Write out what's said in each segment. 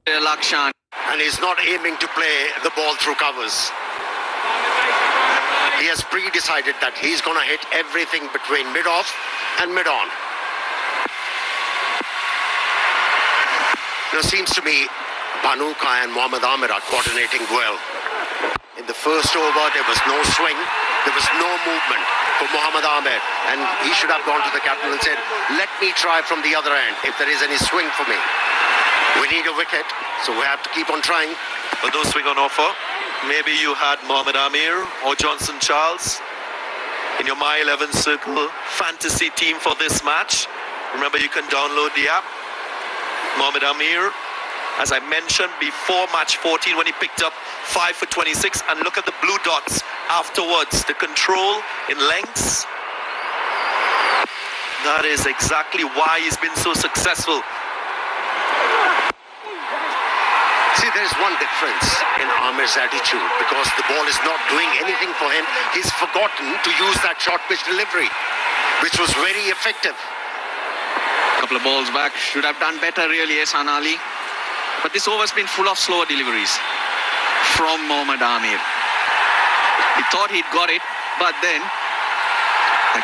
Lakshan. And he's not aiming to play the ball through covers. He has pre-decided that he's going to hit everything between mid-off and mid-on. Now, it seems to me Bhanuka and Mohammad Amir are coordinating well. In the first over, there was no swing. There was no movement for Mohammad Amir. And he should have gone to the captain and said, let me try from the other end if there is any swing for me. We need a wicket, so we have to keep on trying. But no swing on offer. Maybe you had Mohammad Amir or Johnson Charles in your My 11 Circle fantasy team for this match. Remember, you can download the app. Mohammad Amir, as I mentioned before match 14 when he picked up 5 for 26, and look at the blue dots afterwards, the control in lengths. That is exactly why he's been so successful. See, there's one difference in Amir's attitude, because the ball is not doing anything for him. He's forgotten to use that short pitch delivery, which was very effective. Couple of balls back, should have done better really, Ehsan Ali. But this over's been full of slower deliveries from Mohammad Amir. He thought he'd got it, but then I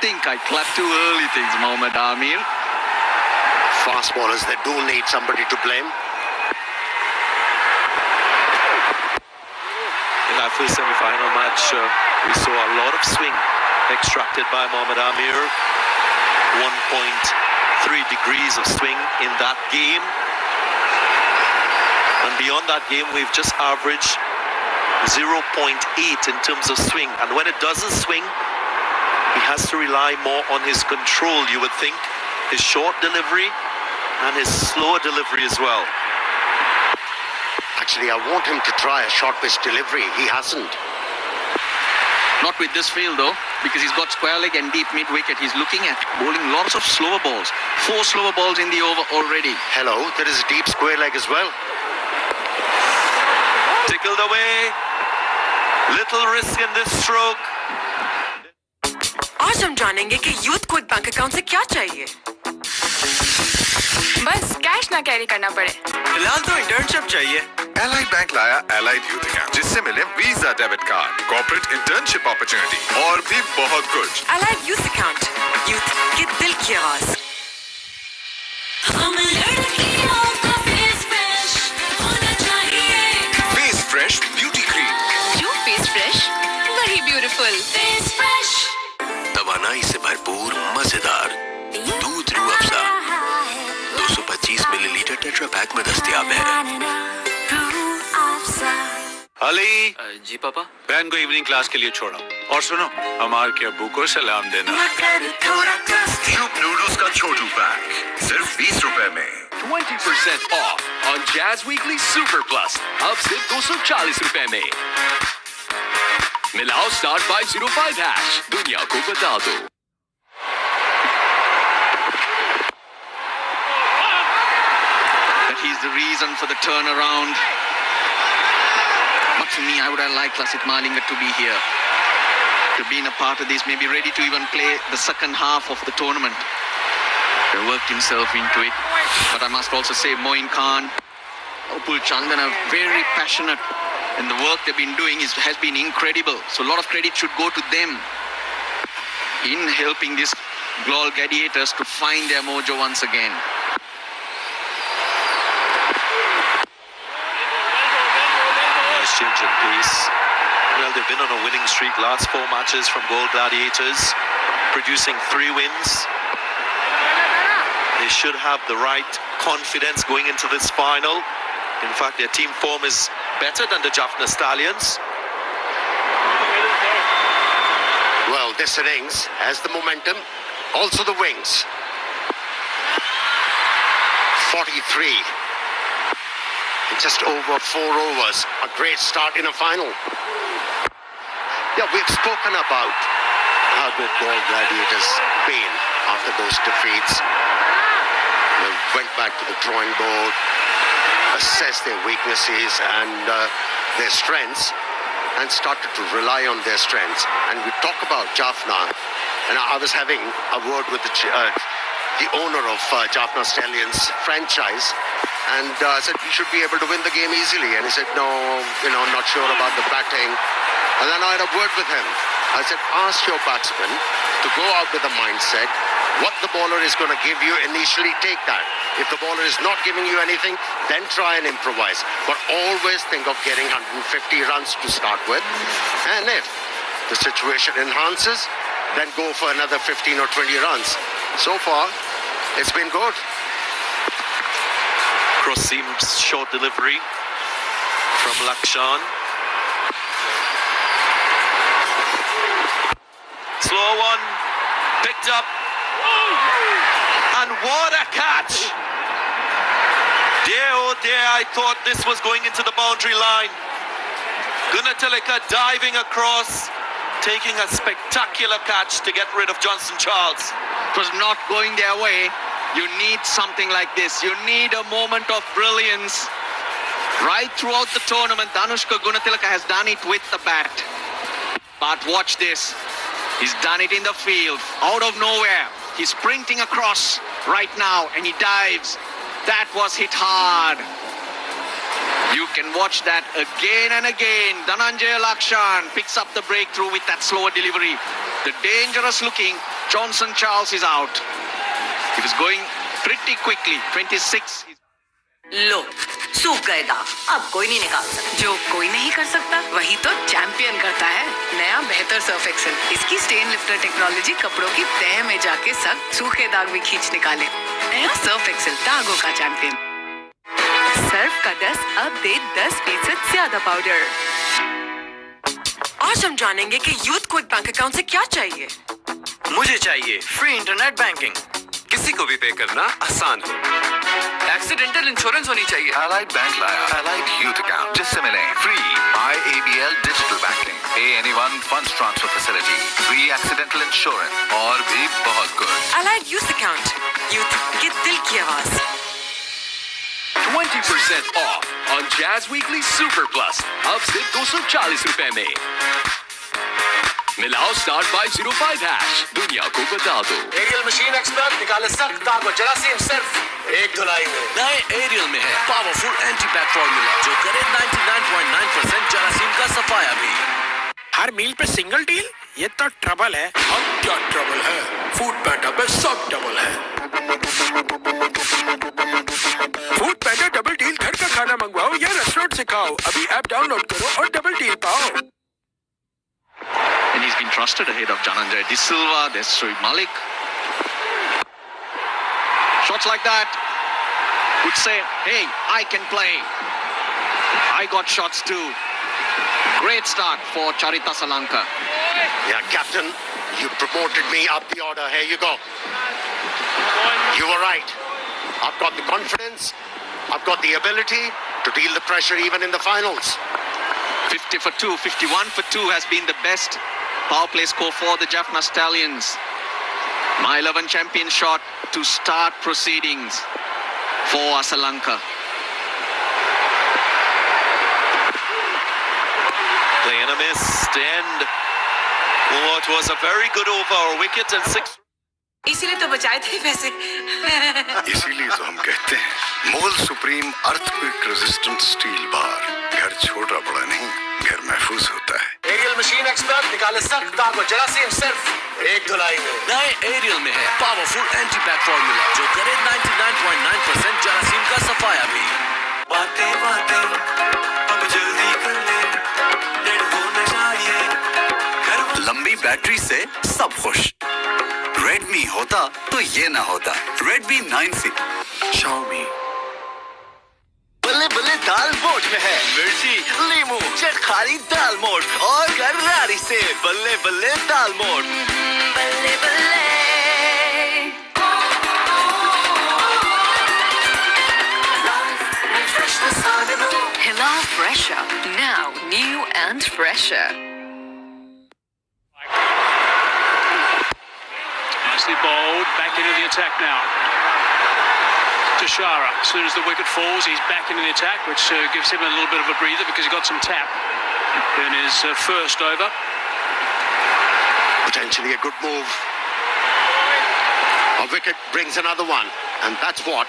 think I clapped too early things, Mohammad Amir. Fast bowlers, they do need somebody to blame. In that first semi-final match, we saw a lot of swing extracted by Mohammad Amir. 1.3 degrees of swing in that game. And beyond that game, we've just averaged 0.8 in terms of swing. And when it doesn't swing, he has to rely more on his control, you would think. His short delivery and his slower delivery as well. Actually, I want him to try a short pitch delivery. He hasn't. Not with this field though, because he's got square leg and deep mid wicket. He's looking at bowling lots of slower balls. 4 slower balls in the over already. Hello, there is a deep square leg as well. Tickled away. Little risk in this stroke. आज हम जानेंगे कि youth को एक bank account से क्या चाहिए। बस कैश ना कैरी करना पड़े। फिलहाल तो इंटर्नशिप चाहिए। Allied Bank लाया Allied Youth Account, जिससे मिले visa debit card, corporate internship opportunity और भी बहुत कुछ। Allied Youth Account, यूथ के दिल की आवाज। Face Fresh Beauty Cream, जो फेस फ्रेश वही ब्यूटीफुल। फेस फ्रेश तवानाई से भरपूर मजेदार दूध Rooh Afza 225 millilitre tetra pack में दस्तयाब है। अली जी पापा। बहन को इवनिंग क्लास के लिए छोड़ा। और सुनो, अमार के अब्बू को सलाम देना। Soup Noodles का छोटू पैक सिर्फ 20 रुपए में। 20% off on Jazz Weekly Super Plus. अब सिर्फ 240 रुपए में। मिलाओ स्टार 505 हैश, दुनिया को बता दो। That he's the reason for the turnaround. But for me, I would have liked Lasith Malinga to be here, to be in a part of this, maybe ready to even play the second half of the tournament. He worked himself into it. But I must also say, Moin Khan, Upul Chandan are very passionate, and the work they've been doing has been incredible. So a lot of credit should go to them in helping these Global Gladiators to find their mojo once again. Change in pace. Well, they've been on a winning streak last 4 matches from Gold Gladiators, producing 3 wins. They should have the right confidence going into this final. In fact, their team form is better than the Jaffna Stallions. Well, this innings has the momentum, also the wings. 43. Just over 4 overs. A great start in a final. Yeah, we've spoken about how good Gold Gladiators been after those defeats. They went back to the drawing board, assessed their weaknesses and their strengths, and started to rely on their strengths. And we talk about Jaffna, and I was having a word with the the owner of Jaffna Stallions franchise, and said we should be able to win the game easily. And he said, no, I'm not sure about the batting. And then I had a word with him. I said, ask your batsman to go out with a mindset. What the bowler is going to give you, initially take that. If the bowler is not giving you anything, then try and improvise. But always think of getting 150 runs to start with. And if the situation enhances, then go for another 15 or 20 runs. So far, it's been good. Cross seam short delivery from Lakshan. Slow one, picked up, and what a catch! Dear oh dear, I thought this was going into the boundary line. Gunatilaka diving across, taking a spectacular catch to get rid of Johnson Charles. It was not going their way. You need something like this. You need a moment of brilliance. Right throughout the tournament, Danushka Gunatilaka has done it with the bat. But watch this. He's done it in the field, out of nowhere. He's sprinting across right now, and he dives. That was hit hard. You can watch that again and again. Dhananjay Lakshan picks up the breakthrough with that slower delivery. The dangerous looking Johnson Charles is out. He was going pretty quickly. 26. लो सूख गए दाग, अब कोई नहीं निकाल सकता। जो कोई नहीं कर सकता वही तो चैंपियन करता है। नया बेहतर सर्फ एक्सेल, इसकी स्टेन लिफ्टर टेक्नोलॉजी कपड़ों की तह में जाके सख्त सूखे दाग भी खींच निकाले। नया सर्फ एक्सेल, दागों का चैंपियन। सर्फ का 10 अब दे 10% ज्यादा पाउडर। आज हम जानेंगे कि यूथ को एक बैंक अकाउंट से क्या चाहिए। मुझे चाहिए फ्री इंटरनेट बैंकिंग, किसी को भी पे करना आसान हो। एक्सीडेंटल इंश्योरेंस होनी चाहिए। Allied Bank लाया Allied Youth Account, जिससे मिले free IABL digital banking, Pay Anyone Funds Transfer Facility, free accidental insurance और भी बहुत कुछ। Allied Youth Account, यूथ के दिल की आवाज। 20% off on Jazz Weekly Super Plus अब सिर्फ 240 रुपए में। मिलाओ स्टार्ट बाय 05 हैश, दुनिया को बता दो। एरियल मशीन एक्सपर्ट निकाले सख्त दाग और जरासीम सिर्फ एक धुलाई में। नए एरियल में है पावरफुल एंटी बैक फॉर्मूला जो करे 99.9% जरासीम का सफाया भी। हर मील पे सिंगल डील, ये तो ट्रबल है। अब क्या ट्रबल है? फूड पैंडा पे सब डबल है। फूड पैंडा डबल डील, घर का खाना मंगवाओ या रेस्टोरेंट से खाओ। अभी ऐप डाउनलोड करो और डबल डील पाओ। And he's been trusted ahead of Dhananjay De Silva. There's Shoaib Malik. Shots like that would say, hey, I can play. I got shots too. Great start for Charita Salanka. Yeah, Captain, you promoted me up the order. Here you go. You were right. I've got the confidence. I've got the ability to deal the pressure even in the finals. 50 for 2, 51 for 2 has been the best power play score for the Jaffna Stallions. My 11 champion shot to start proceedings for Asalanka. Playing a missed and what was a very good over, a wicket and 6. इसीलिए तो बचाए थे पैसे। इसीलिए तो हम कहते हैं मोल supreme earthquake resistant steel bar. घर छोटा बड़ा नहीं, घर महफूज होता है। एरियल मशीन एक्सपर्ट निकाले सख्त दाग और जरासीम सिर्फ एक धुलाई में। नए एरियल में है पावरफुल एंटी बैक फॉर्मूला जो करे 99.9% जरासीम का सफाया भी। बातें अब जल्दी कर ले, लेट होना चाहिए। लंबी बैटरी से सब खुश। रेडमी होता तो ये ना होता। Redmi 9C Xiaomi। बल्ले बल्ले दाल मोड में है मिर्ची, लीमू, चटखारी दाल मोड और गरारी से बल्ले बल्ले दाल मोड। बल्ले बल्ले Hello Fresher, now new and fresher. Nicely bowled, back into the attack now. Tashara, as soon as the wicket falls, he's back into the attack, which gives him a little bit of a breather because he got some tap in his first over. Potentially a good move A wicket brings another one, and that's what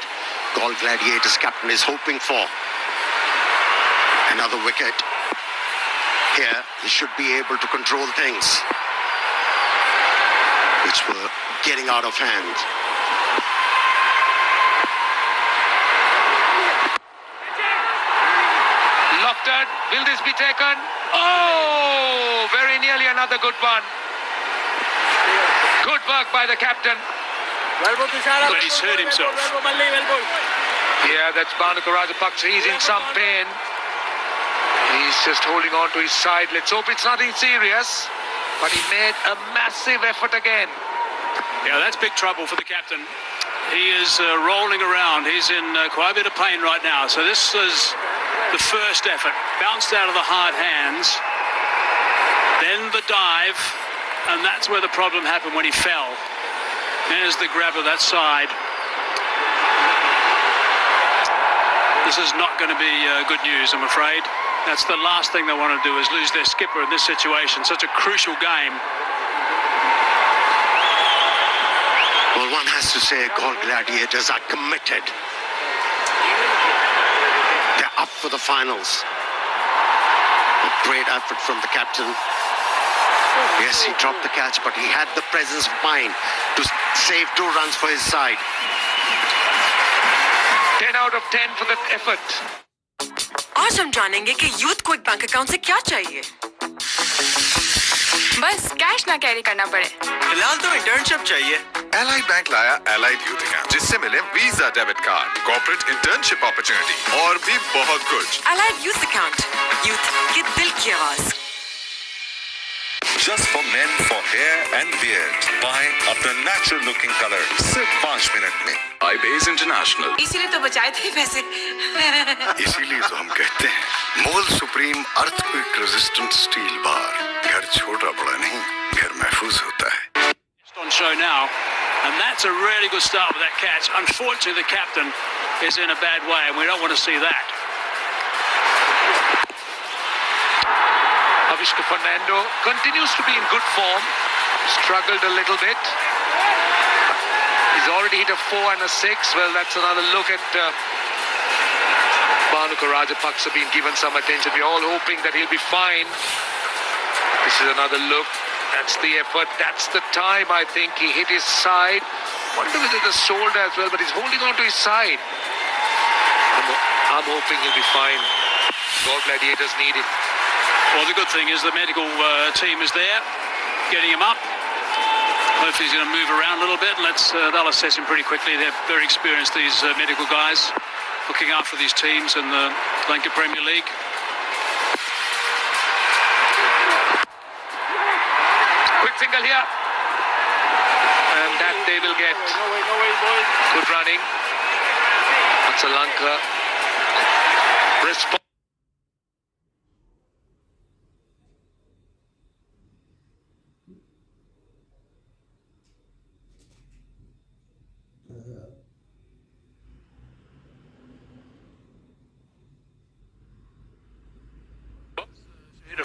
Gol Gladiators captain is hoping for. Another wicket. Here, he should be able to control things, which were getting out of hand. Lofted, will this be taken? Oh, very nearly another good one. Good work by the captain. But he's hurt himself. Yeah, that's Bhanuka Rajapaksa. He's in some pain. He's just holding on to his side. Let's hope it's nothing serious. But he made a massive effort again. Yeah, that's big trouble for the captain. He is rolling around. He's in quite a bit of pain right now. So this is the first effort. Bounced out of the hard hands. Then the dive. And that's where the problem happened when he fell. There's the grab of that side. This is not going to be good news, I'm afraid. That's the last thing they want to do, is lose their skipper in this situation. Such a crucial game. Well, one has to say Gol Gladiators are committed. They're up for the finals. A great effort from the captain. Yes, he dropped the catch, but he had the presence of mind to save 2 runs for his side. 10 out of 10 for that effort. आज हम जानेंगे कि youth को एक bank account से क्या चाहिए। बस कैश ना कैरी करना पड़े। फिलहाल तो इंटर्नशिप चाहिए। एलाइड बैंक लाया एलाइड यूथ अकाउंट, जिससे मिले visa debit card, corporate internship opportunity और भी बहुत कुछ। Allied Youth Account, यूथ के दिल की आवाज। Just for men for hair and beard. Buy अपना natural looking color सिर्फ 5 मिनट में। iBase International। इसीलिए तो बचाए थे पैसे। इसीलिए तो हम कहते हैं मोल supreme earthquake resistant steel bar. घर छोटा बड़ा नहीं, घर महफूज होता है। On show now, and that's a really good start with that catch. Unfortunately, the captain is in a bad way, and we don't want to see that. Avishka Fernando continues to be in good form. Struggled a little bit. He's already hit a 4 and a 6. Well, that's another look at Bhanuka Rajapaksa being given some attention. We're all hoping that he'll be fine. This is another look. That's the effort. That's the time, I think. He hit his side. Wonder whether the shoulder as well, but he's holding on to his side. I'm hoping he'll be fine. Gol Gladiators need him. Well, the good thing is the medical team is there, getting him up. Hopefully he's going to move around a little bit. They'll assess him pretty quickly. They're very experienced, these medical guys, looking after these teams in the Lanka Premier League. Quick single here. And that they will get. Good running. That's a Lanka. Response.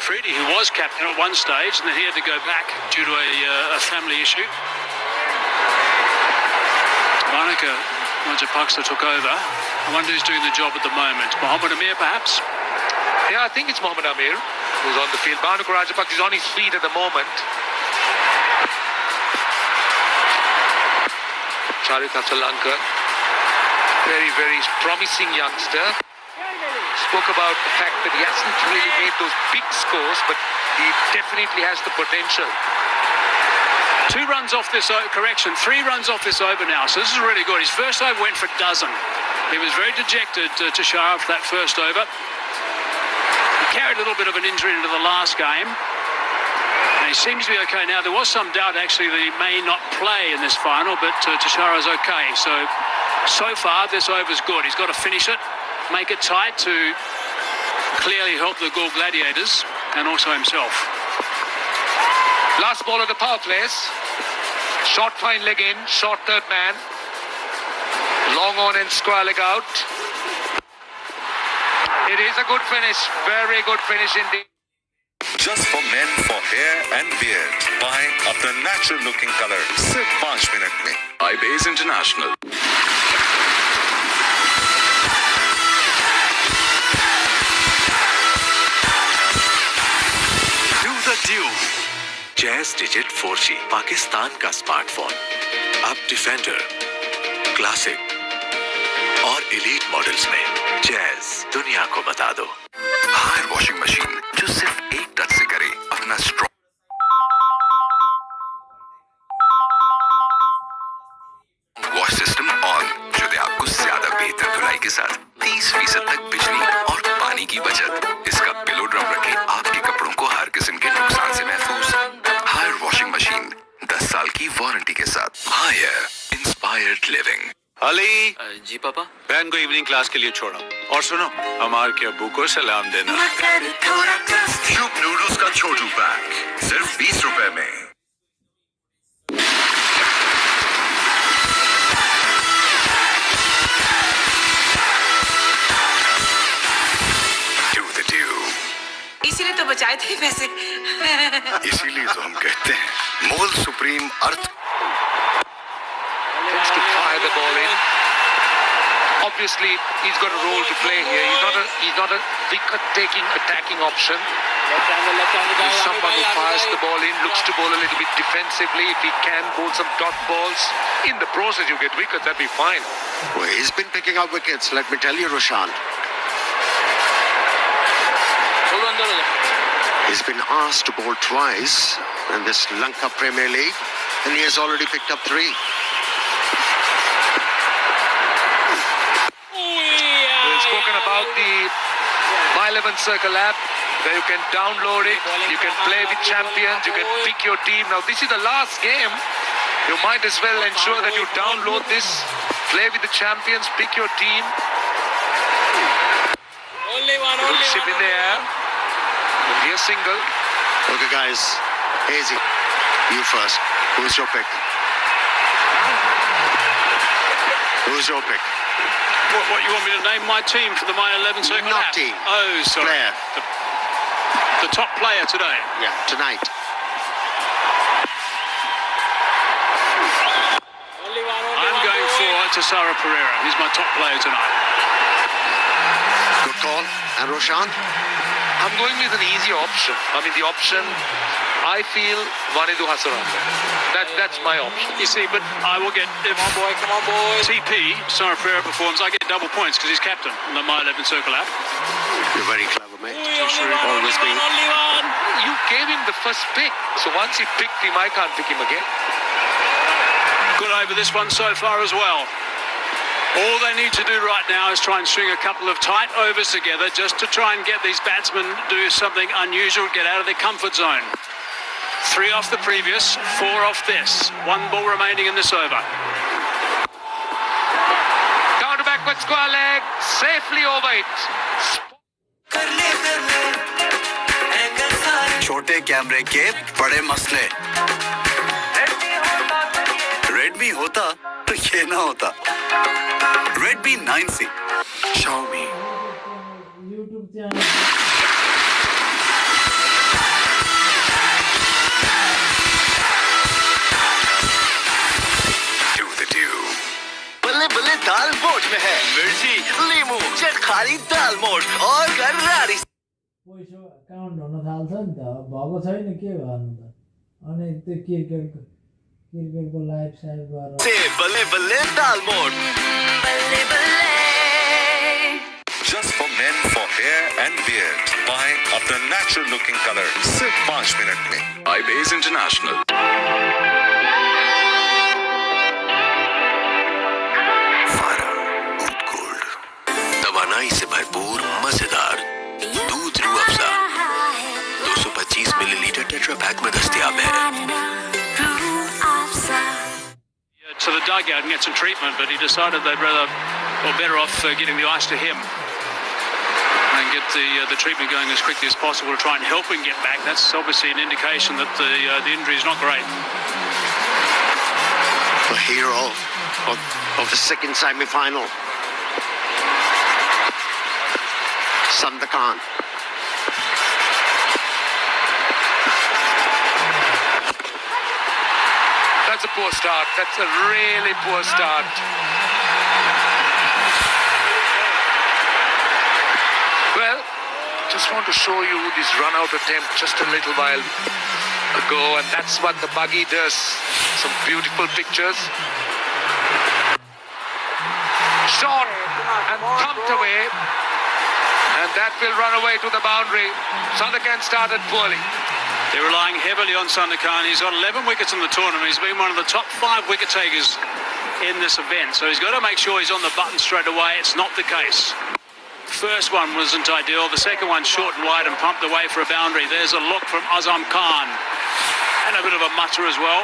Afridi, who was captain at one stage, and then he had to go back due to a family issue. Bhanuka Rajapaksa took over. I wonder who's doing the job at the moment. Mohammed Amir, perhaps? Yeah, I think it's Mohammed Amir who's on the field. Bhanuka Rajapaksa is on his feet at the moment. Charita Lanka, very, very promising youngster. Spoke about the fact that he hasn't really made those big scores, but he definitely has the potential. 2 runs off this correction, 3 runs off this over now, so this is really good. His first over went for a dozen. He was very dejected, Tushar, after that first over. He carried a little bit of an injury into the last game, and he seems to be okay now. There was some doubt actually that he may not play in this final, but Tushar is okay. So far this over's good. He's got to finish it, make it tight to clearly help the Gol Gladiators and also himself. Last ball of the power plays. Short fine leg in, short third man. Long on and square leg out. It is a good finish, very good finish indeed. Just for men for hair and beard. पाए अपना natural looking colour सिर्फ 5 minute में। iBase International. Do the Duo. Jazz Digit 4G Pakistan का smartphone अब defender, classic और elite models में jazz दुनिया को बता दो। हायर वॉशिंग मशीन जो सिर्फ एक टच से करे अपना स्ट्रॉन्ग वॉश सिस्टम ऑन, जो दे आपको ज्यादा बेहतर धुलाई के साथ 30% तक बिजली और पानी की बचत। इसका पिलो ड्रम रखे आपके कपड़ों को हर किस्म के नुकसान से महफूज। हायर वॉशिंग मशीन 10 साल की वारंटी के साथ। Haier inspired living. Ali, ji पापा। बहन को इवनिंग क्लास के लिए छोड़ा। और सुनो, हमार के अब्बू को सलाम देना। शुभ नूडल्स का छोटू पैक सिर्फ 20 रुपए में। Do the do. इसीलिए तो बचाए थे पैसे। इसीलिए तो हम कहते हैं मोल supreme earth. Tends to fire the ball in. Obviously, he's got a role to play here. He's not a wicket-taking, attacking option. He's someone who fires the ball in, looks to bowl a little bit defensively. If he can bowl some dot balls, in the process you get wickets, that'd be fine. Well, he's been picking up wickets, let me tell you, Roshan. He's been asked to bowl twice in this Lanka Premier League, and he has already picked up 3. We've spoken about the My 11 Circle app, where you can download it, you can play with champions, you can pick your team. Now this is the last game. You might as well ensure that you download this, play with the champions, pick your team. Good ship in the air. Will be a single. Okay, guys, Hazy, you first. Who's your pick? Who's your pick? What you want me to name my team for the My 11 Circle Not app? team. Oh, sorry. Player. The top player today. Yeah, tonight. I'm going for Tassara Pereira. He's my top player tonight. Good call. And Roshan? I'm going with an easy option. I mean, the option I feel Vanidu Hasaran. That's my option. You see, but I will get... Come on, boy. TP, Tassara Pereira performs, I get double points because he's captain in the My 11 Circle app. You're very clever, mate. Always been. You gave him the first pick. So once he picked him, I can't pick him again. Good over this one so far as well. All they need to do right now is try and string a couple of tight overs together just to try and get these batsmen to do something unusual, get out of their comfort zone. 3 off the previous, 4 off this. 1 ball remaining in this over. Down to backward square leg, safely over it. छोटे कैमरे के बड़े मसले। Redmi होता तो ये ना होता। Redmi 9C, Xiaomi. YouTube channel. Do the do. बल्ले बल्ले दाल मोठ में है मिर्ची, लीमू, चटखारी दाल मोठ और गरारी। पैसा काउन्ट हुन थाल्छ नि त भएको छैन के गर्नु त अनि त्यो क्रिकेटको लाइभ साइभ गरेर से बल्ले बल्ले दाल मोठ। बल्ले बल्ले Just for men for hair and beard. पाए अपना नेचुरल लुकिंग कलर सिर्फ 5 मिनट में। iBase International. तवानाई से भरपूर मजेदार दूध Rooh Afza 225 millilitre tetra pack में दस्तयाब है। To the dugout and get some treatment, but he decided they'd rather, or better off, getting the ice to him and get the treatment going as quickly as possible to try and help him get back. That's obviously an indication that the injury is not great. The hero of the second semi-final. Sandakan. That's a poor start. That's a really poor start. Well, just want to show you this run-out attempt just a little while ago, and that's what the buggy does. Some beautiful pictures. Shot and thumped away, and that will run away to the boundary. Sandakan started poorly. They're relying heavily on Sandakan. He's got 11 wickets in the tournament. He's been one of the top 5 wicket takers in this event, so he's got to make sure he's on the button straight away. It's not the case. First one wasn't ideal. The second one short and wide and pumped away for a boundary. There's a look from Azam Khan. And a bit of a mutter as well.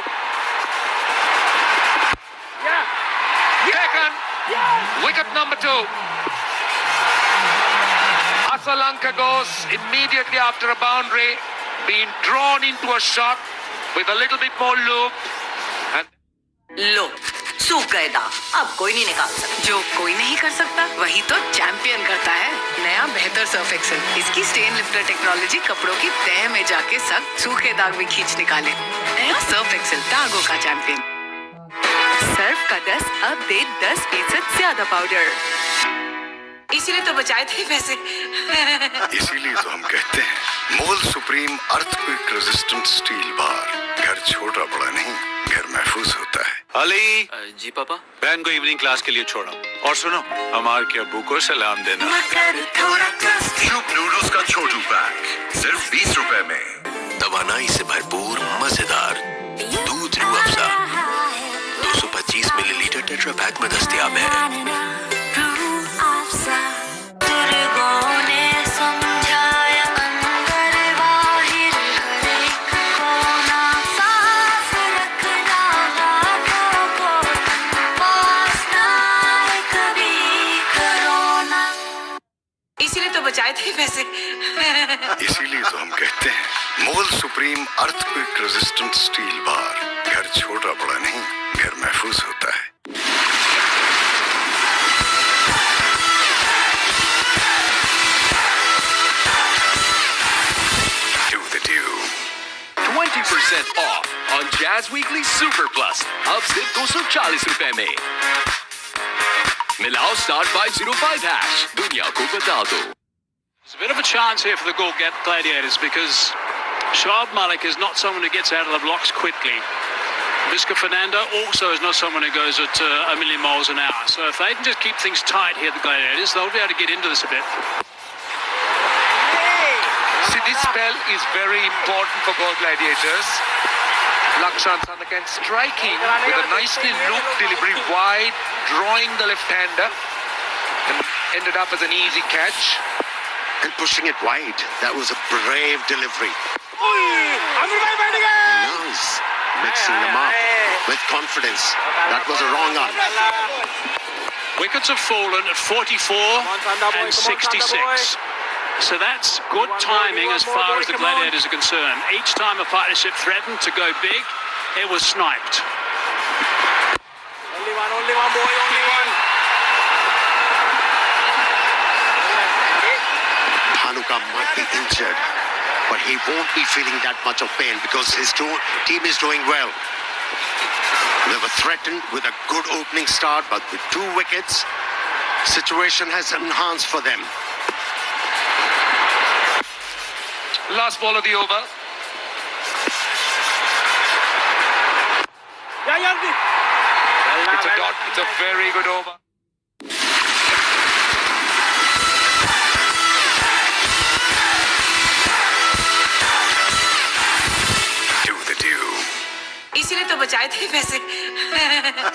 Taken. Wicket number 2. Lanka goes immediately after a boundary, being drawn into a shot with a little bit more loop. And लो सूख गए दाग, अब कोई नहीं निकाल सकता। जो कोई नहीं कर सकता वही तो चैंपियन करता है। नया बेहतर सर्फ एक्सेल, इसकी स्टेन लिफ्टर टेक्नोलॉजी कपड़ों की तह में जाके सख्त सूखे दाग भी खींच निकाले। नया सर्फ एक्सेल, दागों का चैंपियन। सर्फ का 10 अब दे 10% ज्यादा पाउडर। इसीलिए तो बचाए थे पैसे। इसीलिए तो हम कहते हैं मोल supreme earthquake resistant steel bar. घर छोटा बड़ा नहीं, घर महफूज होता है। अली जी पापा। बहन को इवनिंग क्लास के लिए छोड़ा। और सुनो, हमार के अब्बू को सलाम देना। शुभ नूडल्स का छोटू पैक सिर्फ 20 रुपए में। तवानाई से भरपूर मजेदार दूध Rooh Afza 225 millilitre tetra pack में दस्तयाब है। इसीलिए तो बचाए थे पैसे। इसीलिए तो हम कहते हैं मोल supreme earthquake resistant steel bar. घर छोटा बड़ा नहीं, घर महफूज होता है। Do the do. 20% off on Jazz Weekly Super Plus. अब सिर्फ 240 रुपए में। मिलाओ *505#. दुनिया को बता दो। There's a bit of a chance here for the Gladiators because Shoaib Malik is not someone who gets out of the blocks quickly. Vizca Fernando also is not someone who goes at a million miles an hour. So if they can just keep things tight here, the Gladiators, they'll be able to get into this a bit. see, this spell is very important for Gold Gladiators. Lakshan Sandakan striking with a nicely looped delivery wide, drawing the left-hander, and ended up as an easy catch. And pushing it wide. That was a brave delivery. Nice. Mixing them up with confidence. That was a wrong arm. Wickets have fallen at 44 and 66. So that's good timing as far as the Gladiators are concerned. Each time a partnership threatened to go big, it was sniped. Only one boy, only one. Hanuka might be injured, but he won't be feeling that much of pain because his team is doing well. They were threatened with a good opening start, but with 2 wickets, situation has enhanced for them. Last ball of the over. It's a dot. It's a very good over. Do the do. इसीलिए तो बचाए थे पैसे।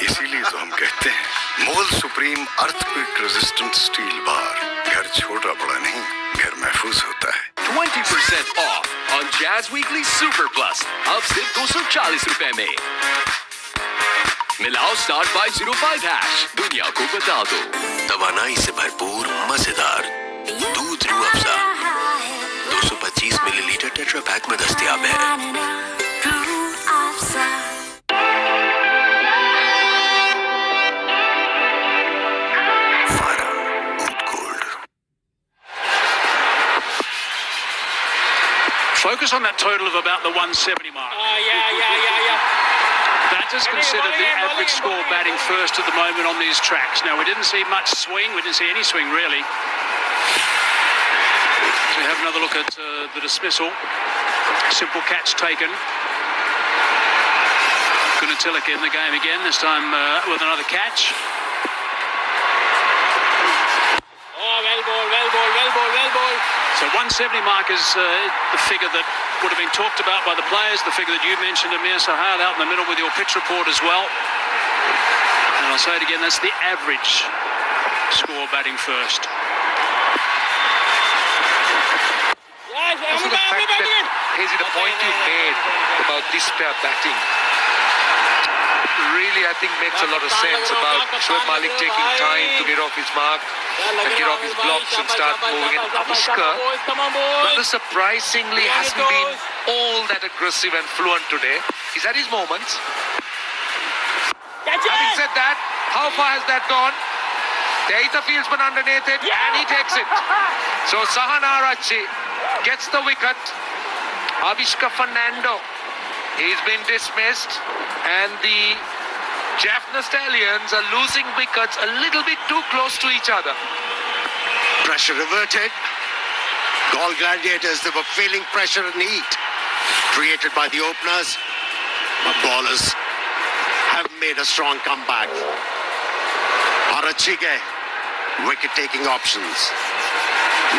इसीलिए तो हम कहते हैं मोल supreme earthquake resistant steel bar. घर छोटा बड़ा नहीं, घर महफूज होता है। 20% off on Jazz Weekly Super Plus. अब सिर्फ 240 रुपए में। मिलाओ *505#. दुनिया को बता दो। तवानाई से भरपूर मजेदार दूध Rooh Afza 225 millilitre tetra pack में दस्तयाब है। Focus on that total of about the 170 mark. Yeah. That selectors consider the average score batting first at the moment on these tracks. Now, we didn't see much swing. We didn't see any swing, really. So we have another look at the dismissal. Simple catch taken. Gunatilik in the game again, this time with another catch. Well ball. So 170 mark is the figure that would have been talked about by the players, the figure that you mentioned, Amir Sahal, out in the middle with your pitch report as well. And I'll say it again, that's the average score batting first. Also the fact that, Hazy, the point you made about this pair batting really, I think, makes a lot of sense about Shoaib Malik taking time to get off his mark and get off his blocks and start moving. And Aviskar, rather surprisingly, hasn't been all that aggressive and fluent today. He's had his moments. Having said that, how far has that gone? The eighth fieldsman underneath it, and he takes it. So Sahan Arachi gets the wicket. Aviskar Fernando, he's been dismissed, and the Jaffna Stallions are losing wickets a little bit too close to each other. Pressure reverted. Gall Gladiators, they were feeling pressure and heat created by the openers. But bowlers have made a strong comeback. Arachige, wicket-taking options.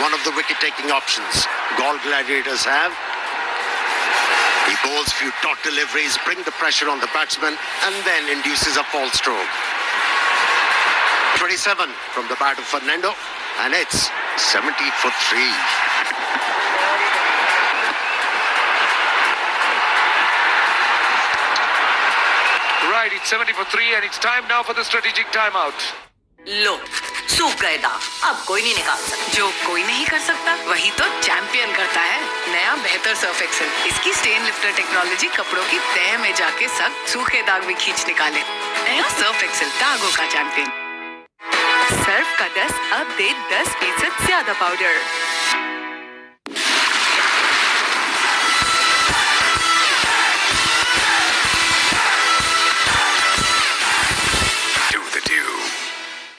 One of the wicket-taking options Gall Gladiators have. He bowls few dot deliveries, bring the pressure on the batsman, and then induces a false stroke. 27 from the bat of Fernando, and it's 70 for 3. Right, it's 70 for 3, and it's time now for the strategic timeout. लो सूख गए दाग, अब कोई नहीं निकाल सकता। जो कोई नहीं कर सकता वही तो चैंपियन करता है। नया बेहतर सर्फ एक्सेल, इसकी स्टेन लिफ्टर टेक्नोलॉजी कपड़ों की तह में जाके सख्त सूखे दाग भी खींच निकाले। नया सर्फ एक्सेल, दागों का चैंपियन। सर्फ का 10 अब दे 10% ज्यादा पाउडर।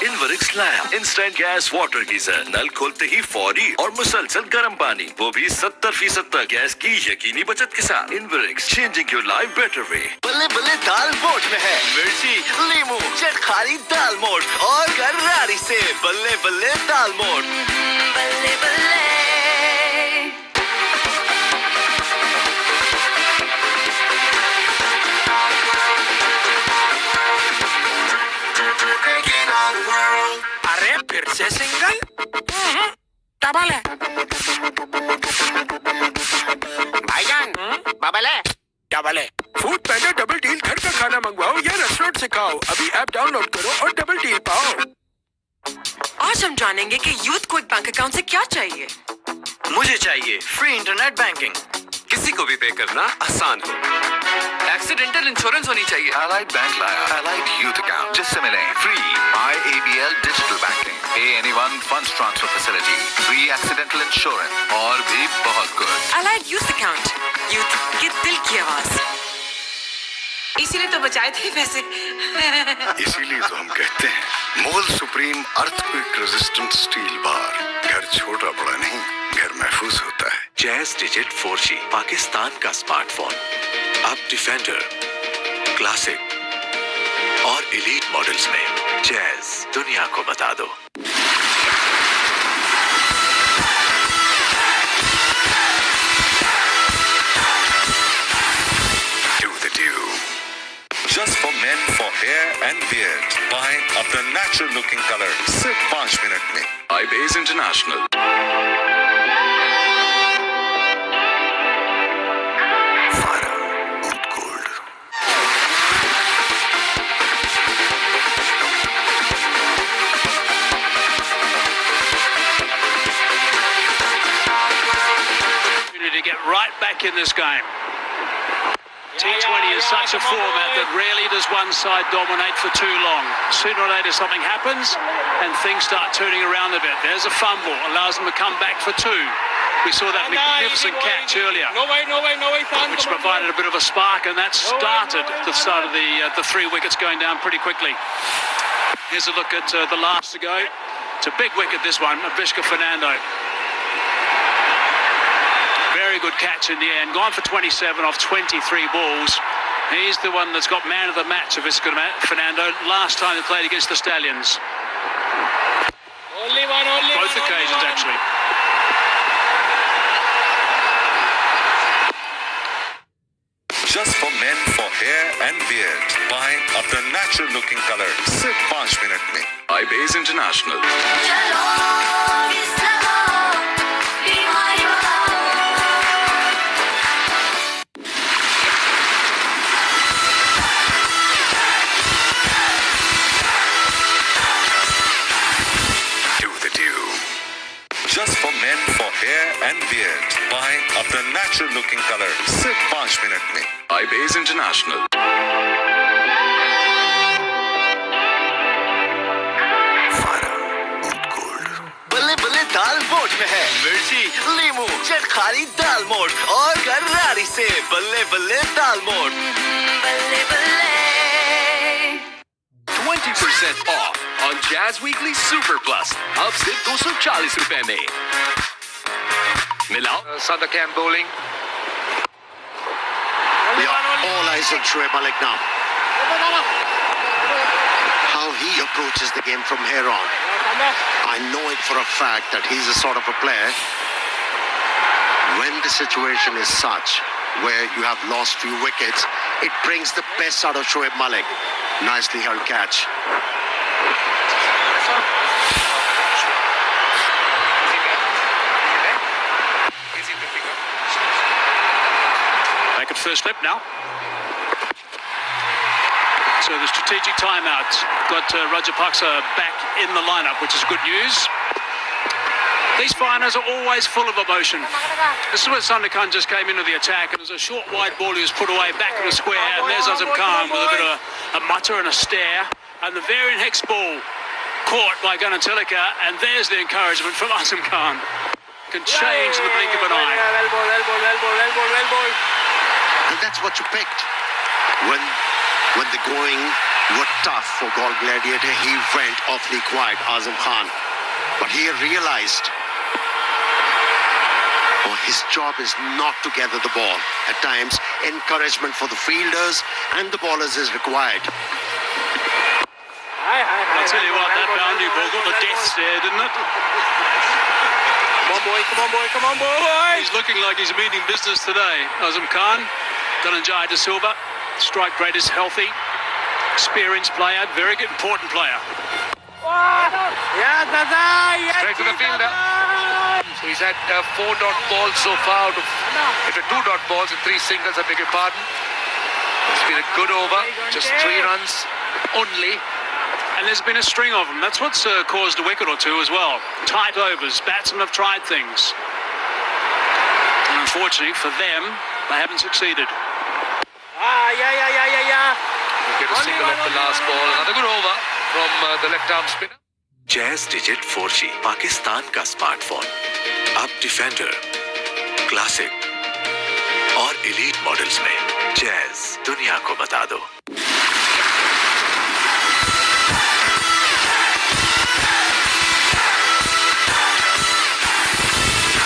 इनवर्क्स लैब इंस्टेंट गैस वाटर गीजर, नल खोलते ही फौरी और मुसलसल गर्म पानी, वो भी 70% तक गैस की यकीनी बचत के साथ। Inverex, changing your life better way. बल्ले बल्ले दाल मोड में है मिर्ची, लीमू, चटखारी दाल मोड और गरारी से बल्ले बल्ले दाल मोड। बल्ले बल्ले अरे फिर से सिंगल, डबल है भाईजान, बबल है, डबल है। फूड पैंडा डबल डील, घर का खाना मंगवाओ या रेस्टोरेंट से खाओ। अभी ऐप डाउनलोड करो और डबल डील पाओ। आज हम जानेंगे कि यूथ को एक बैंक अकाउंट से क्या चाहिए। मुझे चाहिए फ्री इंटरनेट बैंकिंग, किसी को भी पे करना आसान हो। एक्सीडेंटल इंश्योरेंस होनी चाहिए। Allied Bank लाया Allied Youth Account, जिससे मिले free IABL digital banking, Pay Anyone funds transfer facility, free accidental insurance और भी बहुत कुछ। Allied Youth Account, यूथ के दिल की आवाज। इसीलिए तो बचाए थे पैसे। इसीलिए तो हम कहते हैं मोल supreme earthquake resistant steel bar. घर छोटा बड़ा नहीं, घर महफूज होता है। जैज डिजिट 4G, पाकिस्तान का स्मार्टफोन। अब डिफेंडर, क्लासिक और एलीट मॉडल्स में जैज दुनिया को बता दो। Do the do. Just for men, for hair and beard. Buy अपना natural looking color सिर्फ 5 मिनट में। iBase International. To get right back in this game. T20 is such a format that rarely does one side dominate for too long. Sooner or later something happens and things start turning around a bit. There's a fumble, allows them to come back for two. We saw that magnificent catch earlier, which provided a bit of a spark, and that started the start of the three wickets going down pretty quickly. Here's a look at the last to go. It's a big wicket, this one, Vishka Fernando. Very good catch in the end. Gone for 27 off 23 balls. He's the one that's got man of the match of Vishka Fernando last time they played against the Stallions. Both occasions, actually. Just for men for hair and beard. Buy अपना natural looking color सिर्फ 5 minute में. iBase International. Do the dew. Just for men for hair and beard. Buy अपना natural looking color सिर्फ 5 minute में. iBase International. बल्ले बल्ले दाल मोठ में है मिर्ची लीमू चटखारी दाल मोठ और गरारी से बल्ले बल्ले दाल मोठ बल्ले बल्ले 20% off on Jazz Weekly Super Plus. अब सिर्फ 240 रुपए में. मिलाओ. Sandakam bowling. All eyes on Shoaib Malik now. How he approaches the game from here on. I know it for a fact that he's a sort of a player. When the situation is such where you have lost few wickets, it brings the best out of Shoaib Malik. Nicely held catch. Back at first slip now. So the strategic timeout got Rajapaksa back in the lineup, which is good news. These finals are always full of emotion. This is where Sandakan just came into the attack, and there's a short wide ball he was put away back in the square, and there's Azam Khan with a bit of a mutter and a stare, and the very next ball caught by Ganatilaka, and there's the encouragement from Azam Khan. Can change in the blink of an eye. And that's what you picked. When the going were tough for Gol Gladiator, he went awfully quiet, Azam Khan. But he realized his job is not to gather the ball. At times, encouragement for the fielders and the bowlers is required. I'll tell you what, that boundary ball got the death stare, didn't it? Come on, boy, come on, boy, come on, boy! He's looking like he's meeting business today. Azam Khan, Dhananjay De Silva, strike rate is healthy, experienced player, very good, important player. Straight to the fielder. So he's had 4 dot balls so far. If 2 dot balls and 3 singles, I beg your pardon. It's been a good over, just 3 runs only. And there's been a string of them. That's what's caused a wicket or two as well. Tight overs. Batsmen have tried things. And unfortunately for them, they haven't succeeded. Get a single off the last ball. Another good over from the left arm spinner. Jazz Digit 4G Pakistan का smartphone अब defender, classic और elite models में jazz दुनिया को बता दो.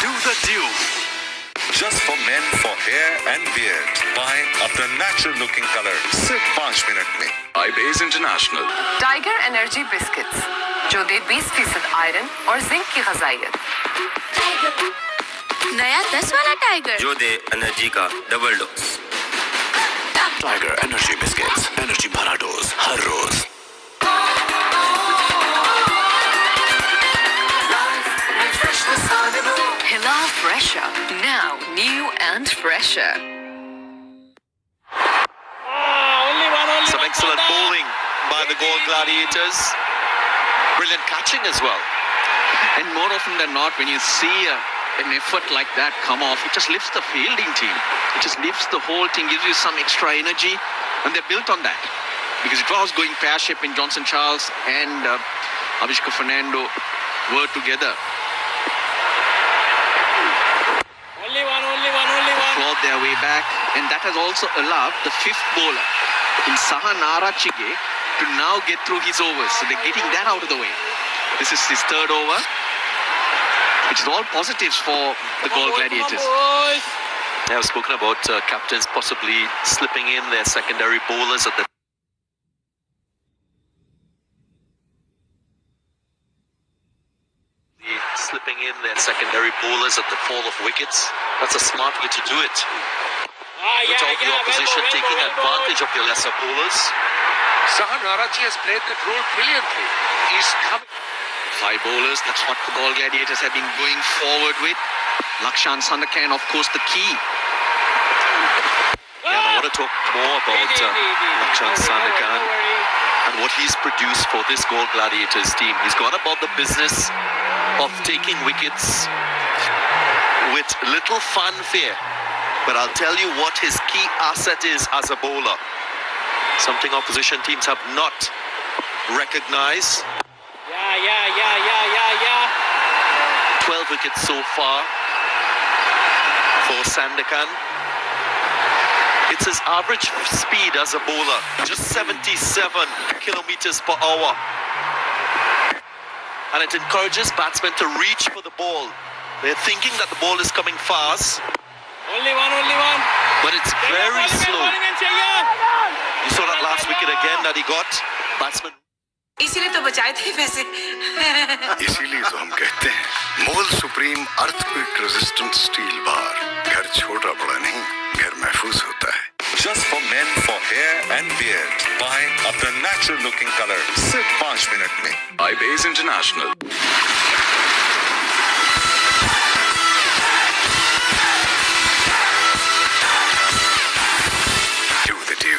Do the dew. Just for men for hair and beard. Buy अपना natural looking color सिर्फ 5 मिनट में. iBase International. Tiger energy biscuits जो दे 20% आयरन और जिंक की ग़िज़ाइयत। नया 10 वाला टाइगर जो दे एनर्जी का double dose. Tiger energy biscuits, energy भरा डोज हर रोज. Hila Fresher, now new and fresher. Some excellent bowling by the Gol Gladiators. Brilliant catching as well. And more often than not, when you see a an effort like that come off, it just lifts the fielding team. It just lifts the whole team, gives you some extra energy, and they're built on that. Because it was going pear-shaped when Johnson Charles and Avishka Fernando were together. Only one. Clawed their way back, and that has also allowed the fifth bowler in Saha Narachige to now get through his overs. So they're getting that out of the way. This is his third over, which is all positives for the Gol Gladiators. I've spoken about captains possibly slipping in their secondary bowlers at the fall of wickets. That's a smart way to do it. Without the opposition taking advantage of your lesser bowlers. Sahan Arachi has played that role brilliantly. He's coming. 5 bowlers, that's what the Gol Gladiators have been going forward with. Lakshan Sandakan, of course, the key. Yeah, I want to talk more about Lakshan Sandakan and what he's produced for this Gol Gladiators team. He's gone about the business of taking wickets with little fanfare. But I'll tell you what his key asset is as a bowler. Something opposition teams have not recognized. 12 wickets so far for Sandakan. It's his average speed as a bowler, just 77 kilometers per hour. And it encourages batsmen to reach for the ball. They're thinking that the ball is coming fast. Only one. But it's very slow. You saw that last wicket again that he got. Batsman. इसीलिए तो बचाए थे वैसे इसीलिए तो हम कहते हैं मोल supreme earthquake resistant steel bar घर छोटा बड़ा नहीं घर महफूज होता है Just for men for hair and beard. Buy अपना natural looking color सिर्फ 5 मिनट में. iBase International. Do the do.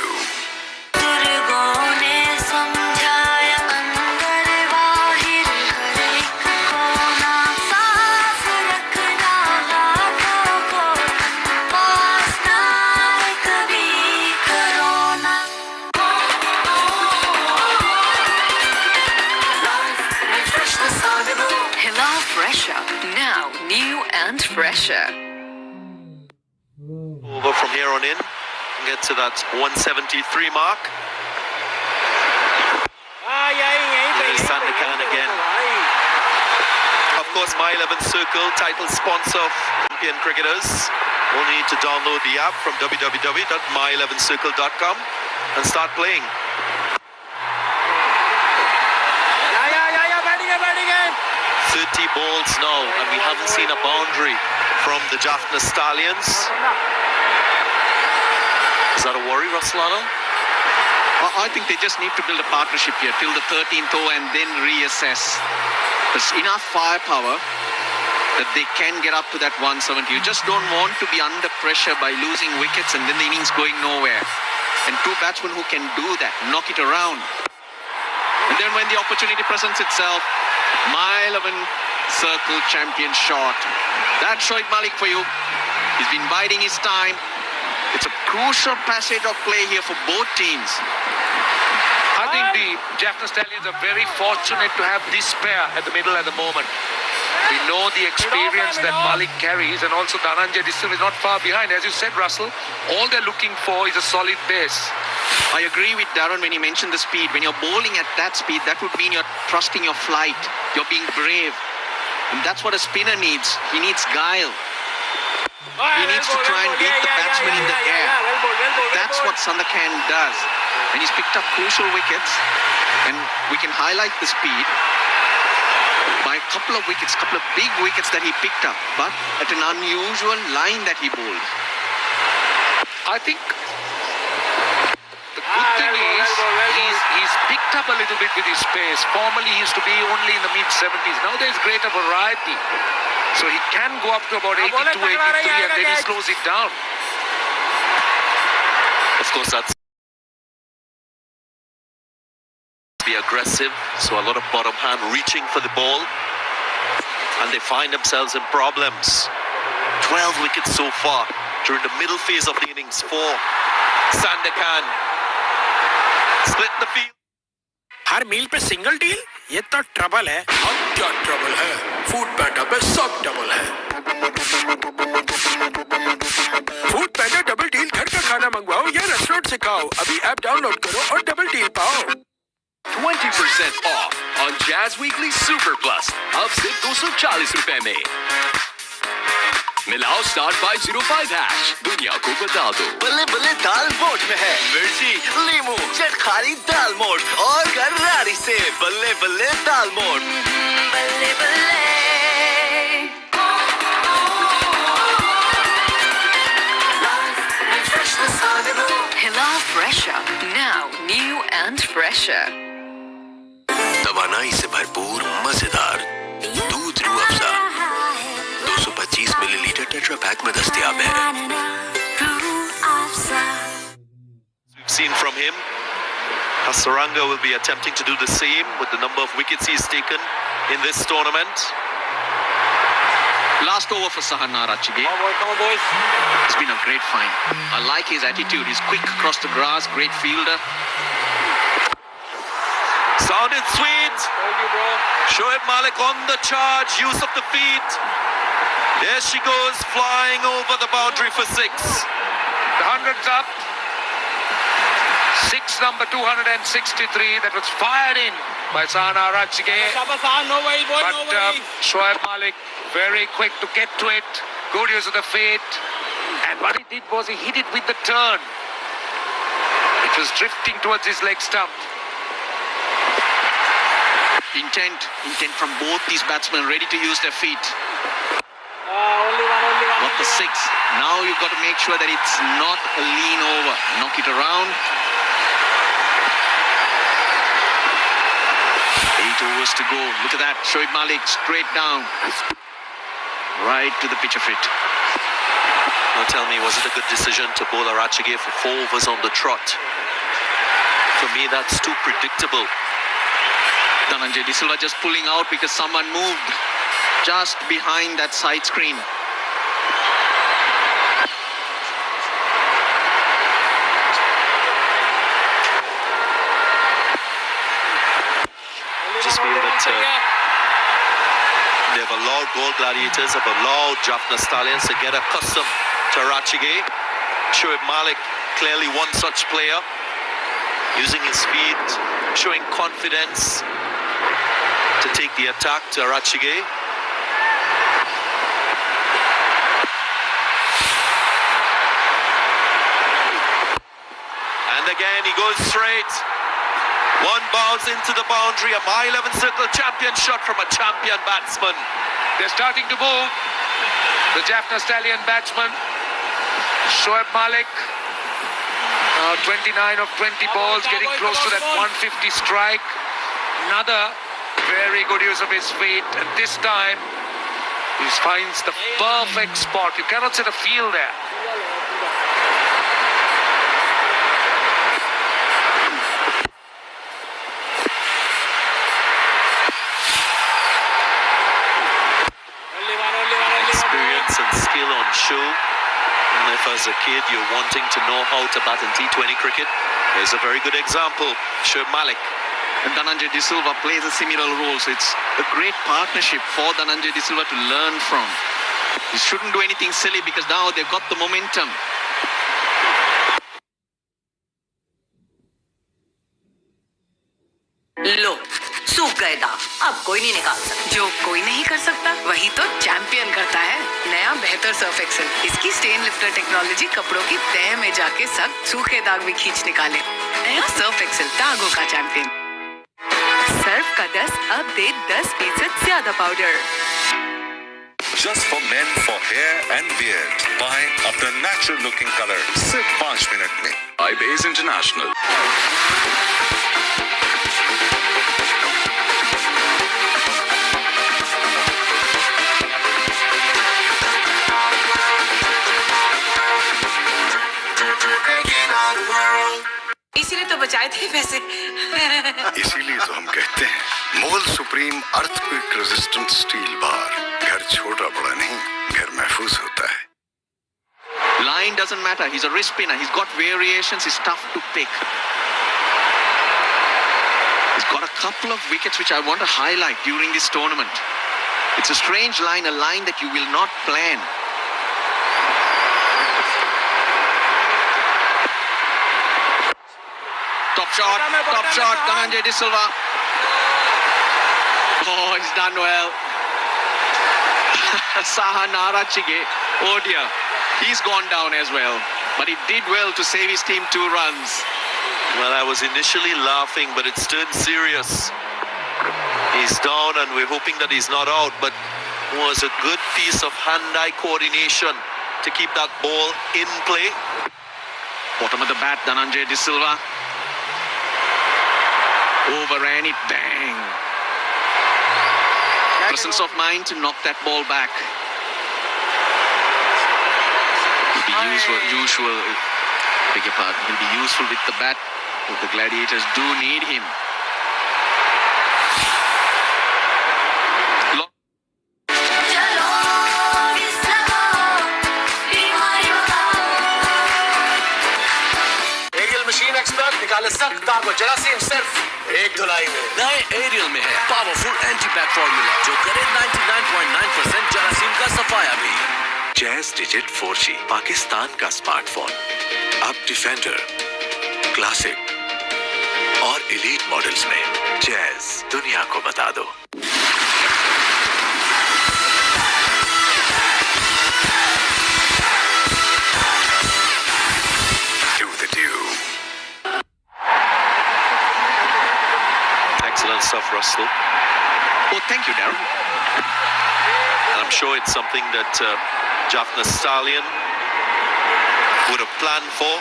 Now new and fresher. Over from here on in. Get to that 173 mark. There's Sandakan again. Of course, My 11 Circle, title sponsor of Olympian cricketers. Only need to download the app from www.my11circle.com and start playing. 30 balls now, and we haven't seen a boundary from the Jaffna Stallions. Is that a worry, Ruslano? I think they just need to build a partnership here till the 13th over and then reassess. There's enough firepower that they can get up to that 170. You just don't want to be under pressure by losing wickets and then the innings going nowhere. And 2 batsmen who can do that, knock it around. And then when the opportunity presents itself, My 11 Circle champion shot. That's Shoaib Malik for you. He's been biding his time. It's a crucial passage of play here for both teams. I think the Jaffna Stallions are very fortunate to have this pair at the middle at the moment. We know the experience that Malik carries, and also Dhananjay Distal is not far behind. As you said, Russell, all they're looking for is a solid base. I agree with Darren when he mentioned the speed. When you're bowling at that speed, that would mean you're trusting your flight. You're being brave. And that's what a spinner needs. He needs guile. He needs to try and beat the batsman in the air. That's what Sandakan does. And he's picked up crucial wickets. And we can highlight the speed by a couple of wickets, couple of big wickets that he picked up, but at an unusual line that he bowled. I think the good thing is he's picked up a little bit with his pace. Formerly he used to be only in the mid-70s. Now there's greater variety. So he can go up to about 82, 83 and then he slows it down. Of course, that's be aggressive, so a lot of bottom hand reaching for the ball. and they find themselves in problems. 12 wickets so far during the middle phase of the innings for Sandakan. Split the field. Her meal पे single deal, ये तो trouble है। अब क्या trouble है? Food पैंडा पे सब double है। फूड पैंडा डबल डील, घर का खाना मंगवाओ या रेस्टोरेंट से खाओ। अभी ऐप डाउनलोड करो और डबल डील पाओ। 20% off on Jazz Weekly Super Plus. अब सिर्फ 240 रुपए में। मिलाओ *505#। दुनिया को बता दो। बल्ले बल्ले दाल मोठ में है मिर्ची, लीमू, चटखारी दाल मोठ और गरारी से बल्ले बल्ले दाल मोठ। बल्ले बल्ले Hila Fresher, now new and fresher. तवानाई से भरपूर मजेदार दूध Rooh Afza 225 millilitre tetra pack में दस्तयाब है। We've seen from him. Hasaranga will be attempting to do the same with the number of wickets he's taken in this tournament. Last over for Sahana Rachige. Come on, boys. It's been a great find. I like his attitude. He's quick across the grass, great fielder. Sounded sweet. Told you, bro. Shoaib Malik on the charge, use of the feet. There she goes, flying over the boundary for 6. The 100's up. 6 number 263 that was fired in by Sahana Rachige. But Shoaib Malik very quick to get to it. Good use of the feet. And what he did was he hit it with the turn. It was drifting towards his leg stump. Intent from both these batsmen, ready to use their feet. Only one. Got the 6. Now you've got to make sure that it's not a lean over. Knock it around. 8 overs to go. Look at that. Shoaib Malik straight down. Right to the pitch of it. Now tell me, was it a good decision to bowl Arachige for 4 overs on the trot? For me, that's too predictable. Dhananjay De Silva just pulling out because someone moved just behind that side screen. Just feel that they've allowed Gold Gladiators, have allowed Jaffna Stallions to get accustomed to Arachige. Shoaib Malik, clearly one such player, using his feet, showing confidence to take the attack to Arachige. And again, he goes straight. One bounce into the boundary, a mile 11 circle champion shot from a champion batsman. They're starting to move. The Jaffna Stallion batsman, Shoaib Malik, 29 of 20 balls, getting close to that 150 strike. Another very good use of his feet, and this time he finds the perfect spot. You cannot set a field there. Experience and skill on show. And if as a kid you're wanting to know how to bat in T20 cricket, there's a very good example. Shoaib Malik. And Dhananjay De Silva plays a similar role, so it's a great partnership for Dhananjay De Silva to learn from. He shouldn't do anything silly because now they've got the momentum. लो सूख गए दाग, अब कोई नहीं निकाल सकता। जो कोई नहीं कर सकता वही तो चैंपियन करता है। नया बेहतर सर्फ एक्सेल, इसकी स्टेन लिफ्टर टेक्नोलॉजी कपड़ों की तह में जाके सख्त सूखे दाग भी खींच निकाले। नया सर्फ एक्सेल, दागों का चैंपियन। सर्फ का 10 अब दे 10% ज्यादा powder. Just for men for hair and beard. Buy अपना natural looking color सिर्फ 5 मिनट में. iBase International. इसीलिए तो बचा शायद ही वैसे। इसीलिए तो हम कहते हैं मोल supreme earthquake resistant steel bar. घर छोटा बड़ा नहीं, घर महफूज होता है। Line doesn't matter. He's a wrist spinner. He's got variations. He's tough to pick. He's got a couple of wickets which I want to highlight during this tournament. It's a strange line, a line that you will not plan. Top shot, Dhananjay De Silva. Oh, he's done well. Saha Narachige. Oh dear. He's gone down as well. But he did well to save his team 2 runs. Well, I was initially laughing, but it's turned serious. He's down and we're hoping that he's not out, but it was a good piece of hand-eye coordination to keep that ball in play. Bottom of the bat, Dhananjay De Silva. Overran it, bang. Presence of mind to knock that ball back. He'll be useful, beg your pardon, he'll be useful with the bat. The Gladiators do need him. Ariel machine expert निकाले सख्त दाग और जरासीम सिर्फ एक धुलाई में। नए aerial में है पावरफुल एंटी बैक फॉर्मूला जो करे 99.9% जरासीम का सफाया भी। जैज डिजिट 4G पाकिस्तान का स्मार्टफोन। अब डिफेंडर, क्लासिक और एलीट मॉडल्स में जैज दुनिया को बता दो। Excellent stuff, Russell. Oh, thank you, Darren. And I'm sure it's something that Jaffna Stallion would have planned for.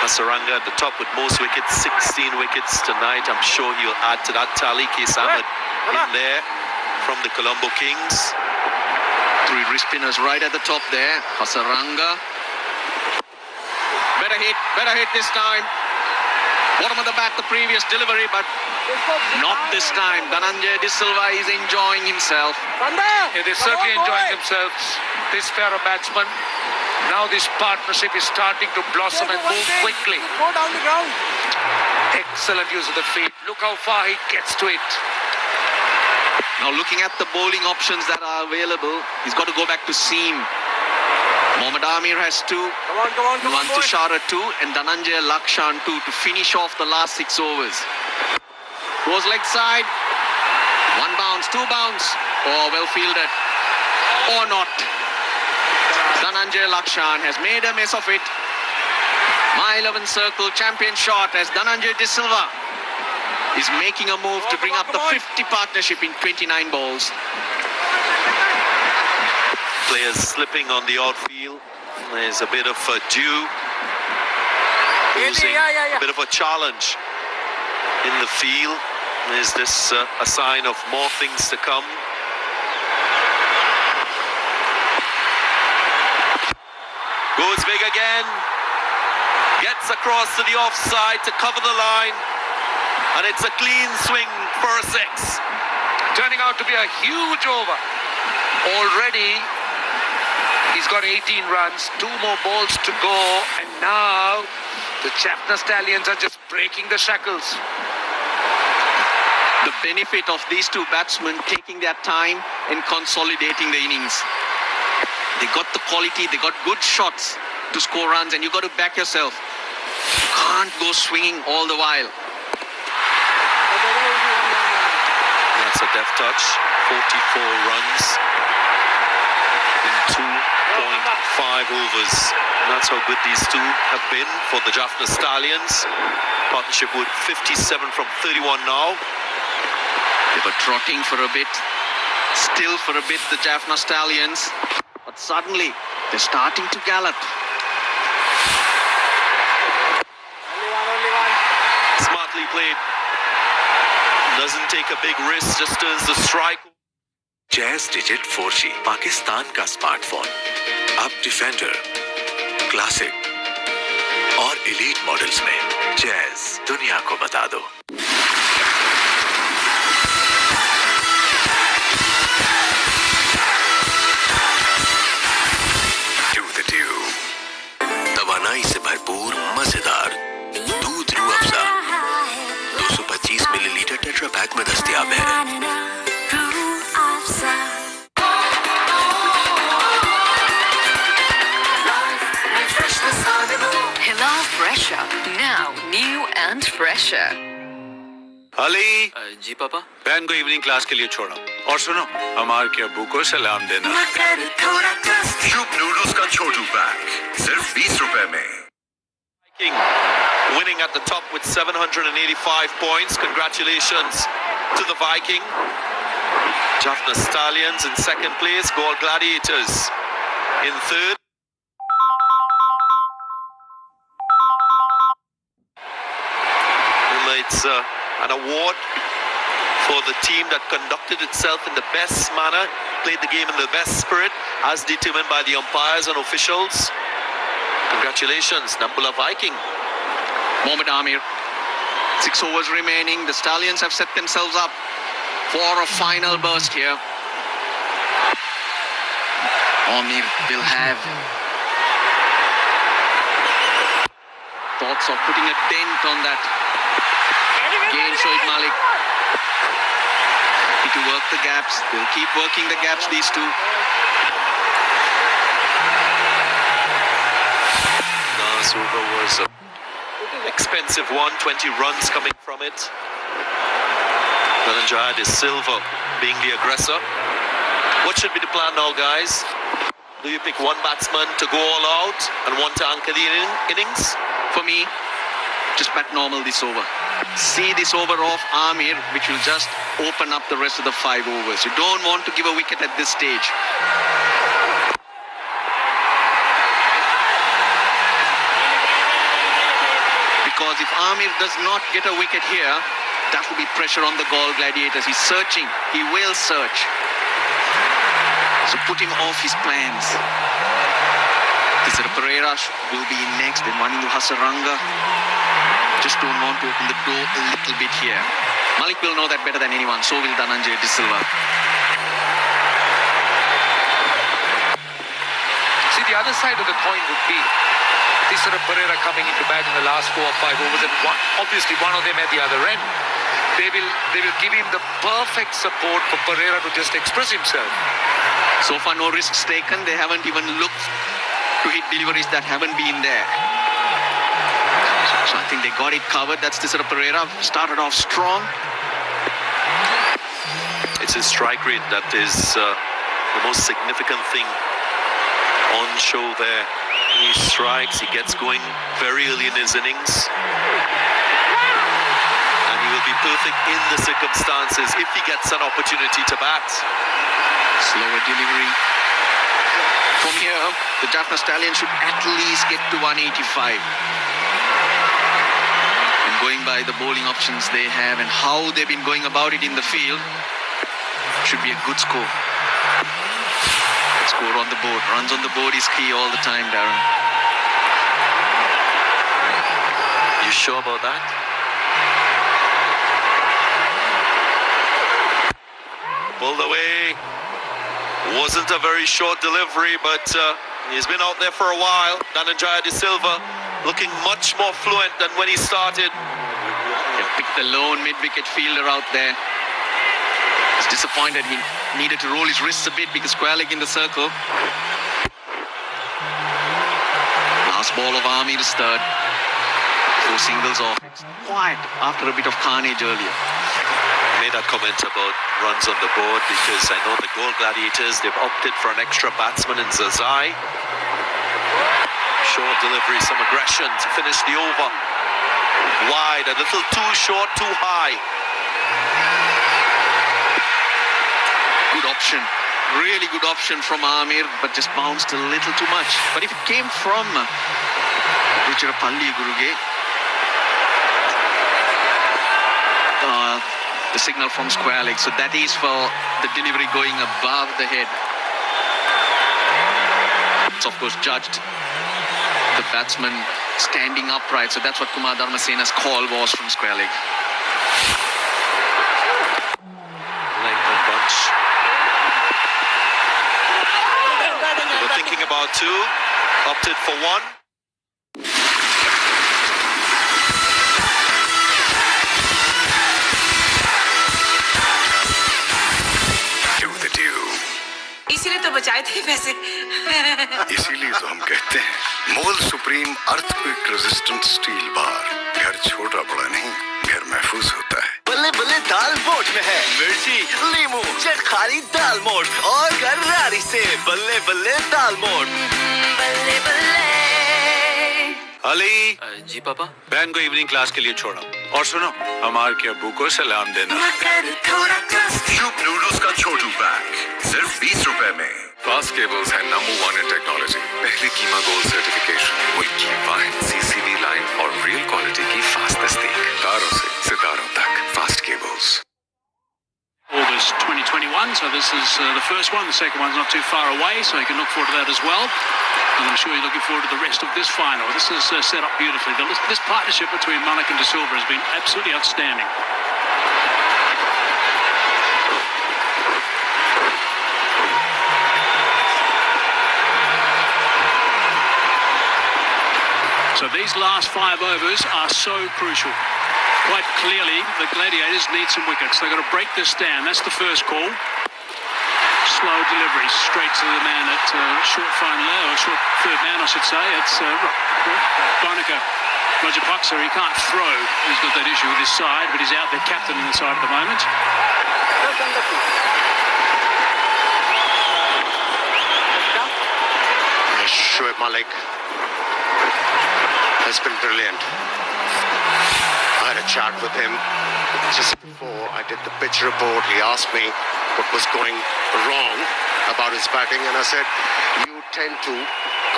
Hasaranga at the top with most wickets, 16 wickets tonight. I'm sure he'll add to that tally. Case Ahmed in there from the Colombo Kings. 3 wrist spinners right at the top there. Hasaranga. Better hit this time. Bottom of the bat, the previous delivery, but not this time. Dhananjay De Silva is enjoying himself. Yeah, they're certainly enjoying themselves. This pair of batsmen. Now this partnership is starting to blossom and move quickly. Go down the ground. Excellent use of the feet. Look how far he gets to it. Now looking at the bowling options that are available, he's got to go back to seam. Mohammad Amir has 2, Come on, Nuwantashara 2 and Dhananjay Lakshan 2 to finish off the last 6 overs. Goes leg side, 1 bounce, 2 bounce, oh well fielded, or not. Dhananjay Lakshan has made a mess of it. My 11 circle champion shot as Dhananjay De Silva is making a move to bring up the 50 partnership in 29 balls. Players slipping on the outfield. There's a bit of a dew. Posing a bit of a challenge in the field. Is this a sign of more things to come? Goes big again. Gets across to the offside to cover the line. And it's a clean swing for a 6. Turning out to be a huge over. Already, he's got 18 runs, 2 more balls to go, and now the Jaffna Stallions are just breaking the shackles. The benefit of these 2 batsmen taking their time and consolidating the innings. They got the quality, they got good shots to score runs, and you got to back yourself. You can't go swinging all the while. That's a deft touch. 44 runs in 2.5 overs. And that's how good these 2 have been for the Jaffna Stallions. Partnership with 57 from 31 now. They were trotting for a bit, still for a bit, the Jaffna Stallions. But suddenly, they're starting to gallop. Smartly played. Doesn't take a big risk, just turns the strike. Jazz digit 4G Pakistan का smartphone. अब defender, classic और और elite models में jazz दुनिया को बता दो। तवानाई से भरपूर मजेदार दूध Rooh Afza 225 millilitre tetra pack में दस्तयाब है। Hello Fresher, now new and fresher. Ali ji पापा। बहन को इवनिंग क्लास के लिए छोड़ा और सुनो हमार के अब्बू को सलाम देना। शुभ नूडल्स का छोटू पैक सिर्फ 20 रुपए में। Winning at the top with 785 points. Congratulations to the Viking. Jaffna Stallions in second place. Gaul Gladiators in third. It's an award for the team that conducted itself in the best manner, played the game in the best spirit, as determined by the umpires and officials. Congratulations, Nambula Viking. Mohammad Amir. 6 overs remaining. The Stallions have set themselves up for a final burst here. Amir will have thoughts of putting a dent on that. Again, Shoaib Malik. Happy to work the gaps. They'll keep working the gaps, these two. Last over was an expensive one, 20 runs coming from it. Dhananjaya De Silva being the aggressor. What should be the plan now, guys? Do you pick one batsman to go all out and one to anchor the innings? For me, just bat normal this over. See this over off Amir, which will just open up the rest of the 5 overs. You don't want to give a wicket at this stage. Because if Amir does not get a wicket here, that will be pressure on the Gaul Gladiators. He's searching. He will search. So put him off his plans. Tisara Pereira will be next, then Wanindu Hasaranga. Just don't want to open the door a little bit here. Malik will know that better than anyone. So will Dhananjaya De Silva. See, the other side of the coin would be Tisara Pereira coming into bat in the last 4 or 5 overs, and obviously one of them at the other end. They will give him the perfect support for Pereira to just express himself. So far, no risks taken. They haven't even looked to hit deliveries that haven't been there. So I think they got it covered. That's Tisara Pereira. Started off strong. It's his strike rate that is the most significant thing on show there. He strikes, he gets going very early in his innings. And he will be perfect in the circumstances if he gets an opportunity to bat. Slower delivery. From here, the Jaffna Stallions should at least get to 185. And going by the bowling options they have and how they've been going about it in the field, should be a good score. Score on the board. Runs on the board is key all the time, Darren. You sure about that? Pulled away. Wasn't a very short delivery, but he's been out there for a while. Dhananjaya De Silva looking much more fluent than when he started. He picked the lone mid-wicket fielder out there. He's disappointed. He needed to roll his wrists a bit because square leg in the circle. Last ball of Amir is third. 4 singles off. Quiet after a bit of carnage earlier. I made that comment about runs on the board because I know the Gaul Gladiators, they've opted for an extra batsman in Zazai. Short delivery, some aggression to finish the over. Wide, a little too short, too high. Good option. Really good option from Amir, but just bounced a little too much. But if it came from Ruchirapalli Guruge, the signal from square leg, so that is for the delivery going above the head. It's of course judged. The batsman standing upright. So that's what Kumar Dharmasena's call was from square leg. Lanka bunch. They were thinking about two, opted for one. इसीलिए तो बचाए थे पैसे। इसीलिए तो हम कहते हैं मोल supreme earthquake resistant steel bar. घर छोटा बड़ा नहीं, घर महफूज होता है। बल्ले बल्ले दाल मोठ में है मिर्ची, लीमू, चटखारी दाल मोठ और गरारी से बल्ले बल्ले दाल मोठ। बल्ले बल्ले। अली जी पापा। बहन को इवनिंग क्लास के लिए छोड़ा। और सुनो, हमार के अब्बू को सलाम देना। क्यूब नूडल्स का छोटू पैक सिर्फ 20 रुपए में। फास्ट केबल्स है नंबर 1 इन टेक्नोलॉजी। पहले कीमा गोल्ड सर्टिफिकेशन, विकी फाइन, सीसीबी लाइन और रियल क्वालिटी की फास्ट तस्दीक। तारों से सितारों तक fast cables. August 2021, so this is the first one. The second one's not too far away, so you can look forward to that as well. And I'm sure you're looking forward to the rest of this final. This is set up beautifully. This partnership between Mullock and De Silva has been absolutely outstanding. So these last 5 overs are so crucial. Quite clearly, the Gladiators need some wickets. They've got to break this stand. That's the first call. Slow delivery straight to the man at short fine low, or short third man, I should say. It's Bonica. Roger Puxer, he can't throw. He's got that issue with his side, but he's out there captaining the side at the moment. Shoaib Malik has been brilliant. I had a chat with him just before I did the pitch report. He asked me what was going wrong about his batting, and I said, you tend to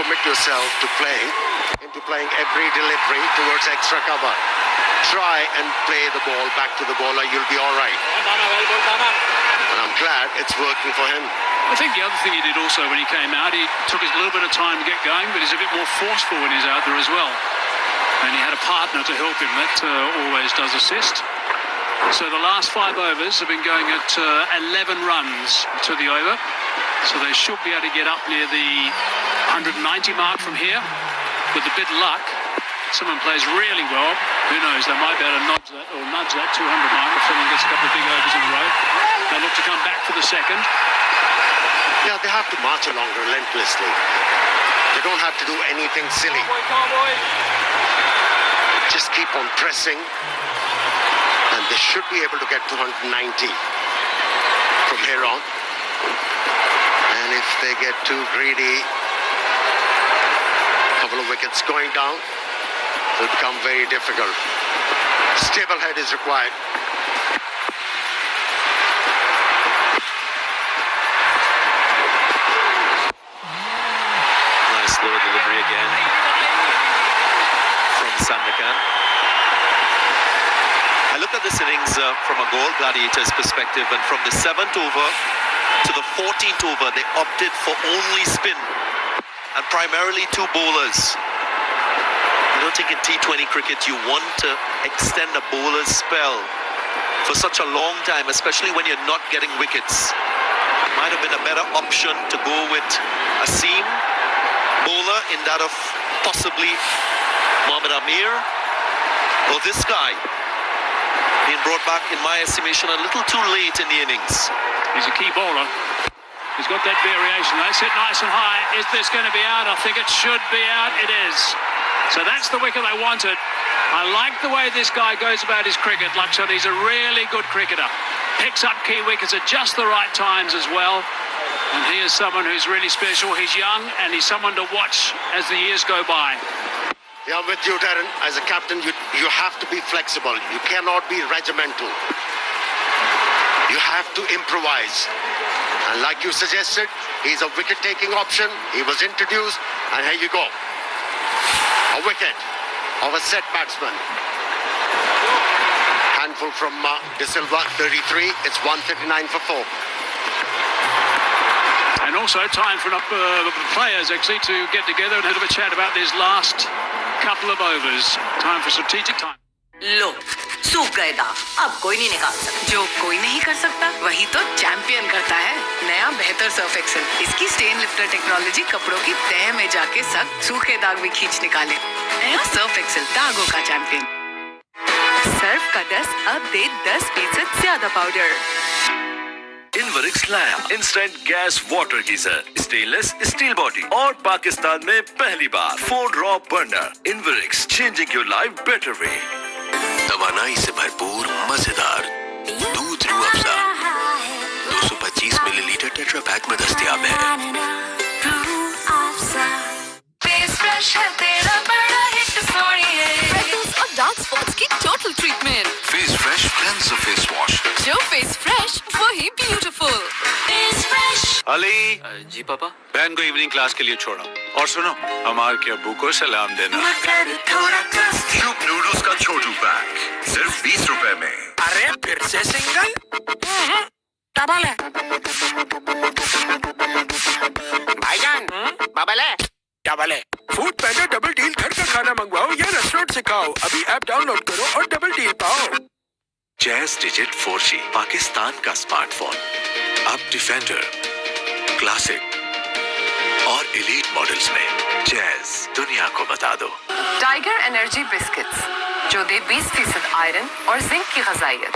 commit yourself to playing every delivery towards extra cover. Try and play the ball back to the bowler, you'll be all right. And I'm glad it's working for him. I think the other thing he did also when he came out, he took a little bit of time to get going, but he's a bit more forceful when he's out there as well. And he had a partner to help him. That always does assist. So the last 5 overs have been going at 11 runs to the over. So they should be able to get up near the 190 mark from here. With a bit of luck, someone plays really well. Who knows, they might be able to nudge that 200 mark if someone gets a couple of big overs in a row. They look to come back for the second. Yeah, they have to march along relentlessly. They don't have to do anything silly. Just keep on pressing, and they should be able to get to 190 from here on. And if they get too greedy, a couple of wickets going down, it will become very difficult. Stable head is required. Nice slow delivery again from Sandakan. I look at this innings from a Gold Gladiators perspective, and from the 7th over to the 14th over, they opted for only spin and primarily 2 bowlers. I don't think in T20 cricket you want to extend a bowler's spell for such a long time, especially when you're not getting wickets. Might have been a better option to go with a seam bowler in that of possibly Mohammad Amir, or this guy being brought back, in my estimation, a little too late in the innings. He's a key bowler. He's got that variation. That's hit nice and high. Is this going to be out? I think it should be out. It is. So that's the wicket they wanted. I like the way this guy goes about his cricket, Lakshman. He's a really good cricketer. Picks up key wickets at just the right times as well. And he is someone who's really special. He's young, and he's someone to watch as the years go by. Yeah, I'm with you, Darren. As a captain, you have to be flexible. You cannot be regimental. You have to improvise. And like you suggested, he's a wicket-taking option. He was introduced, and here you go. A wicket of a set batsman. Handful from De Silva, 33. It's 139 for 4. And also time for the players actually to get together and have a chat about these last couple of overs. Time for strategic time. लो सूख गए दाग, अब कोई नहीं निकाल सकता। जो कोई नहीं कर सकता वही तो चैंपियन करता है। नया बेहतर सर्फ एक्सेल, इसकी स्टेन लिफ्टर टेक्नोलॉजी कपड़ों की तह में जाके सख्त सूखे दाग भी खींच निकाले। नया सर्फ एक्सेल, दागों का चैंपियन। सर्फ का 10 अब दे 10% ज्यादा पाउडर। इनवरिक्स लाया instant gas water geyser, stainless steel body और पाकिस्तान में पहली बार 4 row burner. Inverex, changing your life better way. तवानाई से भरपूर मजेदार दूध Rooh Afza 225 millilitre tetra pack में दस्तयाब है। फेस फ्रेश है तेरा बड़ा हिट फ्रेकल्स और डार्क स्पॉट्स की total treatment. Face fresh cleanse face wash. जो फेस फ्रेश वही beautiful. Face fresh. Ali ji पापा। बहन को इवनिंग क्लास के लिए छोड़ा। और सुनो, हमारे के अब्बू को सलाम देना। सूप नूडल्स का छोटू पैक सिर्फ 20 रुपए में। अरे फिर से सिंगल? डबल है। भाईजान, बबल है। डबल है। फूड पैंडा डबल डील, घर का खाना मंगवाओ या रेस्टोरेंट से खाओ। अभी ऐप डाउनलोड करो और डबल डील पाओ। जैज डिजिट 4G पाकिस्तान का स्मार्टफोन अब डिफेंडर, क्लासिक और एलीट मॉडल्स में जैज दुनिया को बता दो। टाइगर एनर्जी बिस्किट्स जो दे 20% आयरन और जिंक की ग़िज़ाइयत।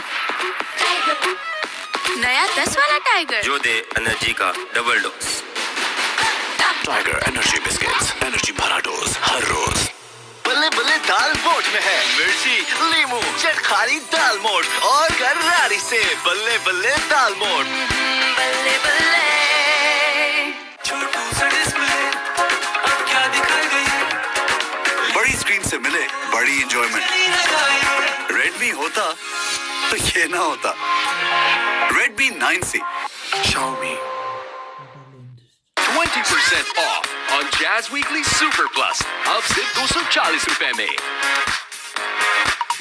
नया 10 वाला टाइगर जो दे एनर्जी का double dose. Tiger energy biscuits, energy भरा डोज हर रोज। बल्ले बल्ले दाल मोठ में है मिर्ची, लीमू, चटखारी दाल मोठ और गरारी से बल्ले बल्ले दाल मोठ। बल्ले बल्ले छोटू सा डिस्प्ले, अब क्या दिखाई गई? बड़ी स्क्रीन से मिले बड़ी एंजॉयमेंट। रेडमी होता तो ये ना होता। Redmi 9C, Xiaomi. 20% off on Jazz Weekly Super Plus. अब सिर्फ 240 रुपए में।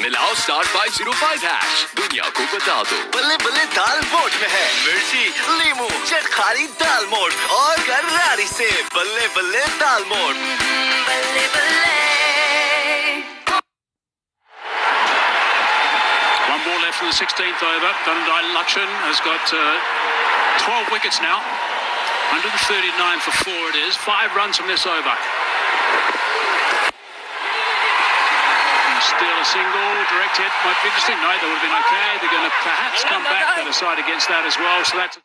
मिलाओ *505#। दुनिया को बता दो। बल्ले बल्ले दाल मोठ में है मिर्ची, लीमू, चटखारी दाल मोठ और गरारी से बल्ले बल्ले दाल मोठ। बल्ले बल्ले। One ball left in the 16th over. Dundai Lakshan has got 12 wickets now. 139 for 4 it is. 5 runs from this over. And still a single. Direct hit might be interesting. No, they would have been okay. They're going to perhaps come back to decide against that as well. So that's...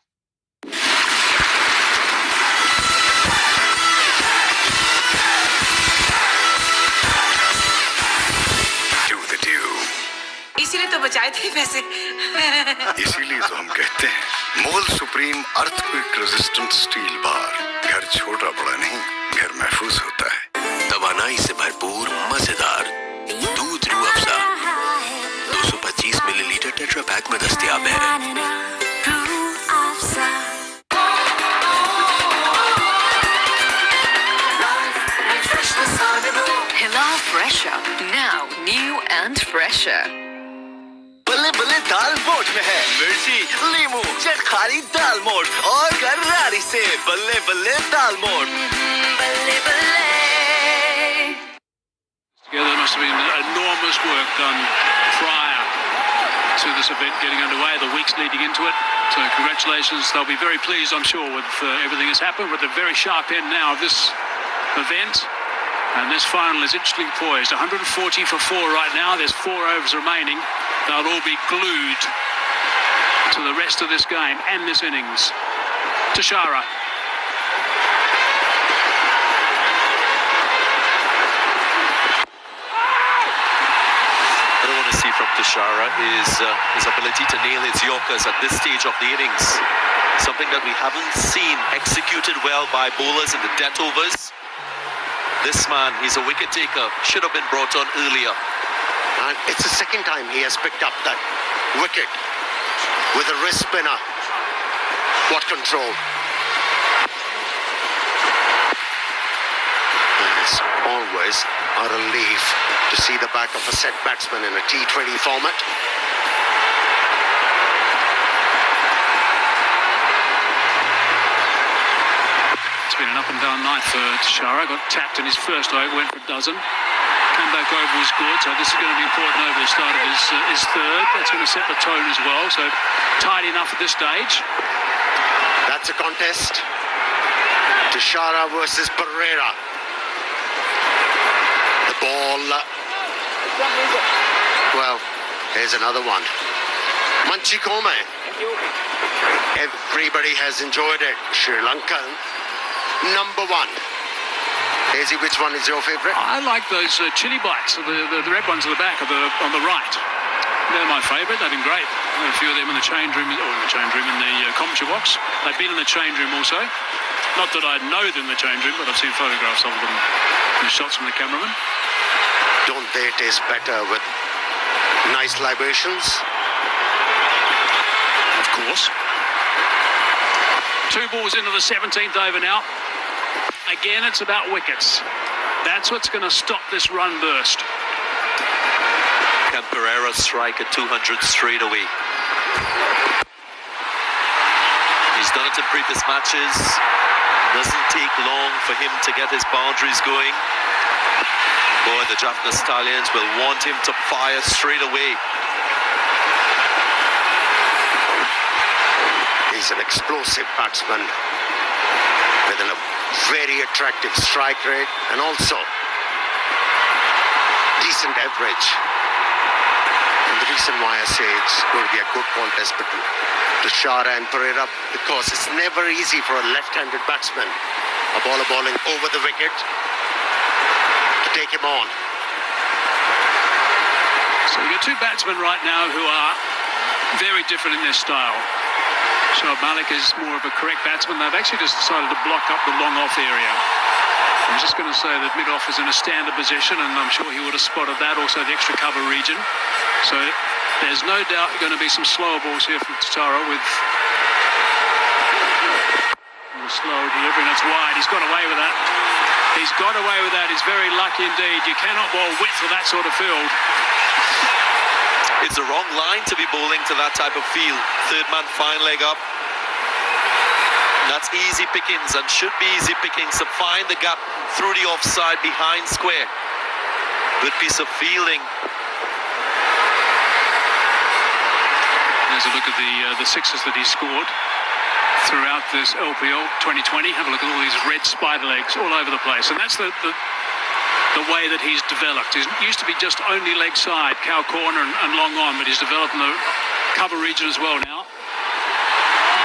Do the do. इसीलिए तो बचाए थे पैसे। इसीलिए तो हम कहते हैं मोल supreme earthquake resistant steel bar. घर छोटा बड़ा नहीं, घर महफूज होता है। तवानाई से भरपूर मजेदार दूध Rooh Afza 225 millilitre tetra pack में दस्तयाब है। Hila Fresher, now new and fresher. बल्ले बल्ले दाल मोठ में है मिर्ची, लीमू, चटखारी दाल मोठ और गरारी से बल्ले बल्ले दाल मोठ। बल्ले बल्ले। Yeah, there must have been enormous work done prior to this event getting underway, the weeks leading into it. So congratulations. They'll be very pleased, I'm sure, with everything that's happened. We're at the very sharp end now of this event. And this final is interestingly poised. 140 for 4 right now. There's 4 overs remaining. They'll all be glued to the rest of this game and this innings. Tashara. What I want to see from Tashara is his ability to nail his yorkers at this stage of the innings. Something that we haven't seen executed well by bowlers in the death overs. This man, he's a wicket taker, should have been brought on earlier. And it's the second time he has picked up that wicket with a wrist spinner. What control. It's always a relief to see the back of a set batsman in a T20 format. It's been an up and down night for Tashara. Got tapped in his first over, went for a dozen. Came back over was good, so this is going to be important over the start of his third. That's going to set the tone as well, so tight enough at this stage. That's a contest. Tishara versus Pereira. The ball. Well, here's another one. Manchikome. Everybody has enjoyed it. Sri Lanka, number one. Daisy, which one is your favorite? I like those chili bites, the red ones at the back, on the right. They're my favourite. They've been great. I had a few of them in the change room, in the commentary box. They've been in the change room also. Not that I know them in the change room, but I've seen photographs of them and shots from the cameraman. Don't they taste better with nice libations? Of course. 2 balls into the 17th over now. Again, it's about wickets. That's what's going to stop this run burst. Can Pereira strike at 200 straight away? He's done it in previous matches. Doesn't take long for him to get his boundaries going. Boy, the Jaffna Stallions will want him to fire straight away. He's an explosive batsman with a very attractive strike rate and also decent average. And the reason why I say it's going to be a good contest between Tishara and Pereira, because it's never easy for a left-handed batsman, a bowler bowling over the wicket, to take him on. So we've got 2 batsmen right now who are very different in their style. Shoaib Malik is more of a correct batsman. They've actually just decided to block up the long off area. I was just going to say that mid-off is in a standard position, and I'm sure he would have spotted that, also the extra cover region. So there's no doubt going to be some slower balls here from Tishara with the slow delivery, and that's wide. He's got away with that. He's got away with that. He's very lucky indeed. You cannot bowl width with that sort of field. It's the wrong line to be bowling to that type of field. Third man, fine leg up. That's easy pickings and should be easy pickings to find the gap through the offside behind square. Good piece of fielding. There's a look at the sixes that he scored throughout this LPL 2020. Have a look at all these red spider legs all over the place. And that's the way that he's developed. He used to be just only leg side, cow corner and long on, but he's developed in the cover region as well now.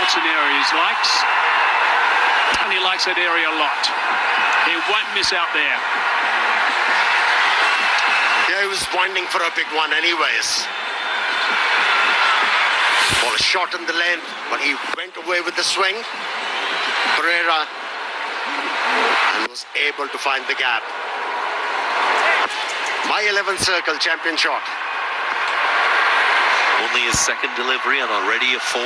That's an area he likes, and he likes that area a lot. He won't miss out there. Yeah, he was winding for a big one anyways. Ball a shot in the length, but he went away with the swing. Pereira and was able to find the gap. My 11th circle champion shot. Only his second delivery and already a 4.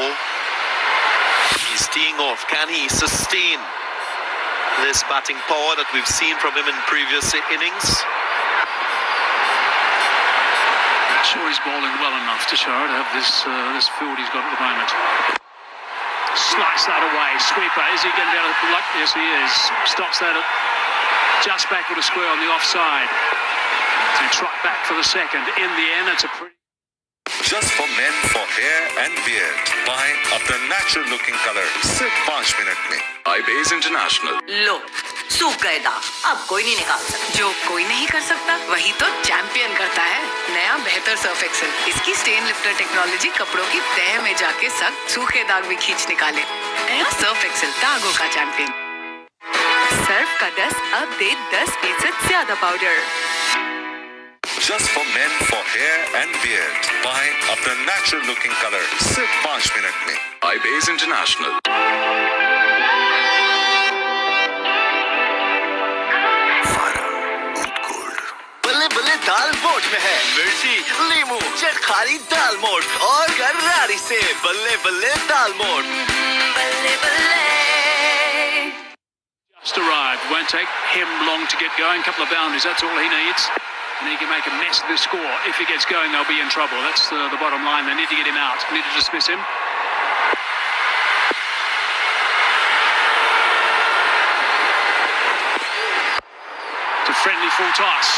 He's teeing off. Can he sustain this batting power that we've seen from him in previous innings? I'm sure he's bowling well enough to have this field he's got at the moment. Slice that away. Sweeper. Is he going to be able to block? Yes, he is. Stops that at just back with a square on the offside. To trot back for the second. In the end, it's a pretty... Just for men for hair and beard. Buy अपना natural looking color सिर्फ 5 minute में. iBase International. लो सूख गए दाग, अब कोई नहीं निकाल सकता। जो कोई नहीं कर सकता वही तो चैंपियन करता है। नया बेहतर सर्फ एक्सेल, इसकी स्टेन लिफ्टर टेक्नोलॉजी कपड़ों की तह में जाके सख्त सूखे दाग भी खींच निकाले। नया सर्फ एक्सेल, दागों का चैंपियन। सर्फ का 10 अब दे 10% ज्यादा powder. Just for men for hair and beard. Buy अपना natural looking color सिर्फ 5 मिनट में. iBase International. बल्ले बल्ले दाल मोठ में है मिर्ची, लीमू, चटखारी दाल मोठ और गरारी से बल्ले बल्ले दाल मोठ। बल्ले बल्ले। Just arrived. Won't take him long to get going. Couple of boundaries. That's all he needs. And he can make a mess of this score. If he gets going, they'll be in trouble. That's the bottom line. They need to get him out. Need to dismiss him. It's a friendly full toss.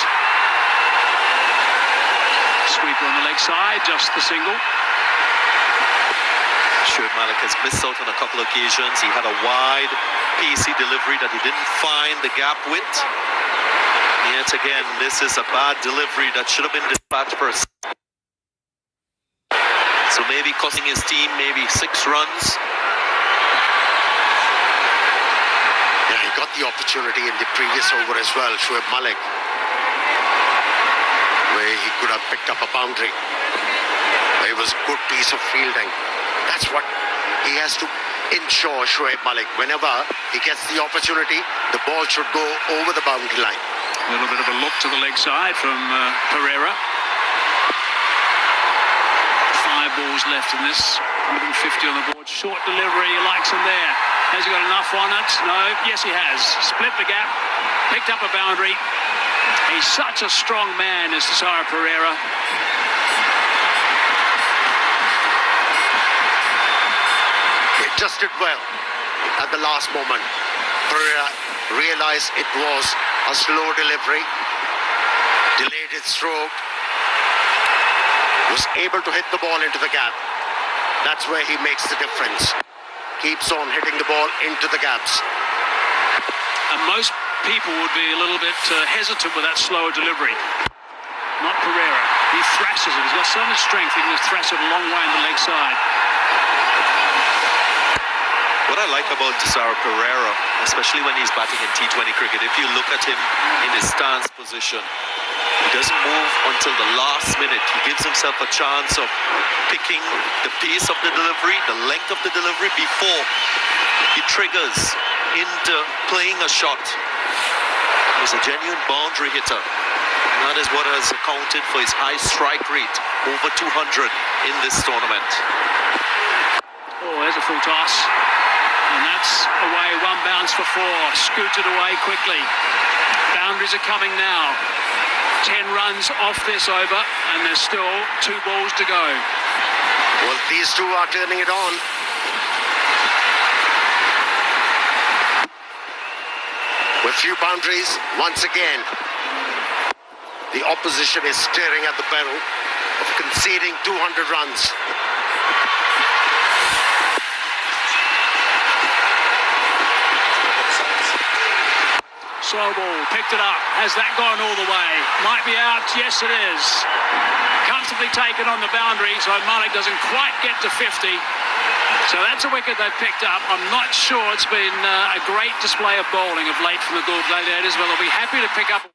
Sweeper on the leg side, just the single. Shoaib Malik has missed out on a couple of occasions. He had a wide, pacey delivery that he didn't find the gap with. Yet again, this is a bad delivery that should have been dispatched first. So maybe costing his team maybe 6 runs. Yeah, he got the opportunity in the previous over as well, Shoaib Malik, where he could have picked up a boundary. It was a good piece of fielding. That's what he has to ensure, Shoaib Malik. Whenever he gets the opportunity, the ball should go over the boundary line. A little bit of a look to the leg side from Pereira. 5 balls left in this. 150 on the board. Short delivery, he likes him there. Has he got enough on it? No. Yes, he has. Split the gap. Picked up a boundary. He's such a strong man, is Cesaro Pereira. He just did well at the last moment. Pereira realized it was a slow delivery, delayed its stroke, was able to hit the ball into the gap. That's where he makes the difference. Keeps on hitting the ball into the gaps. And most people would be a little bit hesitant with that slower delivery. Not Pereira. He thrashes it. He's got so much strength, he can just thrash it a long way on the leg side. What I like about Cesaro Pereira, especially when he's batting in T20 cricket, if you look at him in his stance position, he doesn't move until the last minute. He gives himself a chance of picking the pace of the delivery, the length of the delivery before he triggers into playing a shot. He's a genuine boundary hitter. And that is what has accounted for his high strike rate, over 200 in this tournament. Oh, there's a full toss. And that's away, 1 bounce for 4. Scooted away quickly. Boundaries are coming now. 10 runs off this over, and there's still 2 balls to go. Well, these two are turning it on. With few boundaries, once again, the opposition is staring at the barrel of conceding 200 runs. Slow ball, picked it up. Has that gone all the way? Might be out. Yes, it is. Comfortably taken on the boundary, so Malik doesn't quite get to 50. So that's a wicket they've picked up. I'm not sure it's been a great display of bowling of late from the Gold Gladiators, but they'll be happy to pick up.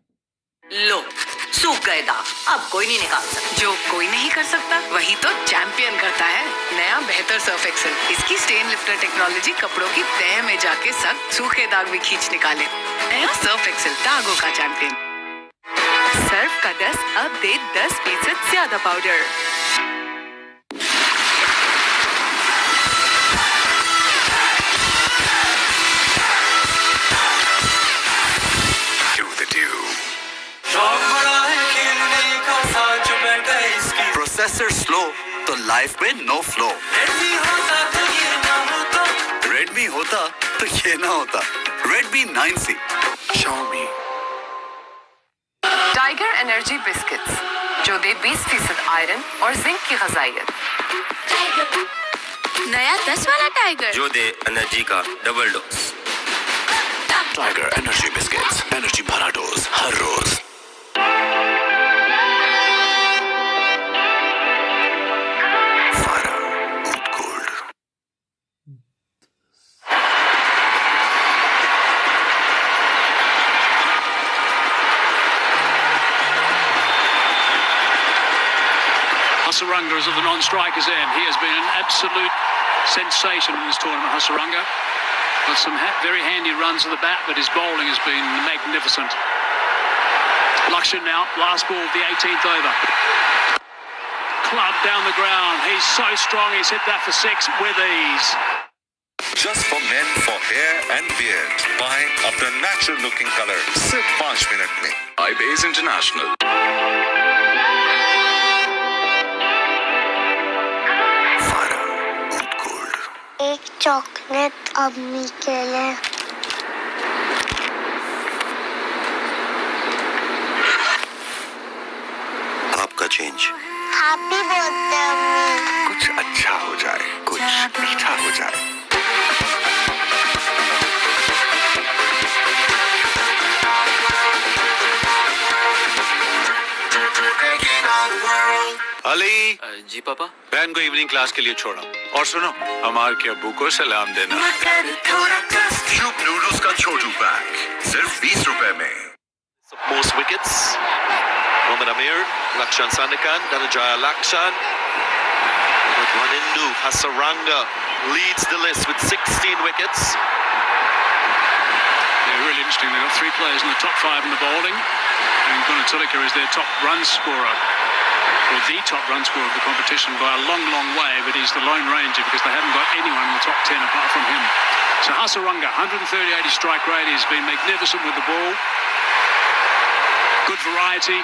लो सूख गए दाग, अब कोई नहीं निकाल सकता। जो कोई नहीं कर सकता वही तो चैंपियन करता है। नया बेहतर सर्फ एक्सेल, इसकी स्टेन लिफ्टर टेक्नोलॉजी कपड़ों की तह में जाके सख्त सूखे दाग भी खींच निकाले। नया सर्फ एक्सेल, दागों का चैंपियन। सर्फ का 10 अब दे 10% ज्यादा पाउडर। प्रोसेसर स्लो तो लाइफ में नो फ्लो। रेडमी होता तो ये ना होता। Redmi 9C Xiaomi। Tiger energy biscuits जो दे 20% आयरन और जिंक की ग़िज़ाइयत। नया 10 वाला टाइगर जो दे एनर्जी का double dose. Tiger energy biscuits, energy भरा डोज हर रोज। Hasaranga is of the non-strikers end. He has been an absolute sensation in this tournament, Hasaranga. Got some very handy runs of the bat, but his bowling has been magnificent. Lakshan now, last ball of the 18th over. Club down the ground. He's so strong. He's hit that for 6 with ease. Just for men for hair and beard. Buy अपना natural looking color सिर्फ 5 minute में. iBase International. एक chocolate अम्मी के लिए। आपका change. Ali ji पापा। बहन को इवनिंग क्लास के लिए छोड़ा और सुनो हमारे के अब्बू को सलाम देना। क्यूब नूडल्स का छोटू पैक सिर्फ 20 रुपए में। Most wickets. Mohammad Amir, Lakshan Sandakan, Dhananjaya Lakshan. But one Hindu, Hasaranga, leads the list with 16 wickets. They're really interesting. They've got 3 players in the top 5 in the bowling, and Gunatulika is their top run scorer, or the top run scorer of the competition by a long, long way, but he's the lone ranger because they haven't got anyone in the top 10 apart from him. So Hasaranga, 138 his strike rate. He's been magnificent with the ball. Good variety.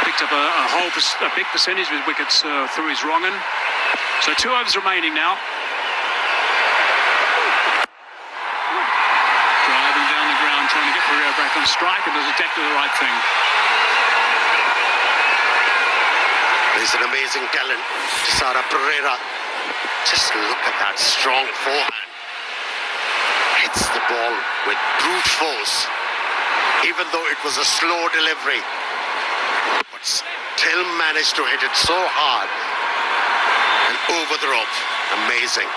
Picked up a big percentage with wickets through his wrong-un. So 2 overs remaining now. Driving down the ground, trying to get Pereira back on strike, and does exactly the right thing. He's an amazing talent, Tisara Pereira. Just look at that strong forehand. Hits the ball with brute force, even though it was a slow delivery. But still managed to hit it so hard and over the rope. Amazing.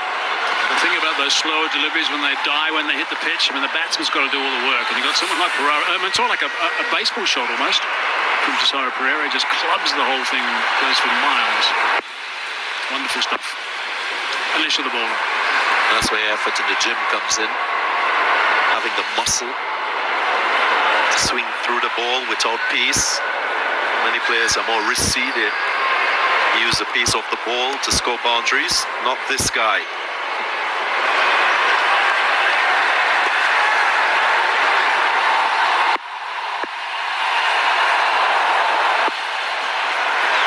The thing about those slower deliveries when they die, when they hit the pitch, I mean, the batsman's got to do all the work. And you got someone like Pereira, I mean, it's all like a baseball shot almost from Tisara Pereira. He just clubs the whole thing and goes for miles. Wonderful stuff. Unless you're the bowler. That's where effort in the gym comes in. Having the muscle to swing through the ball without pace. Many players are more risky. They use the pace of the ball to score boundaries. Not this guy.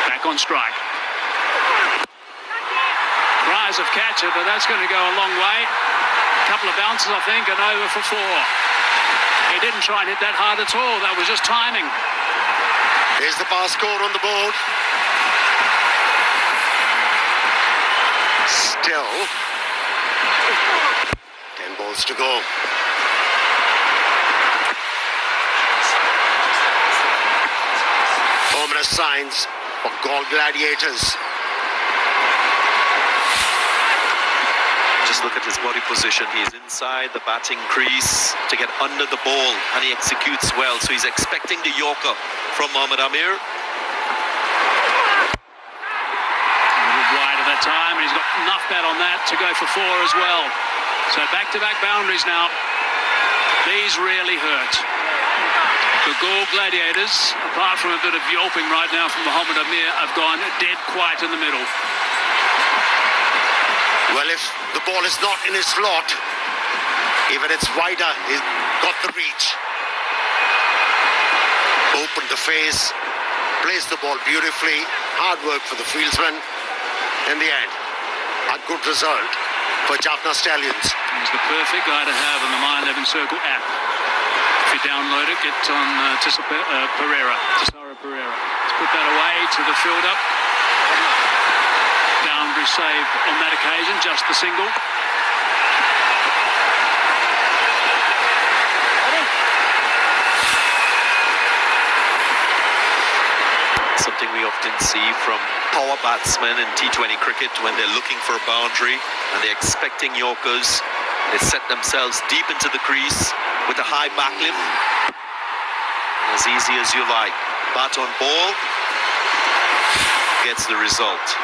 Back on strike. Cries of catcher, but that's going to go a long way. A couple of bounces, I think, and over for 4. He didn't try and hit that hard at all. That was just timing. Here's the pass score on the board. Still 10 balls to go. Ominous signs for Gall Gladiators. Just look at his body position. He's inside the batting crease to get under the ball, and he executes well. So he's expecting the Yorker from Mohammad Amir. A little wide at that time, and he's got enough bat on that to go for 4 as well. So back-to-back boundaries now. These really hurt. The Gall Gladiators, apart from a bit of yelping right now from Mohammad Amir, have gone dead quiet in the middle. Well, if the ball is not in his slot, even it's wider, he's got the reach. Opened the face, placed the ball beautifully. Hard work for the fieldsman. In the end, a good result for Jaffna Stallions. He's the perfect guy to have in the My 11 Circle app. If you download it, get on Tisara Pereira. Let's put that away to the fielder. Boundary saved on that occasion, just the single. Something we often see from power batsmen in T20 cricket when they're looking for a boundary and they're expecting Yorkers. They set themselves deep into the crease with a high back limb. As easy as you like. Bat on ball gets the result.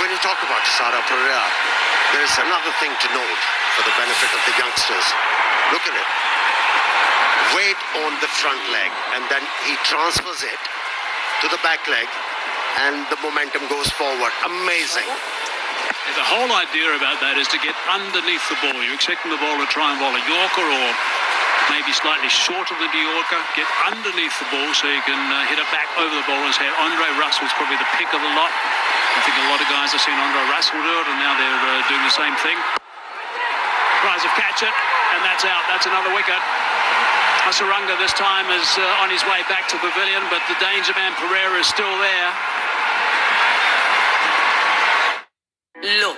When you talk about Tisara Pereira, there is another thing to note for the benefit of the youngsters. Look at it. Weight on the front leg, and then he transfers it to the back leg, and the momentum goes forward. Amazing. The whole idea about that is to get underneath the ball. You're expecting the ball to try and bowl a Yorker or maybe slightly shorter than the Yorker. Get underneath the ball so you can hit it back over the bowler's head. Andre Russell's probably the pick of the lot. I think a lot of guys have seen Andre Russell do it, and now they're doing the same thing. Tries of catch it, and that's out. That's another wicket. Hasaranga this time is on his way back to pavilion, but the danger man Pereira is still there. लो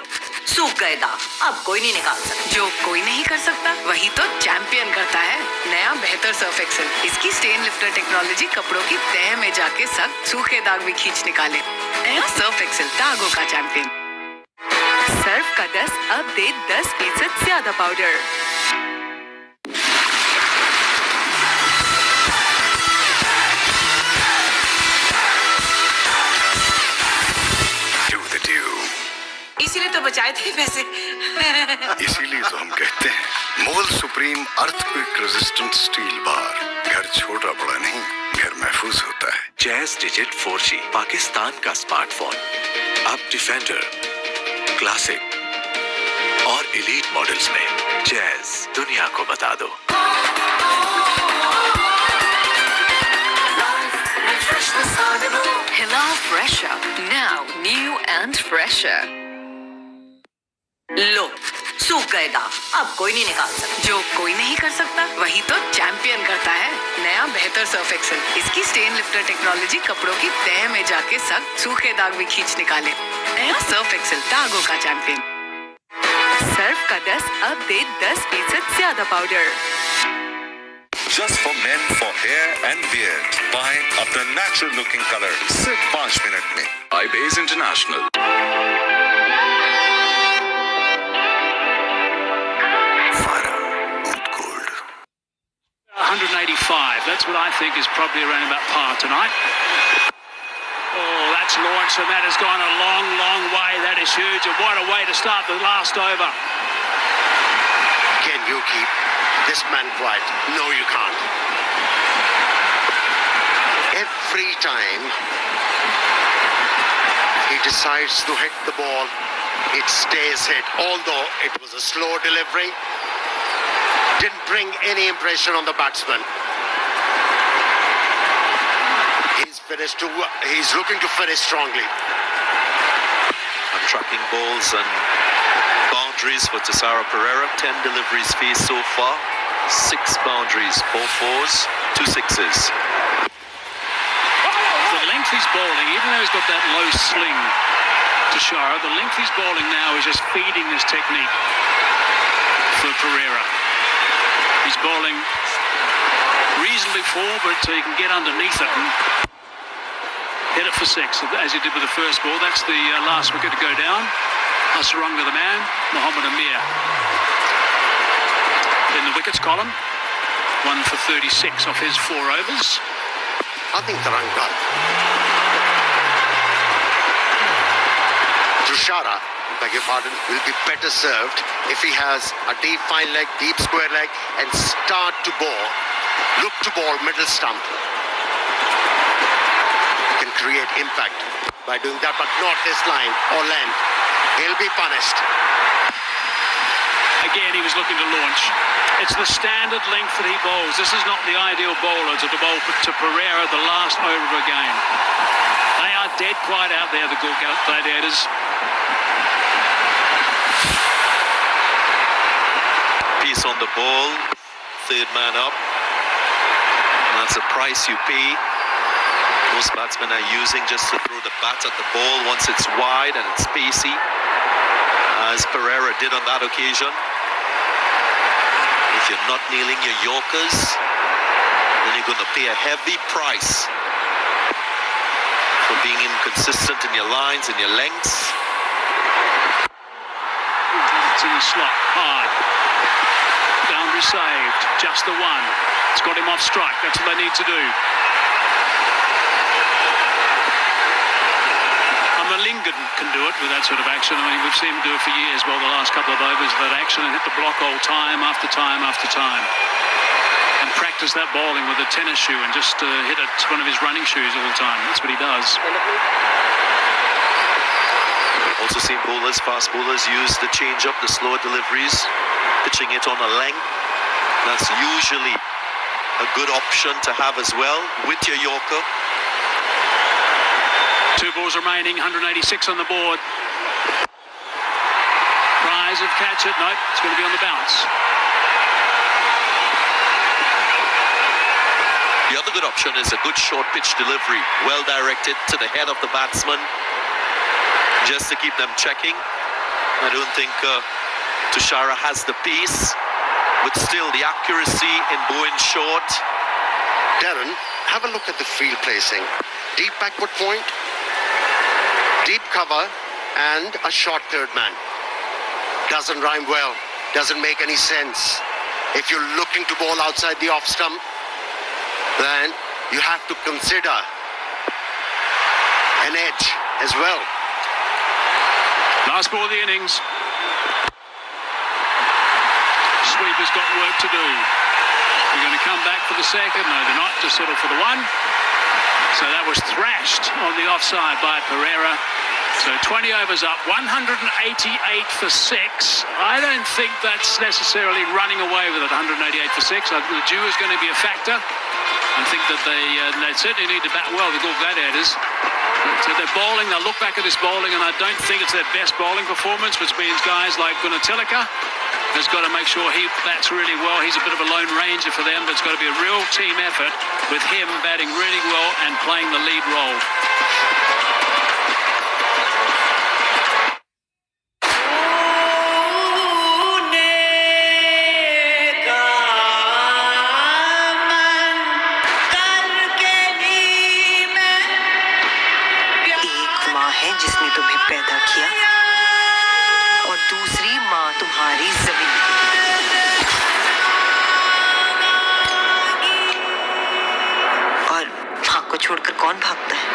सूख गए दाग अब कोई नहीं निकाल सकता। जो कोई नहीं कर सकता वही तो चैंपियन करता है। नया बेहतर सर्फ एक्सेल, इसकी स्टेन लिफ्टर टेक्नोलॉजी कपड़ों की तह में जाके सख्त सूखे दाग भी खींच निकाले। नया सर्फ एक्सेल, दागों का चैंपियन। सर्फ का 10 अब दे 10% ज्यादा पाउडर। इसीलिए तो बचाए थे पैसे। इसीलिए तो हम कहते हैं मोल supreme earthquake resistant steel bar. घर छोटा बड़ा नहीं, घर महफूज होता है। जैज डिजिट 4G पाकिस्तान का स्मार्टफोन। अब डिफेंडर, क्लासिक और एलीट मॉडल्स में जैज दुनिया को बता दो। Hila fresher, now new and fresher. लो, सूख गए दाग अब कोई नहीं निकाल सकता। जो कोई नहीं कर सकता वही तो चैंपियन करता है। नया बेहतर सर्फ एक्सेल, इसकी स्टेन लिफ्टर टेक्नोलॉजी कपड़ों की तह में जाके सख्त सूखे दाग भी खींच निकाले। नया सर्फ एक्सेल, दागों का चैंपियन। सर्फ का 10 अब दे 10% ज्यादा powder. Just for men for hair and beard. Buy अपना natural looking color सिर्फ 5 मिनट में। iBase International. Fara Oud Gold. 185. That's what I think is probably around about par tonight. Oh, that's launched and that has gone a long, long way. That is huge. And what a way to start the last over. Can you keep this man quiet? No, you can't. Every time he decides to hit the ball, it stays hit. Although it was a slow delivery, didn't bring any impression on the batsman. He's looking to finish strongly. I'm tracking balls and boundaries for Tessara Pereira. 10 deliveries faced so far. 6 boundaries, 4 fours, 2 sixes. The length he's bowling, even though he's got that low sling to Shara, the length he's bowling now is just feeding this technique for Pereira. He's bowling reasonably forward, but he can get underneath it and hit it for 6, as he did with the first ball. That's the last wicket to go down. Hasaranga the man, Mohammed Amir. In the wickets column, 1 for 36 off his 4 overs. I think Lanka, Tushara, beg your pardon, will be better served if he has a deep fine leg, deep square leg, and start to bowl. Look to bowl middle stump. He can create impact by doing that, but not this line or length. He'll be punished. Again, he was looking to launch. It's the standard length that he bowls. This is not the ideal bowler to bowl to Pereira the last over of a game. They are dead quiet out there, the Gladiators. Piece on the ball, third man up. And that's the price you pay. Most batsmen are using just to throw the bat at the ball once it's wide and it's spacey, as Pereira did on that occasion. If you're not nailing your Yorkers, then you're going to pay a heavy price for being inconsistent in your lines and your lengths. It's in the slot, hard. Boundary saved, just the one. It's got him off strike, that's what they need to do. Lincoln can do it with that sort of action. I mean, we've seen him do it for years, well, the last couple of overs of that action, and hit the block hole time after time after time. And practice that bowling with a tennis shoe and just hit it one of his running shoes all the time. That's what he does. Also seen bowlers, fast bowlers use the change-up, the slower deliveries, pitching it on a length. That's usually a good option to have as well with your Yorker. 2 balls remaining, 186 on the board. Prize of catch it, nope, it's going to be on the bounce. The other good option is a good short pitch delivery, well directed to the head of the batsman, just to keep them checking. I don't think Tushara has the pace, but still the accuracy in going short. Darren, have a look at the field placing. Deep backward point, deep cover, and a short third man. Doesn't rhyme well, doesn't make any sense. If you're looking to bowl outside the off stump, then you have to consider an edge as well. Last ball of the innings. Sweeper's got work to do. They're going to come back for the second. No, they're not. Just settle for the one. So that was thrashed on the offside by Pereira. So 20 overs up, 188 for 6. I don't think that's necessarily running away with it, 188 for 6. The dew is going to be a factor. I think that they certainly need to bat well, the Gul Gladiators. So they're bowling, they'll look back at this bowling, and I don't think it's their best bowling performance, which means guys like Gunatilaka has got to make sure he bats really well. He's a bit of a lone ranger for them, but it's got to be a real team effort with him batting really well and playing the lead role. जिसने तुम्हें पैदा किया और दूसरी माँ तुम्हारी जमीन। और माँ को छोड़कर कौन भागता है?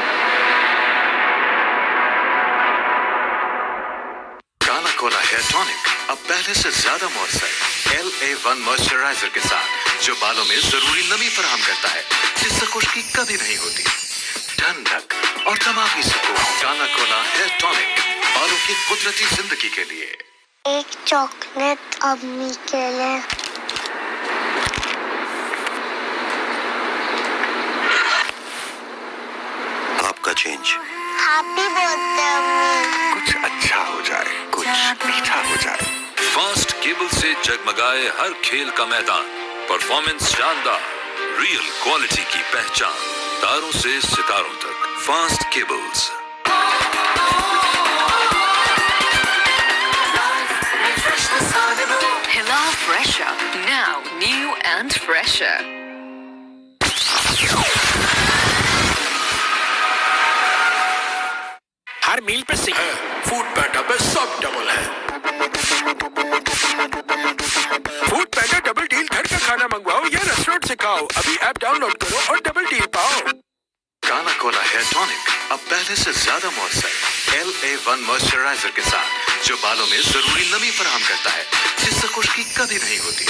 काला कोला हेयर टॉनिक अब पहले से ज्यादा मॉइस्चर LA1 मॉइस्चराइजर के साथ, जो बालों में जरूरी नमी फराहम करता है, जिससे खुश्की कभी नहीं होती। ठंडक और दिमागी सुकून। काला कोला हेयर टॉनिक, बालों की कुदरती जिंदगी के लिए। एक चॉकलेट अम्मी के लिए। आपका चेंज। हैप्पी बर्थडे अम्मी। कुछ अच्छा हो जाए, कुछ मीठा हो जाए। फास्ट केबल से जगमगाए हर खेल का मैदान। परफॉर्मेंस शानदार, रियल क्वालिटी की पहचान। तारों से सितारों तक, fast cables. Hila Fresher, now new and fresher. Her meal पे सिंह है, फूड पैंडा पे सब डबल है। फूड पैंडा डबल डील, घर का खाना मंगवाओ या रेस्टोरेंट से खाओ। अभी ऐप डाउनलोड करो और डबल डील पाओ। काला कोला हेयर टॉनिक अब पहले से ज्यादा मॉइस्चर LA1 मॉइस्चराइजर के साथ, जो बालों में जरूरी नमी फराहम करता है, जिससे खुश्की कभी नहीं होती।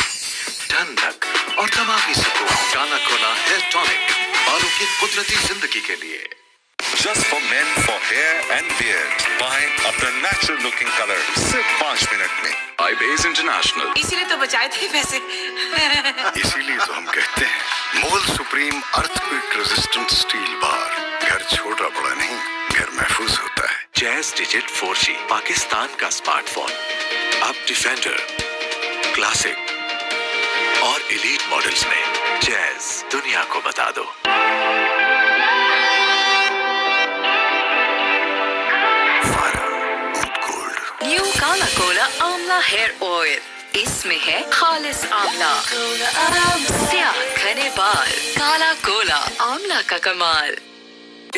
ठंडक और दिमागी सुकून। काला कोला हेयर टॉनिक, बालों की कुदरती जिंदगी के लिए। Just for men, for hair and beard. Buy अपना natural looking color सिर्फ 5 मिनट में। iBase International। इसीलिए तो बचाए थे पैसे। इसीलिए तो हम कहते हैं मोल supreme earthquake resistant steel bar. घर छोटा बड़ा नहीं, घर महफूज होता है। जैज डिजिट 4G पाकिस्तान का स्मार्टफोन अब डिफेंडर, क्लासिक और एलीट मॉडल्स में जैज दुनिया को बता दो। न्यू काला कोला आंवला हेयर ऑयल, इसमें है खालिस आंवला, स्याह घने बाल, काला कोला आंवला का कमाल।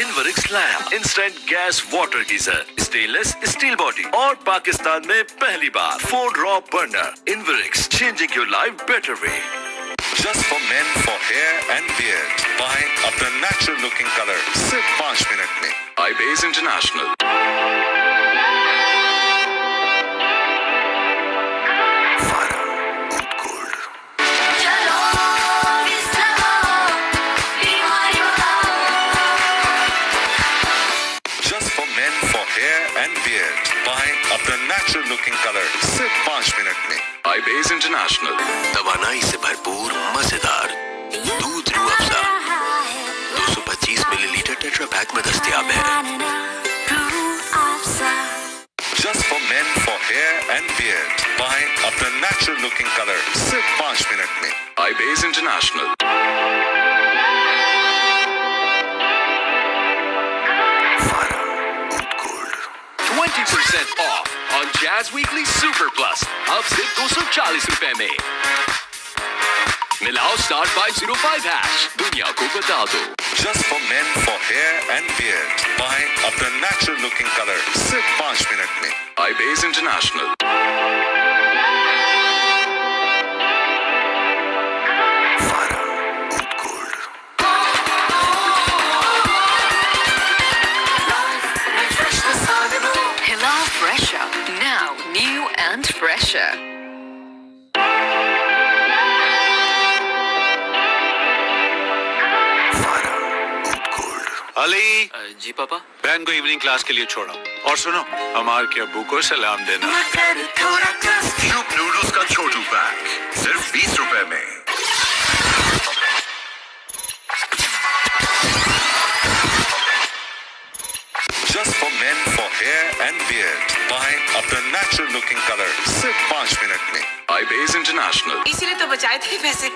इनवरिक्स लाया instant gas water geyser, stainless steel body और पाकिस्तान में पहली बार 4 row burner. Inverex, changing your life better way. Just for men, for hair and beard. Buy अपना natural looking color सिर्फ 5 मिनट में। iBase International। Just for men, for hair and beard. Buy अपना natural looking color सिर्फ 5 minute में। iBase International। तवानाई से भरपूर मजेदार दूध Rooh Afza 225 millilitre tetra pack में दस्तयाब है। Just for men, for hair and beard. Buy अपना natural looking color सिर्फ 5 मिनट में। iBase International। 20% off on Jazz gas weekly super plus अब सिर्फ 240 रुपए में। मिलाओ स्टार 505 हैश, दुनिया को बता दो। Just for men for hair and beard. Buy अपना natural looking color सिर्फ 5 मिनट में। iBase International. Hila Fresher, now new and fresher. Ali ji पापा। बहन को इवनिंग क्लास के लिए छोड़ो और सुनो हमार के अब्बू को सलाम देना। क्यूब नूडल्स का छोटू पैक सिर्फ 20 रुपए में। Just for men for hair and beard. Buy अपना natural looking color सिर्फ 5 मिनट में। iBase International. इसीलिए तो बचाए थे पैसे।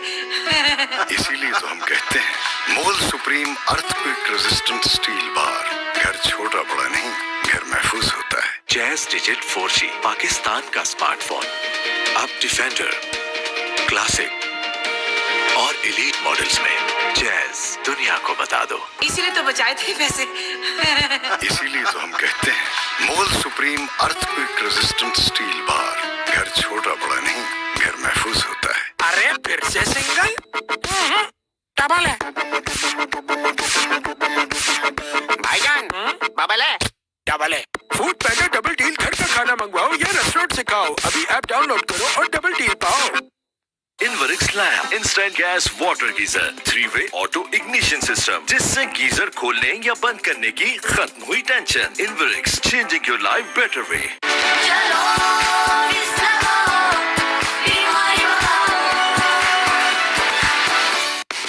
इसीलिए तो हम कहते हैं मोल supreme earthquake resistant steel bar. घर छोटा बड़ा नहीं, घर महफूज होता है। जैज डिजिट 4G पाकिस्तान का स्मार्टफोन। अब डिफेंडर, क्लासिक और एलीट मॉडल्स में जैज दुनिया को बता दो। इसीलिए तो बचाए थे पैसे। इसीलिए तो हम कहते हैं मोल supreme earthquake resistant steel bar. घर छोटा बड़ा नहीं, घर महफूज होता है। अरे फिर से सिंगल डबल है। भाईजान बबल है डबल है। फूड पैंडा डबल डील, घर का खाना मंगवाओ या रेस्टोरेंट से खाओ। अभी ऐप डाउनलोड करो और डबल डील पाओ। Inverex lamp instant gas water geyser 3-वे ऑटो इग्निशन सिस्टम, जिससे गीजर खोलने या बंद करने की खत्म हुई tension. Inverex, changing your life better way.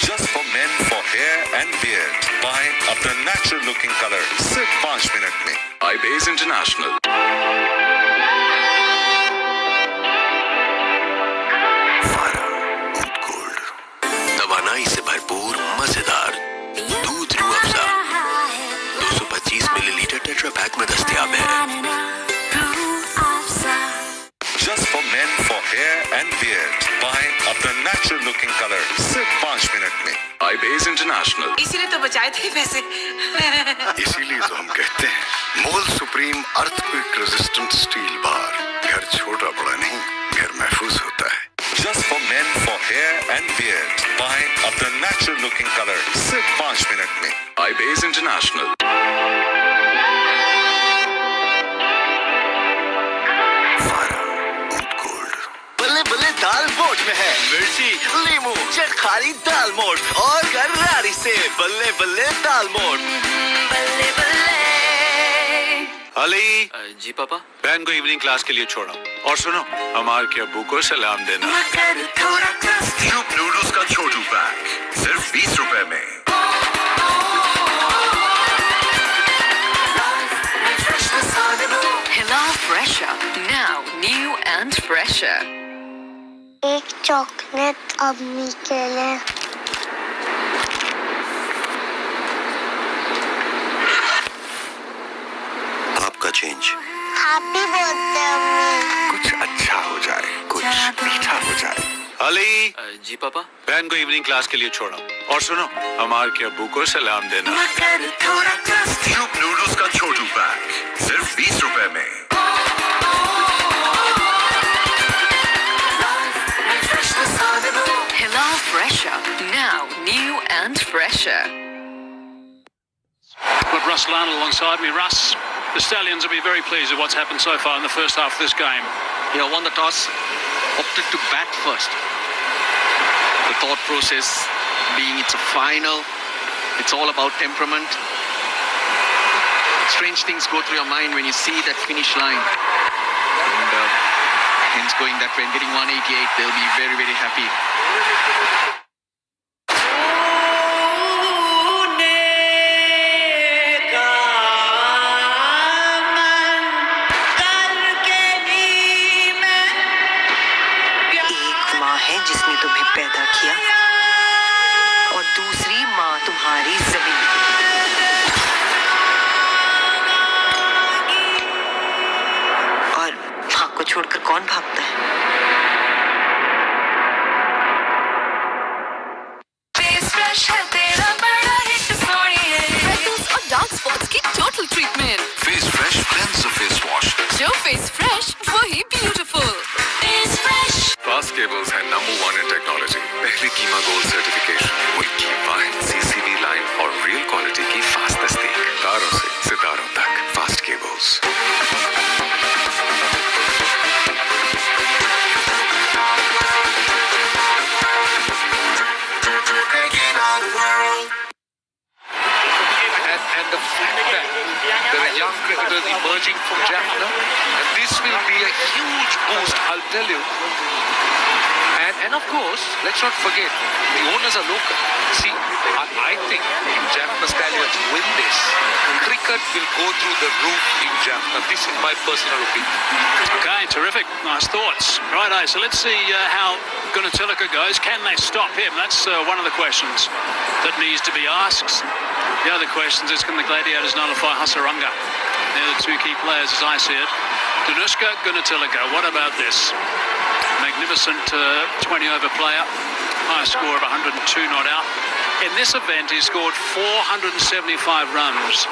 Just for men for hair and beard. Buy अपना natural looking color सिर्फ 5 मिनट में। iBase International. तवानाई से भरपूर मजेदार दूध Rooh Afza 225 millilitre tetra pack में दस्तयाब है। Just for men for hair and beard. Buy अपना natural looking color सिर्फ 5 मिनट में। iBase International. इसीलिए तो बचाए थे पैसे। इसीलिए तो हम कहते हैं मोल supreme earthquake resistant steel bar. घर छोटा बड़ा नहीं, घर महफूज होता है। Just for men for hair and beard. Buy अपना natural looking color सिर्फ 5 मिनट में। iBase International. बल्ले बल्ले दाल मोठ में है मिर्ची, लीमू, चटखारी दाल मोठ और गरारी से बल्ले बल्ले दाल मोठ। बल्ले बल्ले। अली जी पापा। बहन को इवनिंग क्लास के लिए छोड़ो और सुनो हमार के अब्बू को सलाम देना। क्यूब नूडल्स का छोटू पैक सिर्फ 20 रुपए में। Hila Fresher, now new and fresher. एक चॉकलेट अम्मी के लिए। आपका चेंज। हैप्पी बर्थडे अम्मी। कुछ अच्छा हो जाए, कुछ मीठा हो जाए। अली जी पापा। बहन को इवनिंग क्लास के लिए छोड़ो और सुनो हमार के अब्बू को सलाम देना। क्यूब नूडल्स का छोटू पैक सिर्फ 20 रुपए में। Hila Fresher, now new and fresher. Got Russ Lana alongside me. Russ, the Stallions will be very pleased with what's happened so far in the first half of this game. Yeah, won the toss, opted to bat first. The thought process being it's a final, it's all about temperament. Strange things go through your mind when you see that finish line. And hence going that way and getting 188, they'll be very, very happy. जिसने तुम्हें पैदा किया और दूसरी माँ तुम्हारी जमीन। और माँ कौन भागता है? फेस फ्रेश है तेरा बड़ा हिट छोड़िए Freckles और डार्क स्पॉट्स की total treatment. Face fresh cleanser face wash. जो फेस फ्रेश वही beautiful. Face fresh fast cables है नंबर 1 इन टेक्नोलॉजी. पहली कीमा गोल्ड सर्टिफिकेशन. उनकी वाहिद सीसीबी लाइन और रियल क्वालिटी की फास्ट तस्दीक. तारों से सितारों तक fast cables. And the fact that there are young cricketers emerging from Jaffna, and this will be a huge boost, I'll tell you. And of course, let's not forget, the owners are local. See, I think if Jaffna Stallions win this, cricket will go through the roof in Jaffna. This is my personal opinion. Okay, terrific. Nice thoughts. Righto, so let's see how Gunatilaka goes. Can they stop him? That's one of the questions that needs to be asked. The other question is, can the Gladiators nullify Hasaranga? They're the two key players as I see it. Danushka, Gunatilaka, what about this? Magnificent 20-over player. Highest score of 102 not out. In this event, he scored 475 runs,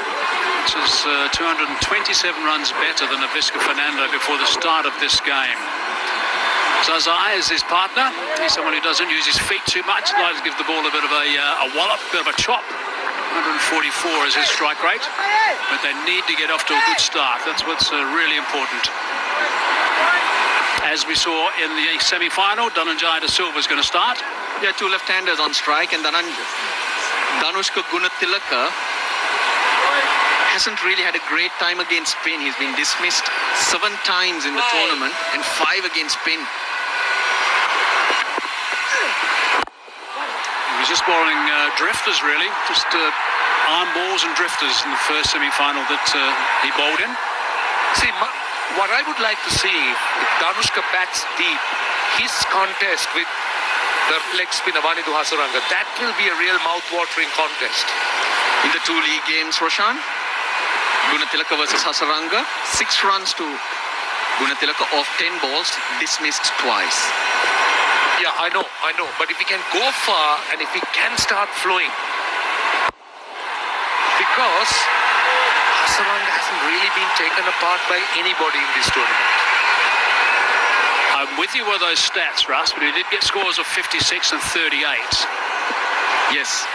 which is 227 runs better than Aviska Fernando before the start of this game. Zazai is his partner. He's someone who doesn't use his feet too much. Likes to give the ball a bit of a wallop, a bit of a chop. 144 is his strike rate, but they need to get off to a good start. That's what's really important. As we saw in the semi-final, Dhananjaya De Silva is going to start. Yeah, two left-handers on strike, and Danushka Gunatilaka hasn't really had a great time against spin. He's been dismissed 7 times in the tournament and 5 against spin. He was just bowling drifters, really. Just arm balls and drifters in the first semi-final that he bowled in. See, what I would like to see, if Danushka bats deep, his contest with the leg spinner Vanidhu Hasaranga, that will be a real mouth-watering contest. In the 2 league games, Roshan, Gunatilaka versus Hasaranga, 6 runs to Gunatilaka off 10 balls, dismissed twice. Yeah, I know. But if he can go far and if he can start flowing, because Hasaranga hasn't really been taken apart by anybody in this tournament. I'm with you with those stats, Russ, but he did get scores of 56 and 38. Yes,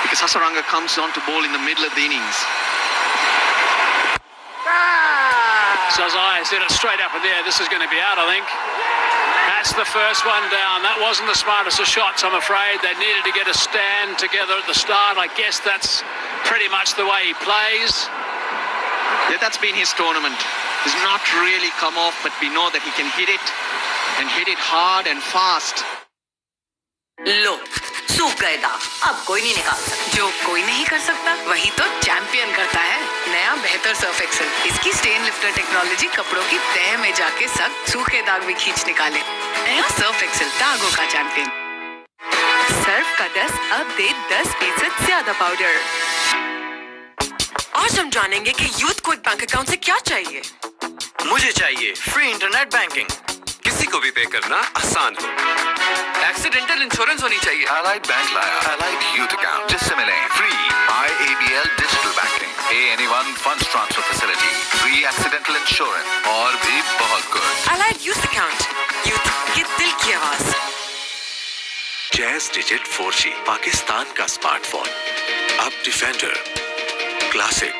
because Hasaranga comes on to bowl in the middle of the innings. Sazai said it straight up in there. This is going to be out, I think. That's the first one down. That wasn't the smartest of shots, I'm afraid. They needed to get a stand together at the start. I guess that's pretty much the way he plays. Yeah, that's been his tournament. He's not really come off, but we know that he can hit it and hit it hard and fast. लो सूख गए दाग, अब कोई नहीं निकाल सकता. जो कोई नहीं कर सकता वही तो चैंपियन करता है. नया बेहतर सर्फ एक्सेल. इसकी स्टेन लिफ्टर टेक्नोलॉजी कपड़ों की तह में जाके सख्त सूखे दाग भी खींच निकाले. नया सर्फ एक्सेल, दागों का चैंपियन. सर्फ का डस्ट अब दे 10% ज्यादा पाउडर. आज हम जानेंगे कि यूथ को एक बैंक अकाउंट से क्या चाहिए. मुझे चाहिए फ्री इंटरनेट बैंकिंग, किसी को भी पे करना आसान हो. एक्सीडेंटल इंश्योरेंस होनी चाहिए. Allied Bank लाया Allied Youth Account, जिससे मिले free IABL Digital Banking, Pay Anyone Funds Transfer Facility, free accidental insurance और भी बहुत कुछ. Allied Youth Account, यूथ के दिल की आवाज. जैज डिजिट 4G पाकिस्तान का स्मार्टफोन. अब डिफेंडर, क्लासिक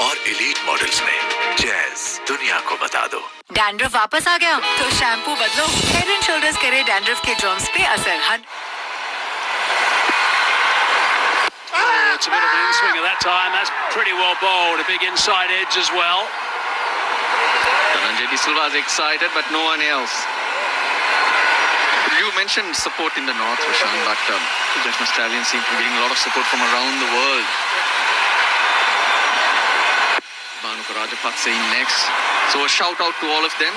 और एलीट मॉडल्स में जैज दुनिया को बता दो. डैंड्रफ वापस आ गया तो शैम्पू बदलो. हेड एंड शोल्डर्स करे डैंड्रफ के जर्म्स पे असर. It's a bit of an in-swing at that time. That's pretty well bowled. A big inside edge as well. Dhananjaya De Silva is excited, but no one else. You mentioned support in the north, Roshan, but the Jaffna Stallions seem to be getting a lot of support from around the world. Bhanuka Rajapakse in next. So a shout out to all of them.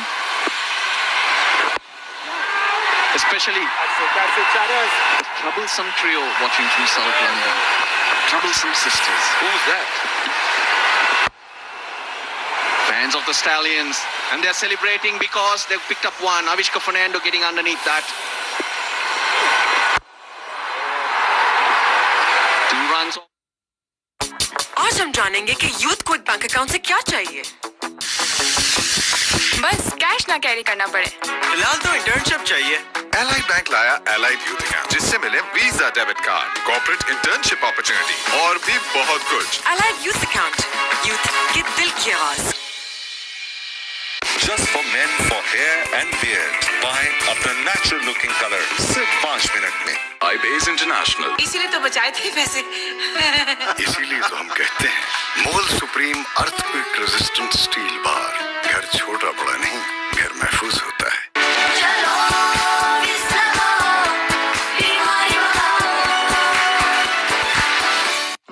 Especially the troublesome trio watching from South London. Troublesome sisters. Who's that? Fans of the Stallions And they're celebrating because they've picked up one. Avishka Fernando getting underneath that. 2 runs. आज हम जानेंगे कि youth को एक bank account से क्या चाहिए। बस कैश ना कैरी करना पड़े। फिलहाल तो इंटर्नशिप चाहिए। एलाइड बैंक लाया एलाइड यूथ अकाउंट, जिससे मिले visa debit card, corporate internship opportunity और भी बहुत कुछ। एलाइड यूथ अकाउंट, यूथ के दिल की आवाज। Just for men for hair and beard. Buy अपना natural looking color सिर्फ 5 मिनट में। iBase International. इसीलिए तो बचाए थे पैसे। इसीलिए तो हम कहते हैं मोल supreme earthquake resistant steel bar. घर छोटा बड़ा नहीं, घर महफूज होता है।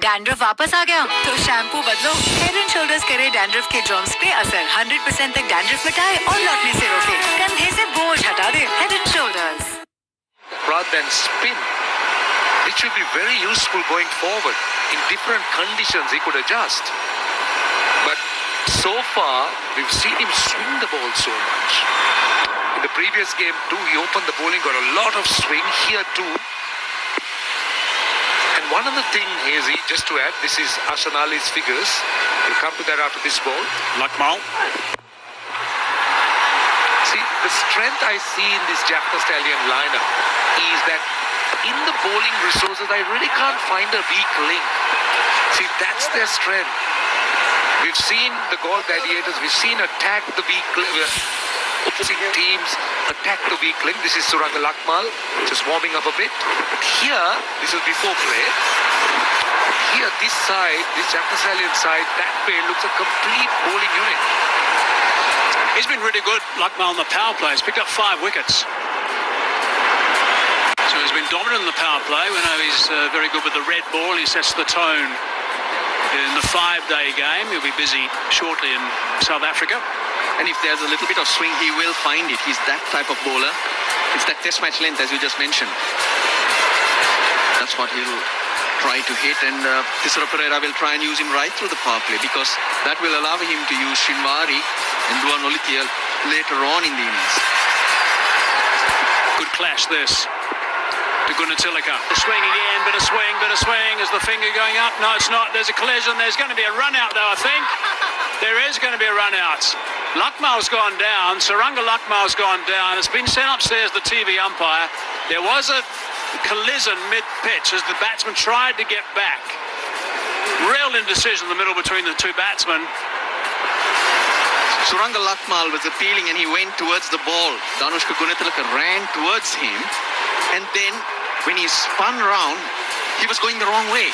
डैंड्रफ वापस आ गया तो शैम्पू बदलो। हेड एंड शोल्डर्स करे डैंड्रफ के जर्म्स पे असर। 100% तक डैंड्रफ मिटाए और लौटने से रोके। कंधे से बोझ हटा दे। Head and Shoulders. Rather than spin, it should be very useful going forward. In different conditions, he could adjust. But so far, we've seen him swing the ball so much. In the previous game too, he opened the bowling, got a lot of swing here too. And one other thing, Hazy, just to add, this is Hassan Ali's figures. We'll come to that after this ball. Lucknow. See, the strength I see in this Jaffna Stallion lineup is that in the bowling resources, I really can't find a weak link. See, that's their strength. We've seen the Gaul Gladiators, we've seen attack the weak opposing teams, attack the weak link. This is Suranga Lakmal, just warming up a bit. But here, this is before play. Here, this side, this Jaffna Stallion side, that way looks a complete bowling unit. He's been really good, Lucknow, on the power play. He's picked up 5 wickets. So he's been dominant in the power play. We know he's very good with the red ball. He sets the tone in the 5-day game. He'll be busy shortly in South Africa. And if there's a little bit of swing, he will find it. He's that type of bowler. It's that test match length, as you just mentioned. That's what he'll try to hit. And Thisara Pereira will try and use him right through the power play, because that will allow him to use Shinwari and Duan Olithia later on in the innings. Good clash this. To Gunatilaka. Swing again, bit of swing. Is the finger going up? No, it's not. There's a collision. There's going to be a run out, though, I think. There is going to be a run out. Luckmal's gone down. Suranga Luckmal's gone down. It's been sent upstairs, the TV umpire. There was a collision mid-pitch as the batsman tried to get back. Real indecision in the middle between the two batsmen. Suranga Lakmal was appealing and he went towards the ball. Danushka Gunatilaka ran towards him, and then when he spun round, he was going the wrong way.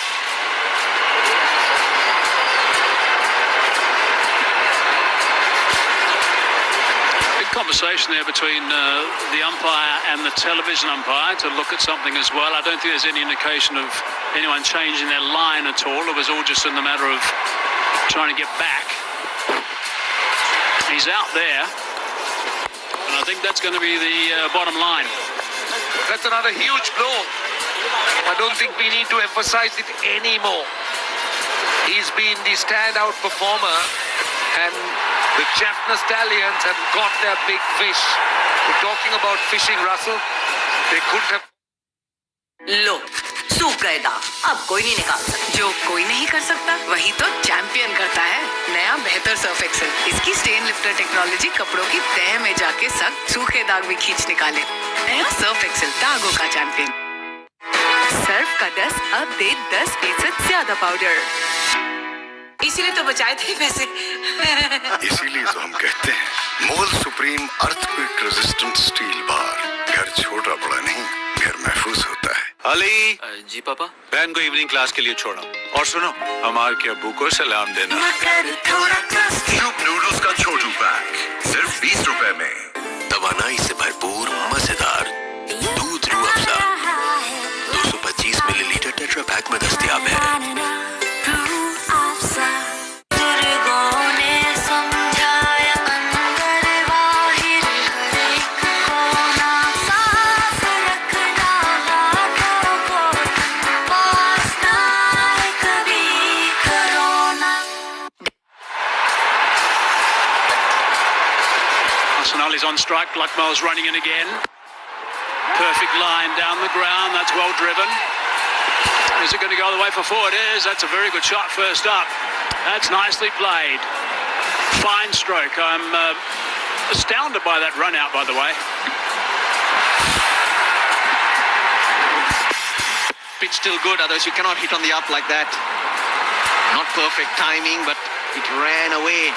Big conversation there between the umpire and the television umpire to look at something as well. I don't think there's any indication of anyone changing their line at all. It was all just in the matter of trying to get back. He's out there, and I think that's going to be the bottom line. That's another huge blow. I don't think we need to emphasize it anymore. He's been the standout performer, and the Jaffna Stallions have got their big fish. We're talking about fishing, Russell. They couldn't have... लो सूख गए दाग, अब कोई नहीं निकाल सकता। जो कोई नहीं कर सकता वही तो चैंपियन करता है। नया बेहतर सर्फ एक्सेल, इसकी स्टेन लिफ्टर टेक्नोलॉजी कपड़ों की तह में जाके सख्त सूखे दाग भी खींच निकाले। नया सर्फ एक्सेल, दागों का चैंपियन। सर्फ का 10 अब दे 10% ज्यादा पाउडर। इसीलिए तो बचाए थे पैसे। इसीलिए तो हम कहते हैं मोल supreme earthquake resistant steel bar. घर छोटा बड़ा नहीं, घर महफूज होता है। अली जी पापा। बहन को इवनिंग क्लास के लिए छोड़ा, और सुनो हमारे के अब्बू को सलाम देना। सूप नूडल्स का छोटू पैक सिर्फ 20 रुपए में। तवानाई से भरपूर मजेदार दूध Rooh Afza 225 millilitre tetra pack में दस्तयाब है। on strike. Luckmal's running in again. Perfect line down the ground. That's well driven. Is it going to go the way for four? It is. That's a very good shot first up. That's nicely played. Fine stroke. I'm astounded by that run out, by the way. Pitch still good, otherwise you cannot hit on the up like that. Not perfect timing, but it ran away.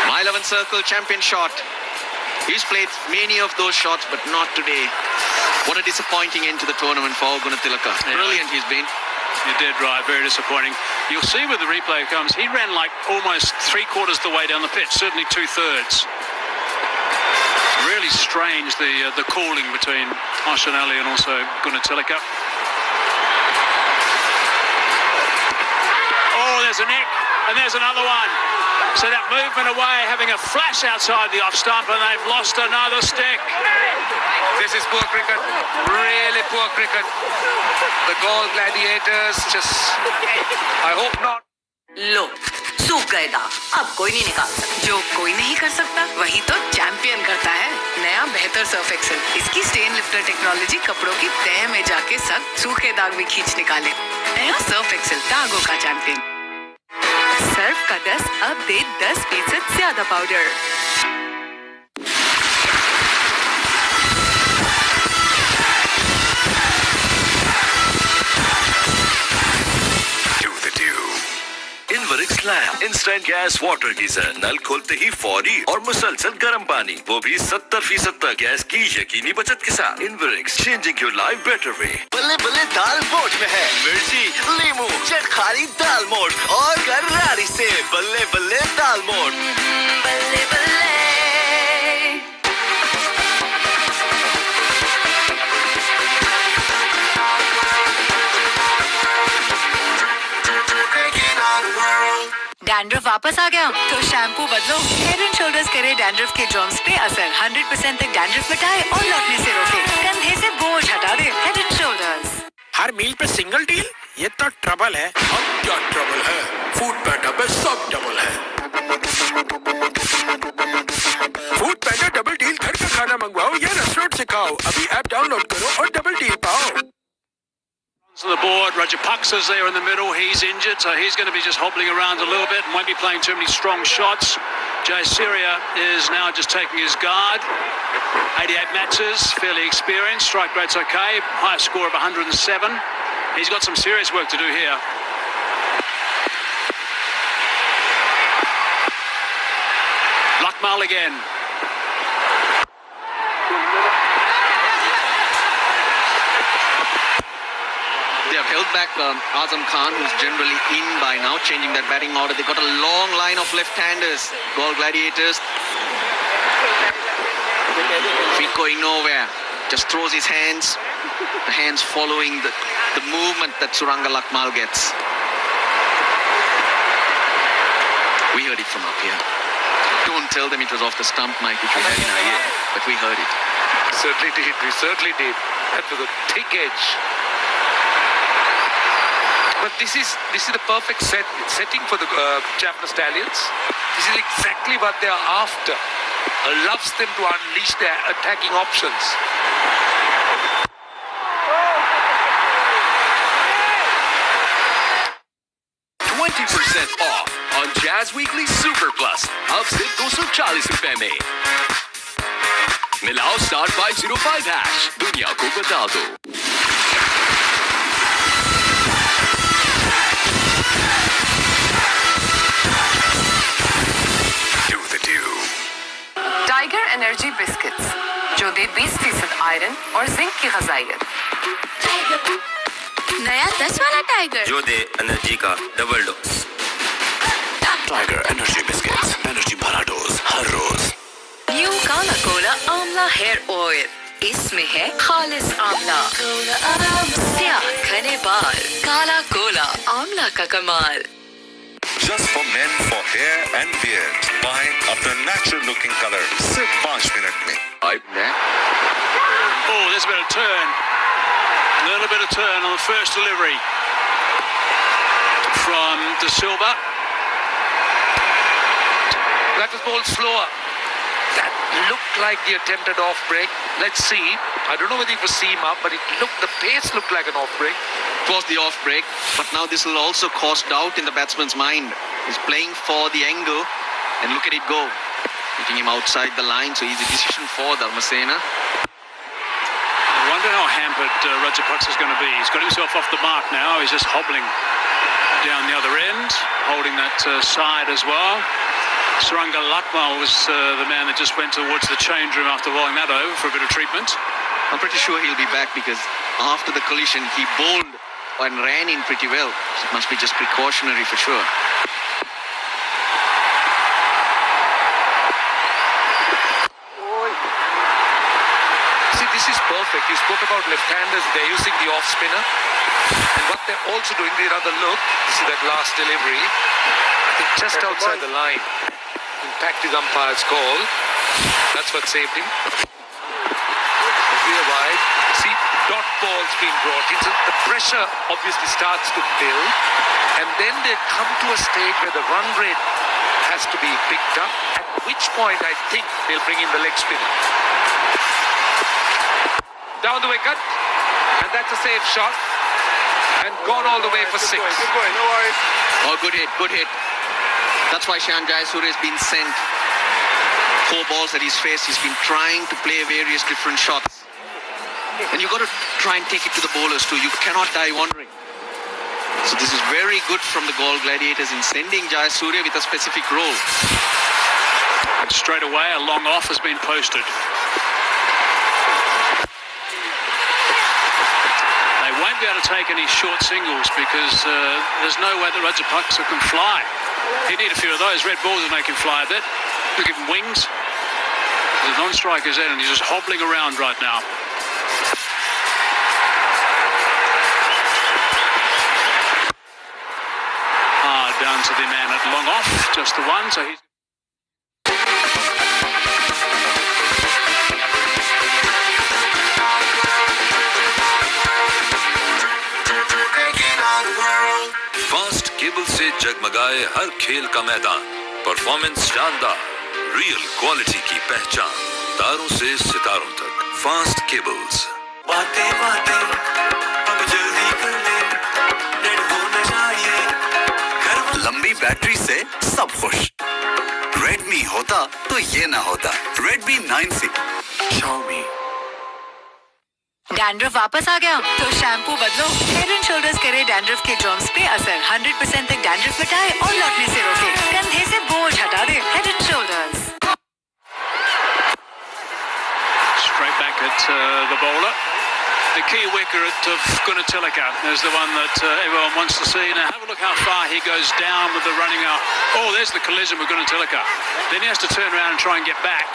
My 11 circle champion shot. He's played many of those shots, but not today. What a disappointing end to the tournament for Gunatilaka. Yeah. Brilliant he's been. You're dead right, very disappointing. You'll see with the replay comes, he ran like almost 3/4 the way down the pitch, certainly 2/3. Really strange, the calling between Oshanali and also Gunatilaka. Oh, there's a nick, and there's another one. So that movement away, having a flash outside the off stump, and they've lost another stick. This is poor cricket, really poor cricket. The Gaul Gladiators just, I hope not. लो सूख गए दाग, अब कोई नहीं निकाल सकता। जो कोई नहीं कर सकता वही तो चैंपियन करता है। नया बेहतर सर्फ एक्सेल, इसकी स्टेन लिफ्टर टेक्नोलॉजी कपड़ों की तह में जाके सख्त सूखे दाग भी खींच निकाले। नया सर्फ एक्सेल, दागों का चैंपियन। सर्फ का 10 अब दे 10% ज्यादा पाउडर। इनवर्क स्लैम इंस्टेंट गैस वाटर गीजर, नल खोलते ही फौरी और मुसलसल गर्म पानी, वो भी 70% तक गैस की यकीनी बचत के साथ। Inverex, changing your life better way. बल्ले बल्ले दाल मोड में है मिर्ची, लीमू, चटखारी दाल मोड और गरारी से बल्ले बल्ले दाल मोड। बल्ले बल्ले डैंड्रफ वापस आ गया तो शैम्पू बदलो। हेड एंड शोल्डर्स करे डैंड्रफ के जर्म्स पे असर, 100% तक डैंड्रफ मिटाए और लौटने से रोके, कंधे से बोझ हटा दे। Head and Shoulders. हर मील पे सिंगल डील, ये तो ट्रबल है। अब क्या ट्रबल है? फूड पैंडा पे सब डबल है। फूड पैंडा डबल डील, घर का खाना मंगवाओ या रेस्टोरेंट से खाओ। अभी ऐप डाउनलोड करो और डबल डील पाओ। To the board, Rajapaksa's there in the middle. He's injured, so he's going to be just hobbling around a little bit and won't be playing too many strong shots. Jay Syria is now just taking his guard. 88 matches, fairly experienced. Strike rate's okay. Highest score of 107. He's got some serious work to do here. Luckmal again. They have held back Azam Khan, who's generally in by now, changing that batting order. They've got a long line of left-handers, Gaul Gladiators. Feet going nowhere. Just throws his hands. The hands following the movement that Suranga Luckmal gets. We heard it from up here. Don't tell them it was off the stump, Mike, which we had in our ear. But we heard it. Certainly did, we certainly did. That was a thick edge. But this is the perfect setting for the Japanese Stallions. This is exactly what they are after. Allows them to unleash their attacking options. %20 off on Jazz Weekly Super Plus. अब सिर्फ 240 रुपए में। मिलाओ *505#। दुनिया को बता दो। Tiger energy biscuits, जो दे 20% आयरन और जिंक की ग़िज़ाइयत। नया 10 वाला टाइगर जो दे एनर्जी का double dose. Tiger energy biscuits, energy भरा डोज हर रोज। न्यू काला कोला आंवला हेयर ऑयल, इसमें है खालिस आंवला। स्याह घने बाल, काला कोला आंवला का कमाल। Just for men, for hair and beard. Buy अपना natural looking color सिर्फ 5 मिनट में। Oh, there's a bit of turn. A little bit of turn on the first delivery from De Silva. That was ball slower. That looked like the attempted off break. Let's see. I don't know whether it was seam up, but the pace looked like an off break. It was the off break, but now this will also cause doubt in the batsman's mind. He's playing for the angle, and look at it go. Hitting him outside the line, so easy decision for Dharmasena. I wonder how hampered Rajapaksa is going to be. He's got himself off the mark now. He's just hobbling down the other end, holding that side as well. Suranga Lakmal was the man that just went towards the change room after rolling that over for a bit of treatment. I'm pretty sure he'll be back because after the collision, he bowled and ran in pretty well. So it must be just precautionary for sure. See, this is perfect. You spoke about left-handers. They're using the off-spinner. And what they're also doing, the other look, this is that last delivery, I think just outside the line. Impact his umpire's call. That's what saved him. Clear wide. See, dot balls being brought in. So the pressure obviously starts to build. And then they come to a stage where the run rate has to be picked up. At which point I think they'll bring in the leg spinner. Down the wicket. And that's a safe shot. And gone all the way for 6. Oh, good hit, good hit. That's why Shan Jayasuriya has been sent 4 balls that he's faced. He's been trying to play various different shots. And you've got to try and take it to the bowlers too. You cannot die wandering. So this is very good from the Galle Gladiators in sending Jayasuriya with a specific role. And straight away, a long off has been posted. They won't be able to take any short singles because there's no way that Rajapaksa can fly. He'd need a few of those. Red balls will make him fly a bit. They'll give him wings. The non-striker's in and he's just hobbling around right now. Down to the man at long off, just the one, so he's... fast cable से जगमगाए हर खेल का मैदान, performance शानदार, real quality की पहचान, तारों से सितारों तक, फास्ट केबल्स। बातें बातें अब जल्दी कर ले, डेढ़ होना चाहिए। लंबी बैटरी से सब खुश। रेडमी होता तो ये ना होता। Redmi 9C। Xiaomi। डैंड्रफ वापस आ गया तो शैम्पू बदलो। हेड एंड शोल्डर्स करे डैंड्रफ के जर्म्स पे असर, 100% तक डैंड्रफ मिटाए और लौटने से रोके, कंधे से बोझ हटा दे। Head and Shoulders. Straight back at the bowler. The key wicket of Gunatilaka is the one that everyone wants to see. Now have a look how far he goes down with the running out. Oh, there's the collision with Gunatilaka. Then he has to turn around and try and get back,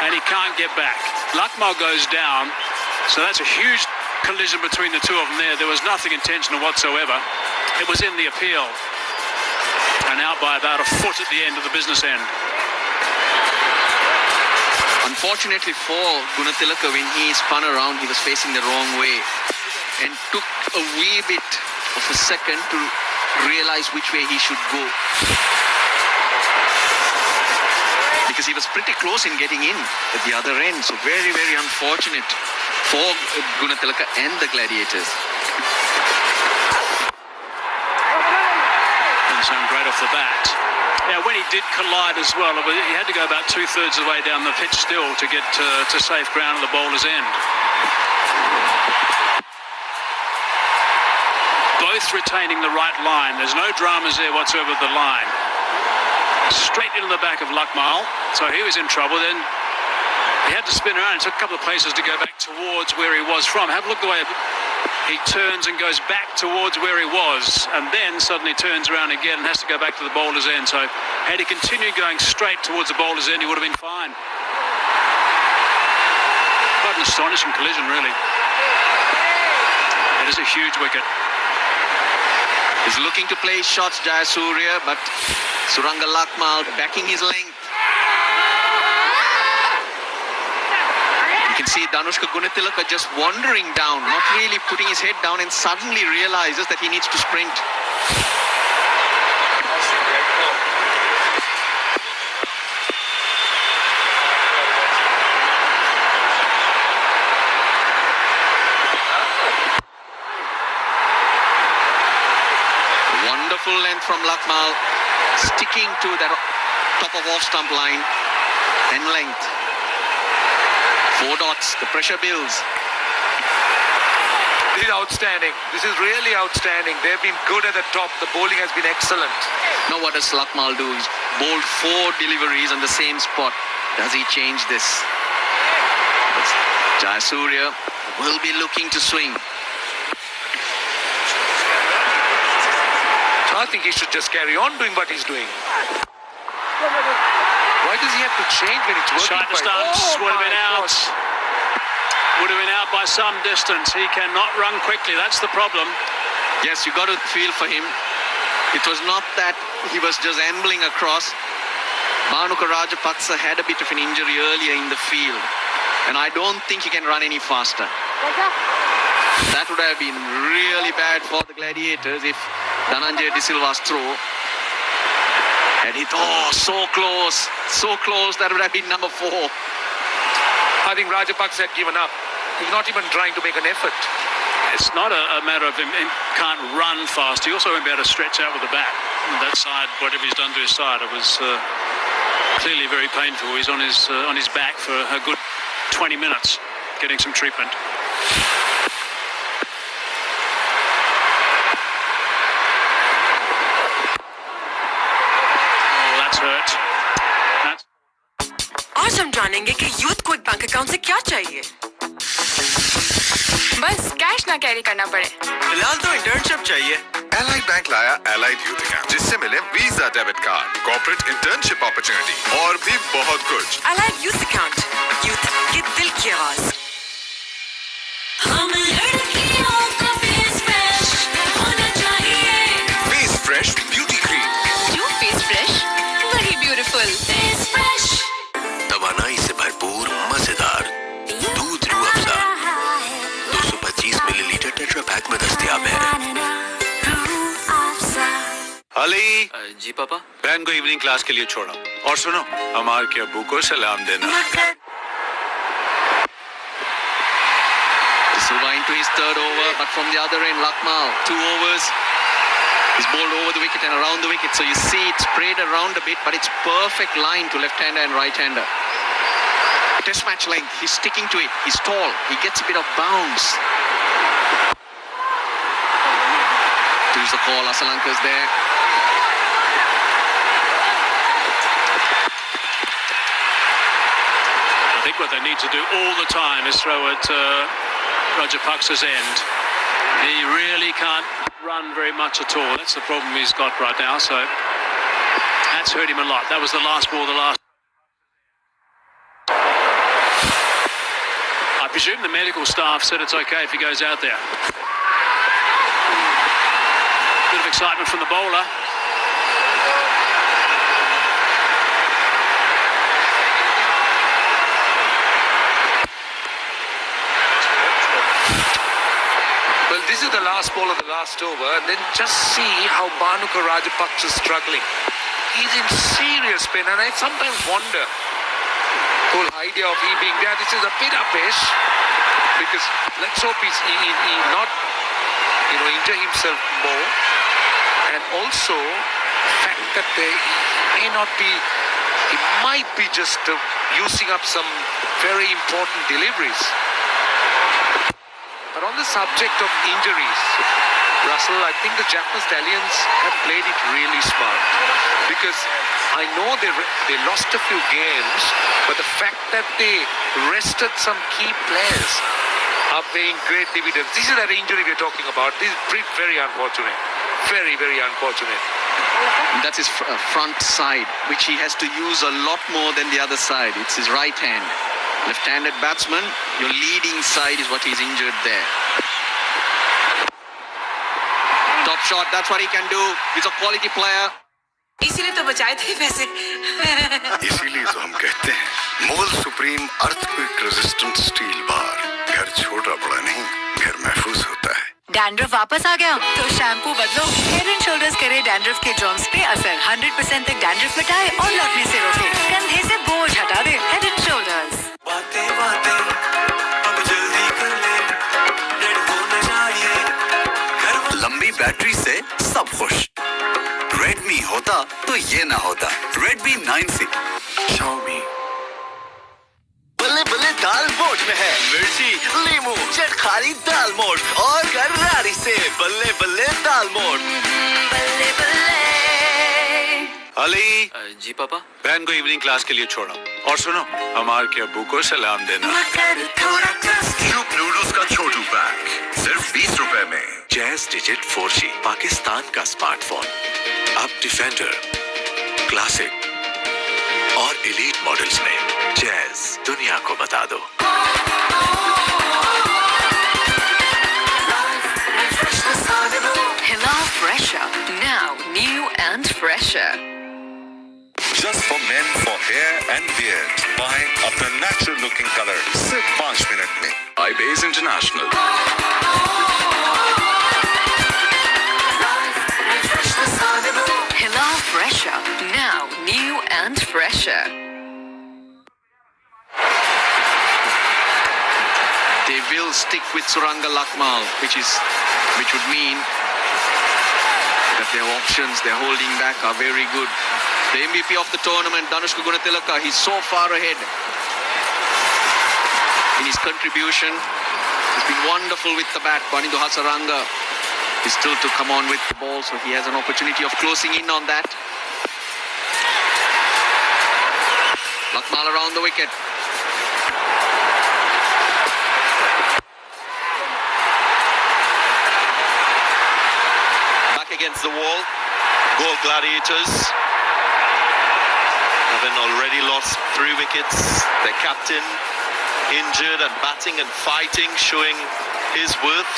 and he can't get back. Lakmal goes down, so that's a huge collision between the two of them there. There was nothing intentional whatsoever. It was in the appeal, and out by about a foot at the end of the business end. Unfortunately for Gunatilaka, when he spun around, he was facing the wrong way and took a wee bit of a second to realize which way he should go. Because he was pretty close in getting in at the other end. So very, very unfortunate for Gunatilaka and the Gladiators. Didn't sound great off the bat. Yeah, when he did collide as well, he had to go about 2/3 of the way down the pitch still to get to safe ground at the bowler's end. Both retaining the right line. There's no dramas there whatsoever with the line. Straight into the back of Lakmal, so he was in trouble. Then he had to spin around. It took a couple of paces to go back towards where he was from. Have a look the way he turns and goes back towards where he was, and then suddenly turns around again and has to go back to the bowler's end. So had he continued going straight towards the bowler's end, he would have been fine. Quite an astonishing collision, really. It is a huge wicket. He's looking to play shots, Jayasuriya, but Suranga Lakmal backing his length. You can see Danushka Gunatilaka just wandering down, not really putting his head down, and suddenly realizes that he needs to sprint. Beautiful length from Lakmal, sticking to that top of off stump line and length. 4 dots, the pressure builds. This is outstanding. This is really outstanding. They've been good at the top. The bowling has been excellent. Now what does Lakmal do? He's bowled 4 deliveries on the same spot. Does he change this? Jayasuriya will be looking to swing. So I think he should just carry on doing what he's doing. Why does he have to change when it's working? Shot the stumps, would have been out. Would have been out by some distance. He cannot run quickly. That's the problem. Yes, you got to feel for him. It was not that he was just ambling across. Bhanuka Rajapaksa had a bit of an injury earlier in the field, and I don't think he can run any faster. That would have been really bad for the Gladiators if Dhananjaya De Silva's throw had hit. Oh, so close, that would have been number 4. I think Rajapaksa had given up. He's not even trying to make an effort. It's not a matter of him can't run fast. He also won't be able to stretch out with the bat. That side, whatever he's done to his side, it was clearly very painful. He's on his back for a good 20 minutes, getting some treatment. Oh, that's hurt. आज हम जानेंगे कि youth को एक bank account से क्या चाहिए। बस कैश ना कैरी करना पड़े। फिलहाल तो इंटर्नशिप चाहिए। एलाइड बैंक लाया एलाइड यूथ अकाउंट, जिससे मिले visa debit card, corporate internship opportunity और भी बहुत कुछ। एलाइड यूथ अकाउंट, यूथ के दिल की आवाज। हम लड़कियों का फेस फ्रेश होना चाहिए। फेस फ्रेश ब्यूटी क्रीम, जो फेस फ्रेश वही ब्यूटीफुल। फेस फ्रेश तवानाई से भरपूर मजेदार दूध Rooh Afza 225 millilitre tetra pack में दस्तयाब है। अली जी पापा। बहन को इवनिंग क्लास के लिए छोड़ा और सुनो, अमार के अब्बू को सलाम देना। Silva into his 3rd over, but from the other end, Lakmal, 2 overs. He's bowled over the wicket and around the wicket, so you see it's sprayed around a bit, but it's perfect line to left-hander and right-hander. Test match length, he's sticking to it, he's tall, he gets a bit of bounce. Here's the call, Lanka's there. I think what they need to do all the time is throw at Rajapaksa's end. He really can't run very much at all. That's the problem he's got right now, so that's hurt him a lot. That was the last ball, I presume the medical staff said it's okay if he goes out there. Bit of excitement from the bowler. Well, this is the last ball of the last over, and then just see how Bhanuka Rajapaksa is struggling. He's in serious pain, and I sometimes wonder, the whole idea of he being there, this is a bit uppish, because let's hope he not, injure himself more, and also the fact that he might be just using up some very important deliveries. But on the subject of injuries, Russell, I think the Japanese Stallions have played it really smart. Because I know they lost a few games, but the fact that they rested some key players are paying great dividends. This is that injury we're talking about. This is very unfortunate. Very, very unfortunate. That's his front side, which he has to use a lot more than the other side. It's his right hand. Left-handed batsman, your leading side is what he's injured there. Top shot, that's what he can do. He's a quality player. इसीलिए तो बचाए थे पैसे। इसीलिए तो हम कहते हैं मोल supreme earthquake resistant steel bar. घर छोटा बड़ा नहीं, घर महफूज होता है। डैंड्रफ वापस आ गया तो शैम्पू बदलो। हेड एंड शोल्डर्स करे डैंड्रफ के जर्म्स पे असर। 100% तक डैंड्रफ मिटाए और लौटने से रोके। कंधे से बोझ हटा दे। Head and Shoulders. लंबी बैटरी से सब खुश। होता तो ये ना होता। Redmi 9C। Xiaomi। बल्ले बल्ले दाल मोठ में है मिर्ची लीमू चटखारी दाल मोठ और करारी से बल्ले बल्ले दाल मोठ। बल्ले बल्ले। अली जी पापा। बहन को इवनिंग क्लास के लिए छोड़ो और सुनो हमारे के अब्बू को सलाम देना। क्यूब नूडल्स का छोटू पैक सिर्फ 20 रुपए में। जैज डिजिट 4G पाकिस्तान का स्मार्टफोन। अब डिफेंडर, क्लासिक और एलीट मॉडल्स में जैज दुनिया को बता दो। Hila Fresher. Now new and fresher. Just for men, for hair and beard. Buy अपना natural looking color सिर्फ 5 मिनट में। iBase International। Hila Fresher. Now new and fresher. They will stick with Suranga Lakmal, which would mean that their options, their holding back are very good. The MVP of the tournament, Danushka Gunatilaka, he's so far ahead in his contribution. He's been wonderful with the bat. Panindu Hasaranga is still to come on with the ball, so he has an opportunity of closing in on that. Lakmal around the wicket. Against the wall, Goal Gladiators having already lost 3 wickets. Their captain injured and batting and fighting, showing his worth.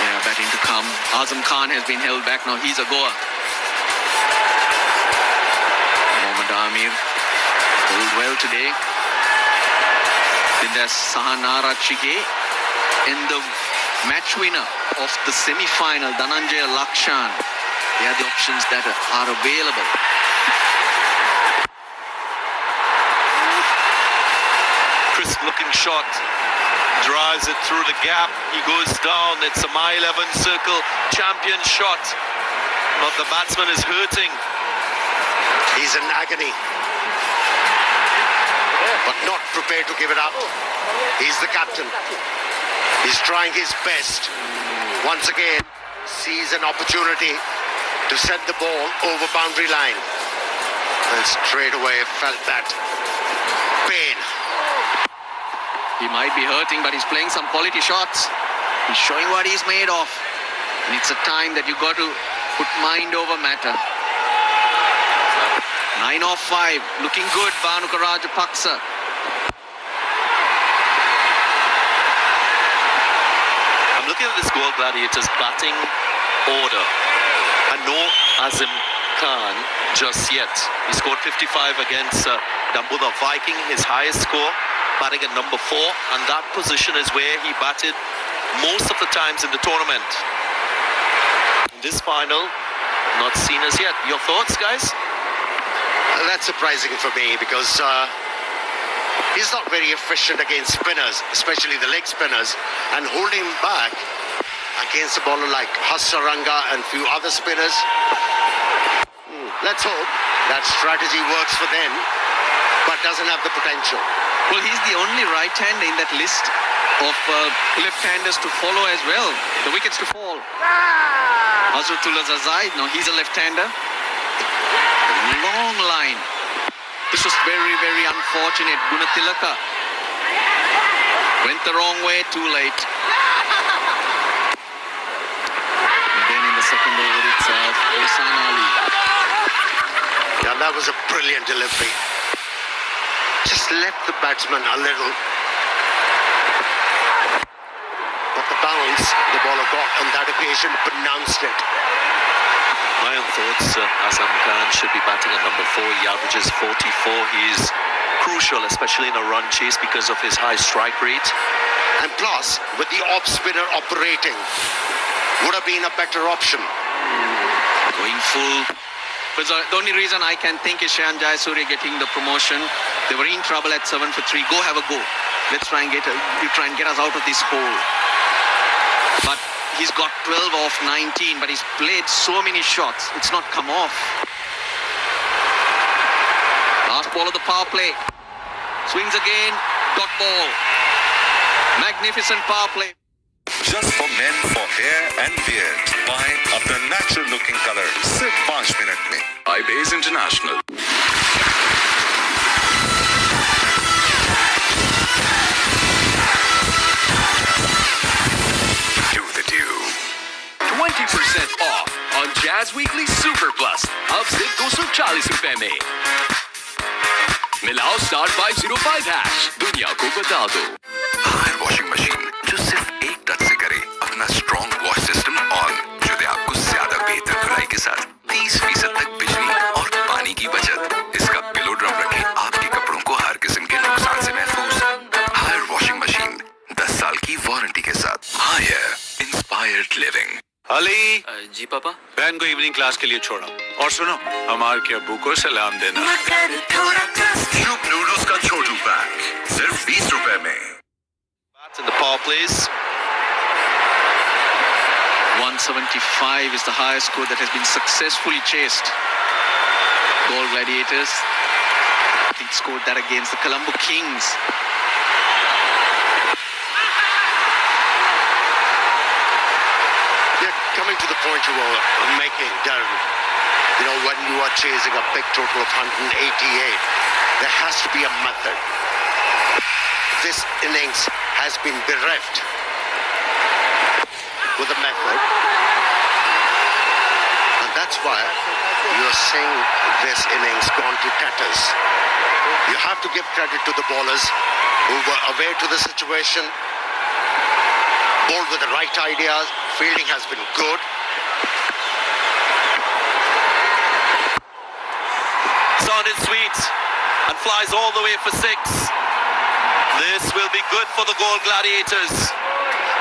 Yeah, batting to come. Azam Khan has been held back. Now he's a goer. Mohammad Amir bowled well today. Then there's Sahanara Chige and the match winner of the semi-final, Dhananjaya Lakshan. They are the options that are available. Crisp looking shot, drives it through the gap, he goes down. It's a mile 11 circle, champion shot, but the batsman is hurting. He's in agony, but not prepared to give it up. He's the captain. He's trying his best. Once again, sees an opportunity to send the ball over boundary line. And straight away felt that pain. He might be hurting, but he's playing some quality shots. He's showing what he's made of. And it's a time that you got to put mind over matter. 9 off 5. Looking good, Bhanuka Rajapaksa. Looking at this Goal Gladiators batting order, and no Azim Khan just yet. He scored 55 against Dambulla Viking, his highest score, batting at number 4, and that position is where he batted most of the times in the tournament. In this final, not seen as yet. Your thoughts, guys? That's surprising for me because he's not very efficient against spinners, especially the leg spinners, and holding him back against a bowler like Hasaranga and few other spinners. Let's hope that strategy works for them, but doesn't have the potential. Well, he's the only right-hander in that list of left-handers to follow as well. The wickets to fall. Hazratullah Zazaid, now he's a left-hander. Long line. This was very, very unfortunate. Gunatilaka went the wrong way, too late. And then in the second over itself, Ihsan Ali. Yeah, that was a brilliant delivery. Just left the batsman a little. But the bounce the bowler got on that occasion pronounced it. My own thoughts, Azam Khan should be batting at number 4. He averages 44. He's crucial, especially in a run chase because of his high strike rate. And plus, with the off spinner operating, would have been a better option. Going full. Because the only reason I can think is Shayan Jayasuriya getting the promotion. They were in trouble at 7 for 3. Go have a go. Let's try and get us out of this hole. But He's got 12 off 19, but he's played so many shots. It's not come off. Last ball of the power play. Swings again. Dot ball. Magnificent power play. Just for men for hair and beard. पाए अपना natural looking color सिर्फ 5 minute में. iBase International. Do the do. 20% off on Jazz Weekly Super Plus. अब सिर्फ 240 रुपए में. मिलाओ *505#. दुनिया को बता दो. हायर वॉशिंग मशीन जो सिर्फ एक टच से करे अपना स्ट्रॉन्ग वॉश सिस्टम ऑन, जो दे आपको ज्यादा बेहतर धुलाई के साथ 30% तक बिजली और पानी की बचत. इसका पिलो ड्रम रखें आपके कपड़ों को हर किस्म के नुकसान से महफूज. हायर वॉशिंग मशीन 10 साल की वारंटी के साथ. Haier inspired living. Ali ji पापा. बहन को इवनिंग क्लास के लिए छोड़ा. और सुनो, हमार के अब्बू को सलाम देना. क्यूब नूडल्स का छोटू पैक सिर्फ 20 रुपए में. In the power plays. 175 is the highest score that has been successfully chased. Goal Gladiators, I think, scored that against the Colombo Kings. Yeah, coming to the point you were making, Darren, you know, when you are chasing a big total of 188, there has to be a method. This innings has been bereft with a method, and that's why you're seeing this innings gone to tatters. You have to give credit to the bowlers who were aware to the situation, bowled with the right ideas. Fielding has been good. Sounded sweet and flies all the way for 6. This will be good for the Goal Gladiators.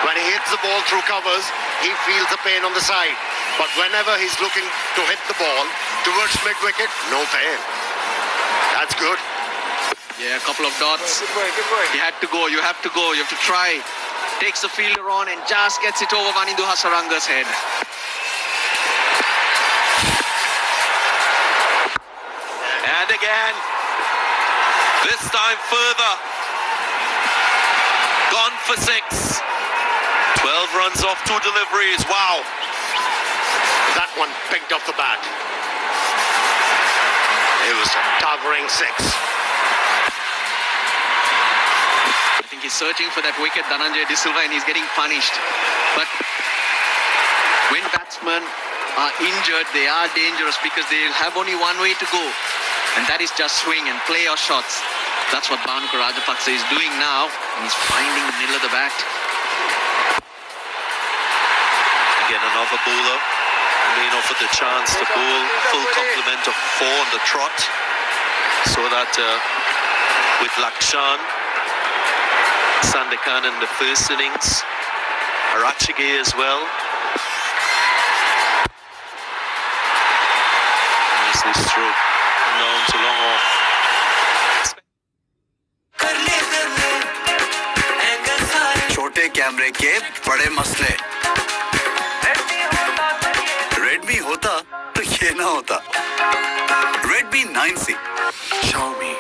When he hits the ball through covers, he feels the pain on the side. But whenever he's looking to hit the ball towards mid-wicket, no pain. That's good. Yeah, a couple of dots. Good boy. He had to go. You have to go. You have to try. Takes the fielder on and just gets it over Vanindu Hasaranga's head. And again. This time further. Gone for 6. 12 runs off 2 deliveries. Wow. That one picked off the bat. It was a towering 6. I think he's searching for that wicket, Dhananjay De Silva, and he's getting punished. But when batsmen are injured, they are dangerous because they'll have only one way to go, and that is just swing and play your shots. That's what Bhanuka Rajapaksa is doing now, and he's finding the middle of the bat. Again, another bowler. Being offered the chance to bowl full complement of 4 on the trot. So that with Lakshan, Sandakan in the first innings, Arachige as well. Nicely stroked. Down to long off. छोटे कैमरे के बड़े मसले. Redmi होता तो ये ना होता. Redmi 9C. Xiaomi.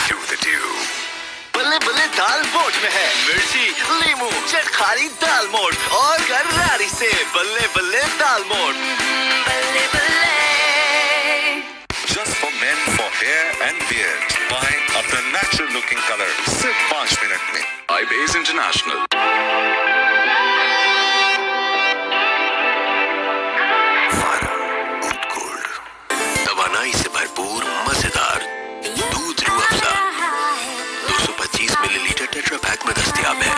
Do the do. बल्ले बल्ले दाल मोठ में है. मिर्ची, लीमू, चटखारी दाल मोठ और गरारी से बल्ले बल्ले दाल मोठ. बल्ले बल्ले. Just for men for hair and beard. पाए अपना natural looking color सिर्फ 5 मिनट में. iBase International. तवानाई से भरपूर मजेदार दूध Rooh Afza 225 millilitre tetra pack में दस्तयाब है.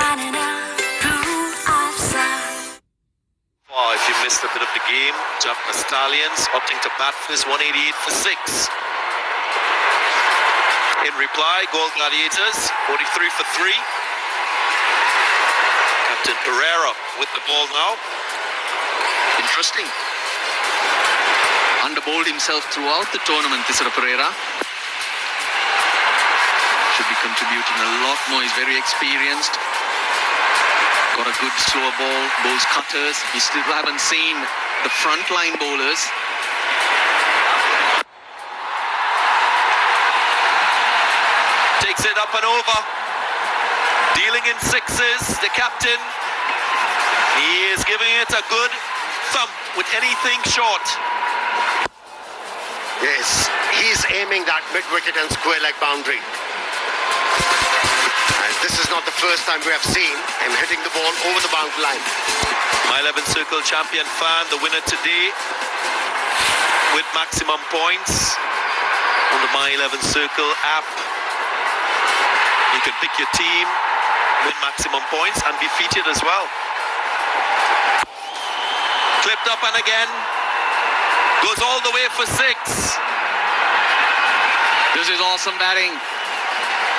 If you missed a bit of the game, Jaffna Stallions opting to bat for this 188 for 6. In reply, Goal Gladiators 43 for 3. Captain Pereira with the ball now. Interesting. underbowled himself throughout the tournament, Tisara Pereira. Should be contributing a lot more. He's very experienced. Got a good slower ball, bowls cutters. We still haven't seen the frontline bowlers. Takes it up and over. Dealing in sixes, the captain. He is giving it a good thump with anything short. Yes, he's aiming that mid-wicket and square leg boundary. And this is not the first time we have seen him hitting the ball over the boundary line. My 11 Circle champion fan, the winner today with maximum points on the My 11 Circle app. You can pick your team, win maximum points and be featured as well. Clipped up and again. Goes all the way for 6. This is awesome batting.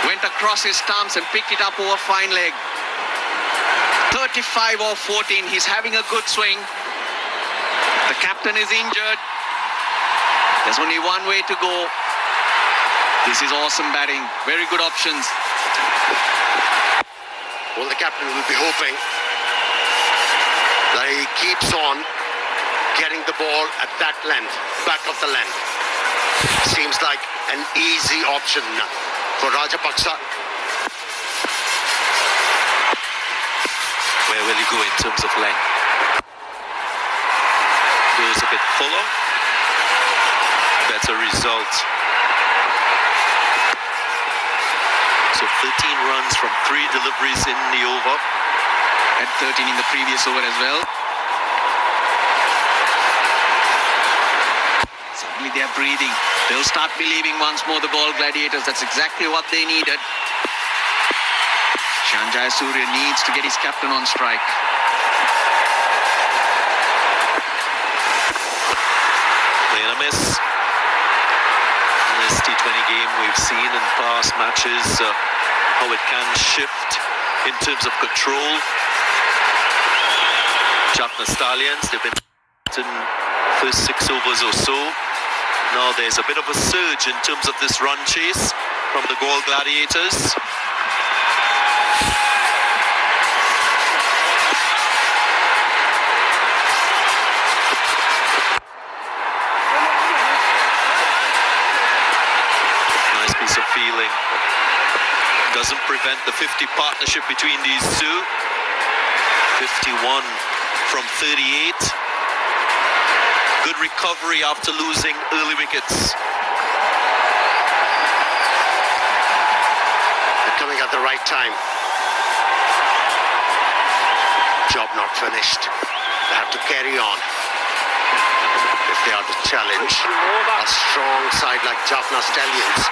Went across his stumps and picked it up over fine leg. 35 or 14. He's having a good swing. The captain is injured. There's only one way to go. This is awesome batting. Very good options. Well, the captain will be hoping that he keeps on getting the ball at that length, back of the length. Seems like an easy option for Rajapaksa. Where will he go in terms of length? Goes a bit fuller. Better result. So 13 runs from 3 deliveries in the over. Had 13 in the previous over as well. Suddenly they are breathing. They'll start believing once more, the Ball Gladiators. That's exactly what they needed. Shanjaya Surya needs to get his captain on strike. Playing a miss. In this T20 game, we've seen in past matches how it can shift in terms of control. Jaffna Stallions, they've been in first 6 overs or so. Now there's a bit of a surge in terms of this run chase from the Ball Gladiators. Nice piece of feeling. Doesn't prevent the 50 partnership between these two. 51 from 38. Good recovery after losing early wickets. They're coming at the right time. Job not finished. They have to carry on if they are to challenge a strong side like Jaffna Stallions.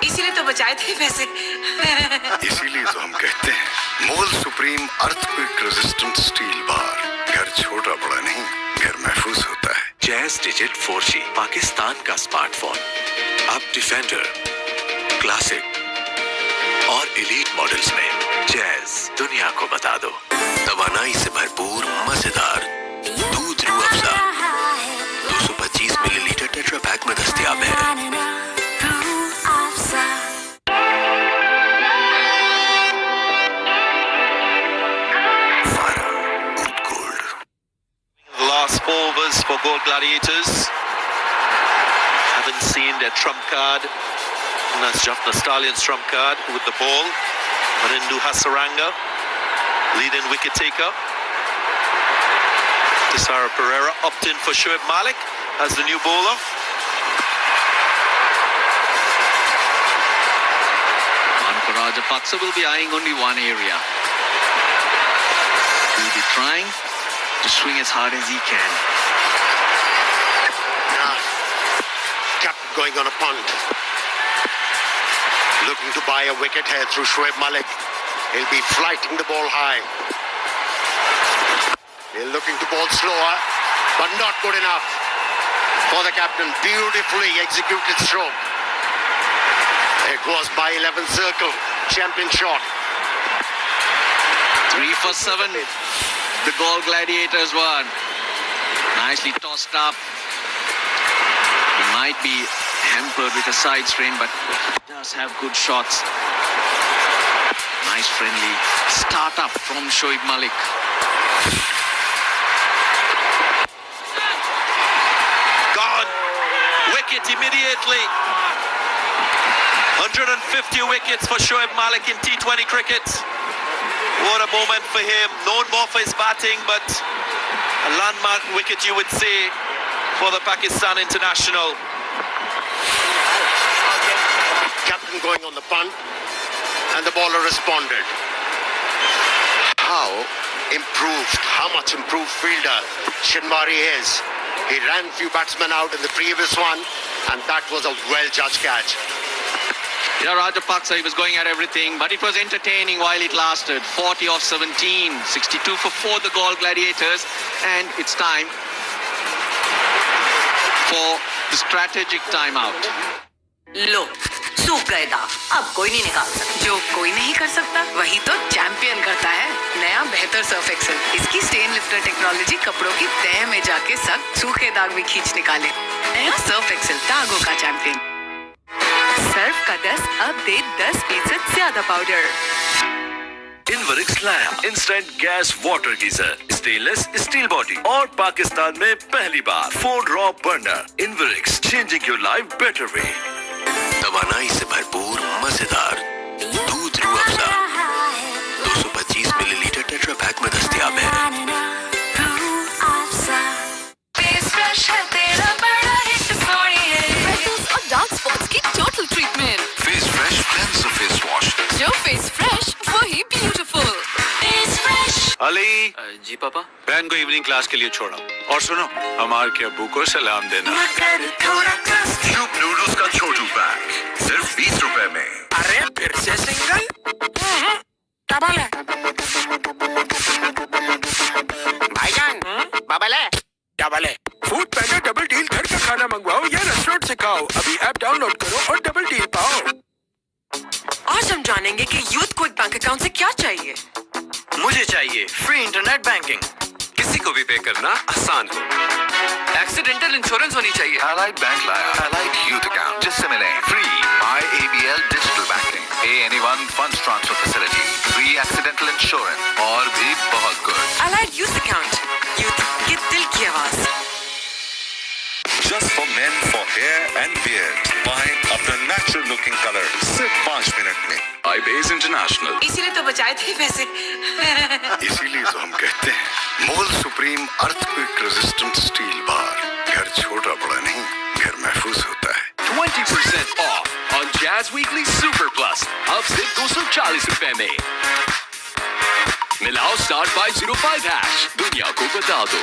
इसीलिए तो बचाए थे पैसे। इसीलिए तो हम कहते हैं मोल supreme earthquake resistant steel bar. घर छोटा बड़ा नहीं, घर महफूज होता है। जैज डिजिट 4G पाकिस्तान का स्मार्टफोन। अब डिफेंडर, क्लासिक और एलीट मॉडल्स में जैज दुनिया को बता दो। तवानाई से भरपूर मजेदार दूध Rooh Afza 225 millilitre tetra pack में दस्तयाब है। Last 4 overs for Gold Gladiators. Haven't seen their trump card. And that's Jaffna Stallion's trump card with the ball. Manindu Hasaranga, leading wicket taker. Tisara Pereira opted in for Shoaib Malik as the new bowler. Lanka Rajapaksa will be eyeing only one area. He'll be trying to swing as hard as he can. Captain going on a punt. Looking to buy a wicket here through Shoaib Malik. He'll be flighting the ball high. He's looking to bowl slower, but not good enough for the captain. Beautifully executed stroke. It was by 11th circle. Champion shot. 3 for 7. The Gall Gladiators won. Nicely tossed up. He might be hampered with a side strain, but does have good shots. Nice friendly start up from Shoaib Malik. Gone. Wicket immediately. 150 wickets for Shoaib Malik in T20 cricket. What a moment for him. Known more for his batting, but a landmark wicket, you would say, for the Pakistan international. Captain going on the punt, and the bowler responded. How much improved fielder Shinwari is. He ran few batsmen out in the previous one, and that was a well-judged catch. Yeah, Rajapaksa, he was going at everything, but it was entertaining while it lasted. 40 off 17, 62 for 4, the Gall Gladiators, and it's time for the strategic timeout. लो सूख गए दाग, अब कोई नहीं निकाल सकता। जो कोई नहीं कर सकता वही तो चैंपियन करता है। नया बेहतर सर्फ एक्सेल, इसकी स्टेन लिफ्टर टेक्नोलॉजी कपड़ों की तह में जाके सख्त सूखे दाग भी खींच निकाले। नया सर्फ एक्सेल, दागों का चैंपियन। सर्फ का 10 अब दे 10% ज्यादा powder. Inverex lamp instant gas water geyser, stainless steel body और पाकिस्तान में पहली बार 4 row burner. Inverex, changing your life better way. तवानाई से भरपूर मजेदार दूध Rooh Afza 225 millilitre tetra pack में दस्तयाब है। फेस फ्रेश है तेरा बड़ा हिट सोनिए। Freckles और डार्क स्पॉट्स की total treatment. Face Fresh cleanser face wash. जो फेस फ्रेश वही beautiful. Face fresh. Ali ji पापा। बहन को इवनिंग क्लास के लिए छोड़ा, और सुनो हमारे के अब्बू को सलाम देना। क्यूब नूडल्स का छोटू पैक सिर्फ 20 रुपए में। अरे फिर से सिंगल? डबल है। भाईजान, बबल है? डबल है। फूड पैंडा डबल डील, घर का खाना मंगवाओ या रेस्टोरेंट से खाओ। अभी ऐप डाउनलोड करो और डबल डील पाओ। आज हम जानेंगे कि यूथ को एक बैंक अकाउंट से क्या चाहिए। मुझे चाहिए फ्री इंटरनेट बैंकिंग, किसी को भी पे करना आसान हो। एक्सीडेंटल इंश्योरेंस होनी चाहिए। Allied बैंक लाया Allied यूथ अकाउंट, जिससे मिले free IABL digital banking, ANY1 funds transfer facility, free accidental insurance और भी बहुत कुछ। Allied यूथ अकाउंट, यूथ के दिल की आवाज। Just for men for hair and beard. Buy अपना natural looking color सिर्फ 5 मिनट में। iBase International। इसीलिए तो बचाए थे पैसे। इसीलिए तो हम कहते हैं मोल supreme earthquake resistant steel bar. घर छोटा बड़ा नहीं, घर महफूज होता है। 20% off on Jazz Weekly Super Plus, अब सिर्फ 240 रुपए में। मिलाओ स्टार 505 हैश, दुनिया को बता दो।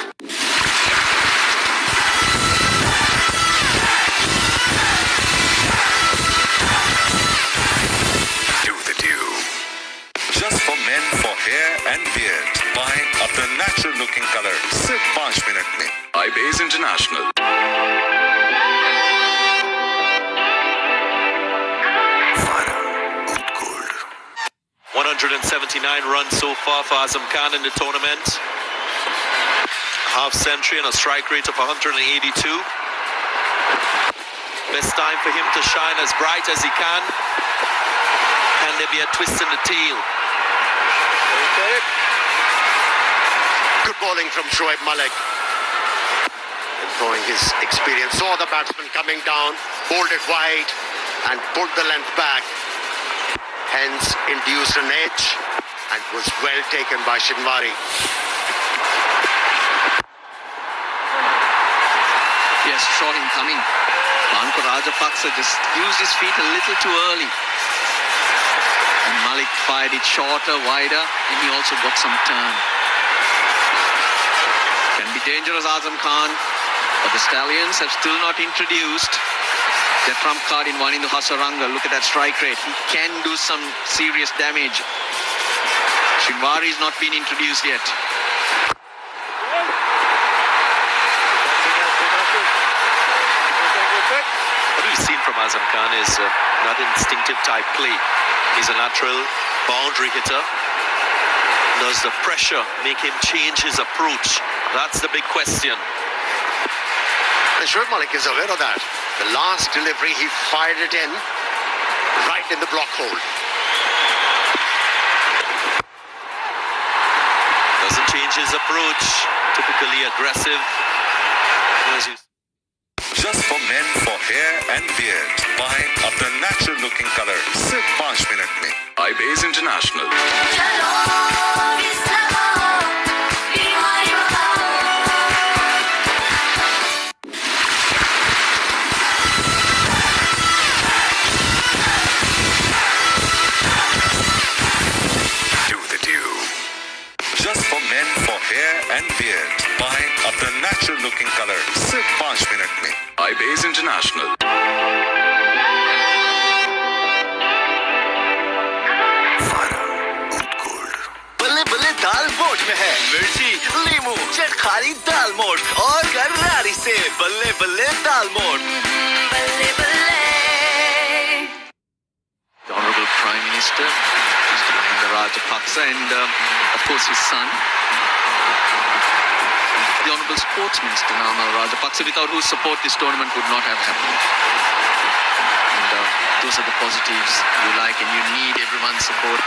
Do the do. Just for men for hair and beard. Buy अपना natural looking color सिर्फ 5 मिनट में। iBase International। 179 runs so far for Azam Khan in the tournament. Half century and a strike rate of 182. Best time for him to shine as bright as he can. Can there be a twist in the tail? Good bowling from Shoaib Malik. Employing his experience. Saw the batsman coming down, bowled it wide and pulled the length back. Hence induced an edge and was well taken by Shinwari. Yes, saw him coming. Lanka Rajapaksa just used his feet a little too early. And Malik fired it shorter, wider, and he also got some turn. Can be dangerous, Azam Khan, but the Stallions have still not introduced their trump card in one in the Hasaranga. Look at that strike rate. He can do some serious damage. Shinwari has not been introduced yet. we've seen from Azam Khan is not instinctive type play. He's a natural boundary hitter. Does the pressure make him change his approach? That's the big question. And Shoaib Malik is aware of that. The last delivery, he fired it in, right in the block hole. Doesn't change his approach. Typically aggressive. Just for men, for hair and beard. पाएं अपना natural looking colour सिर्फ 5 minute में। iBase International. Do the dew. Just for men, for hair and beard. पाएं अपना natural looking colour सिर्फ 5 minute में। iBase International. बल्ले बल्ले दाल मोठ में है मिर्ची लीमू चटखारी दाल मोठ और करारी से बल्ले बल्ले दाल मोठ बल्ले बल्ले। The Honorable Prime Minister, Mr. Mahinda Rajapaksa, and of course his son, the Honorable Sports Minister Namal Rajapaksa, without whose support this tournament would not have happened. And those are the positives you like, and you need everyone's support.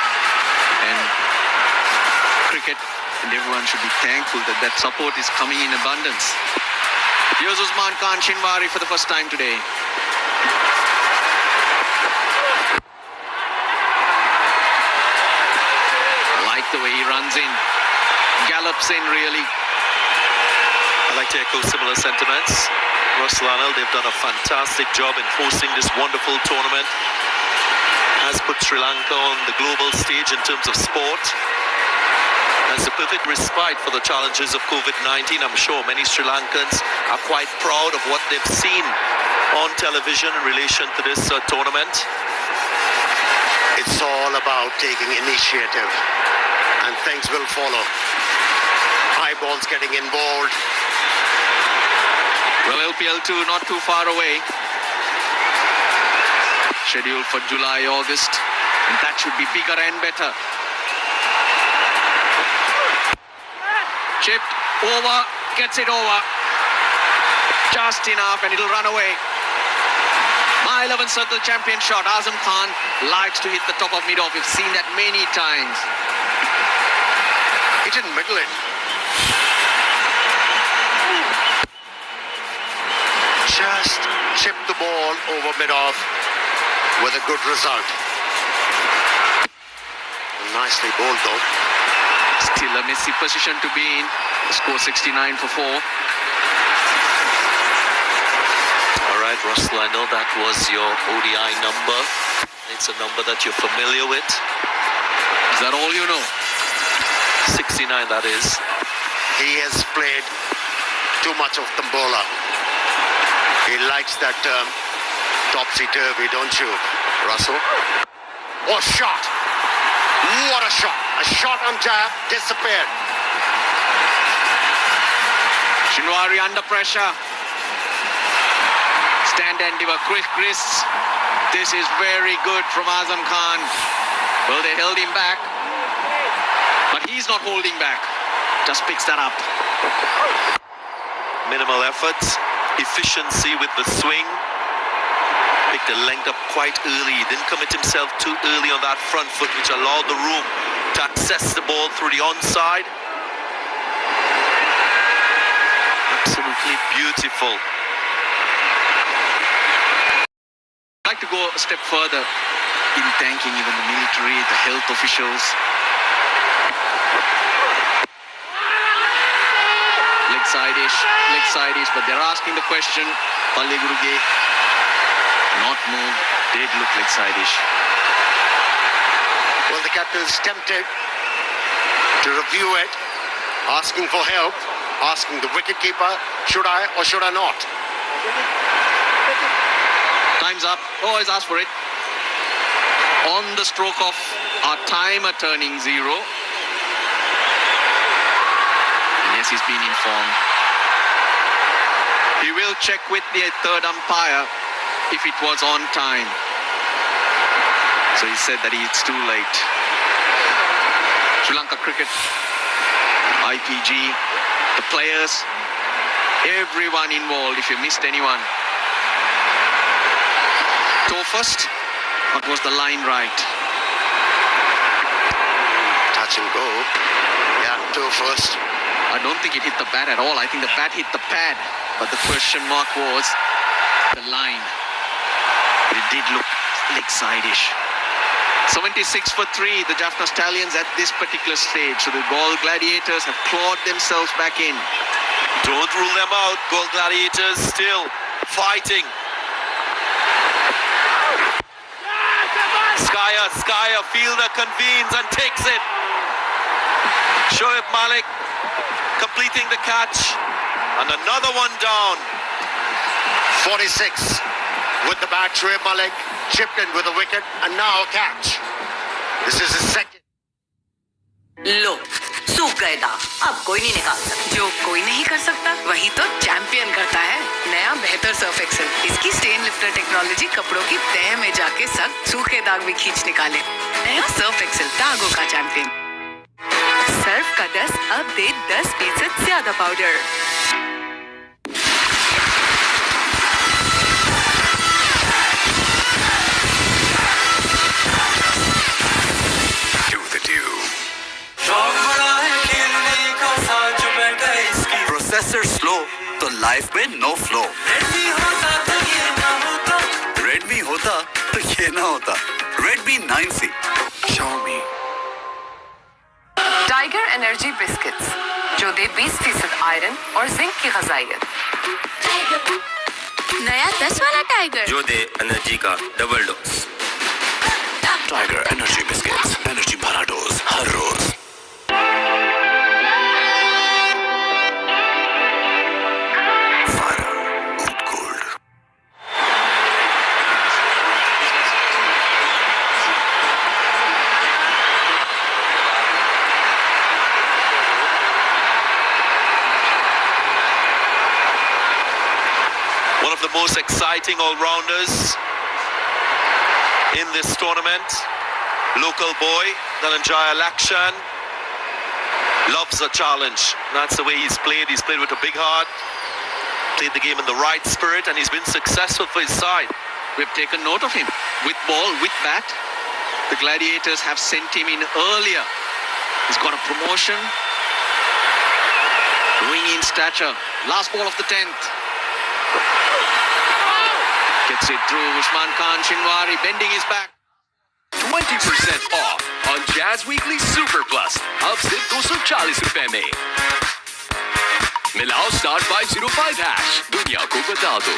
And cricket, and everyone should be thankful that that support is coming in abundance. Here's Usman Khan Shinwari for the first time today. I like the way he runs in, gallops in really. I like to echo similar sentiments. Russell Arnold, they've done a fantastic job in hosting this wonderful tournament. Has put Sri Lanka on the global stage in terms of sport. As a perfect respite for the challenges of COVID-19. I'm sure many Sri Lankans are quite proud of what they've seen on television in relation to this tournament. It's all about taking initiative, and things will follow. Eyeballs getting involved. Well, LPL 2 not too far away. Scheduled for July, August, and that should be bigger and better. Chipped over, gets it over. Just enough, and it'll run away. My 11th circle champion shot. Azam Khan likes to hit the top of mid-off. We've seen that many times. He didn't middle it. Just chipped the ball over mid-off with a good result. Nicely bowled though. Still a messy position to be in. The score 69 for 4. All right, Russell, I know that was your ODI number. It's a number that you're familiar with. Is that all you know? 69, that is. He has played too much of Tambola. He likes that term, topsy-turvy, don't you, Russell? What shot! What a shot! A shot on jab, disappeared. Shinwari under pressure. Stand and give a quick wrists. This is very good from Azam Khan. Well, they held him back, but he's not holding back. Just picks that up. Minimal effort, efficiency with the swing. Picked the length up quite early. Didn't commit himself too early on that front foot, which allowed the room to access the ball through the onside. Absolutely beautiful. I'd like to go a step further in thanking even the military, the health officials. Leg side-ish, but they're asking the question. Palle Guruge not moved, did look leg side-ish. Well, the captain is tempted to review it, asking for help, asking the wicketkeeper, should I or should I not? Time's up. Oh, he's asked for it. On the stroke of our timer turning 0. And yes, he's been informed. He will check with the third umpire. if it was on time. So he said that it's too late. Sri Lanka cricket, IPG, the players, everyone involved, if you missed anyone. Toe first, but was the line right? Touch and go. Yeah, toe first. I don't think it hit the bat at all. I think the bat hit the pad. But the question mark was the line. It did look leg-side-ish. 76 for 3, the Jaffna Stallions at this particular stage. So the Galle Gladiators have clawed themselves back in. Don't rule them out. Galle Gladiators still fighting. Skyer, fielder convenes and takes it. Shoaib Malik completing the catch. And another one down. 46 with the bat. Shoaib Malik chipped in with a wicket and now a catch. This is his second. लो सूख गए दाग, अब कोई नहीं निकाल सकता। जो कोई नहीं कर सकता वही तो चैंपियन करता है। नया बेहतर सर्फ एक्सेल, इसकी स्टेन लिफ्टर टेक्नोलॉजी कपड़ों की तह में जाके सख्त सूखे दाग भी खींच निकाले। नया सर्फ एक्सेल, दागों का चैंपियन। सर्फ का 10 अब दे 10% ज्यादा पाउडर। प्रोसेसर स्लो तो लाइफ में नो फ्लो। रेडमी होता तो ये ना होता। Redmi 9C। Xiaomi। Tiger energy biscuits जो दे 20% आयरन और जिंक की ग़िज़ाइयत। नया 10 वाला टाइगर जो दे एनर्जी का double dose. Tiger energy biscuits, energy भरा डोज हर रोज। One of the most exciting all-rounders in this tournament. Local boy, Dhananjaya Lakshan, loves a challenge. That's the way he's played. He's played with a big heart, played the game in the right spirit, and he's been successful for his side. We've taken note of him. With ball, with bat. The Gladiators have sent him in earlier. He's got a promotion. Growing in stature. Last ball of the 10th. Gets it through. Usman Khan Shinwari bending his back. 20% off on Jazz Weekly Super Plus. अब सिर्फ 240 रुपए में। मिलाओ *505#। दुनिया को बता दो।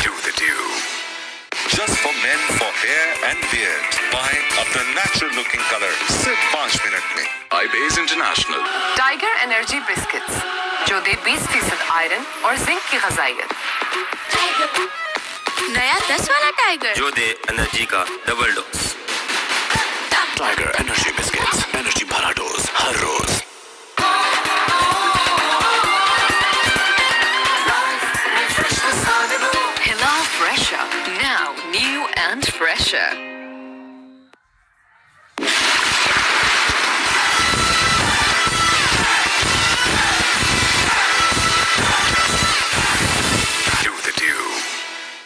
Do the do. Just for men, for hair and beard. Buy अपना natural looking color सिर्फ 5 मिनट में। iBase International। Tiger energy biscuits जो दे 20% आयरन और जिंक की ग़िज़ाइयत। नया 10 वाला टाइगर जो दे एनर्जी का double dose. Tiger energy biscuits, energy भरा डोज हर रोज। Hello Fresher, now new and fresher.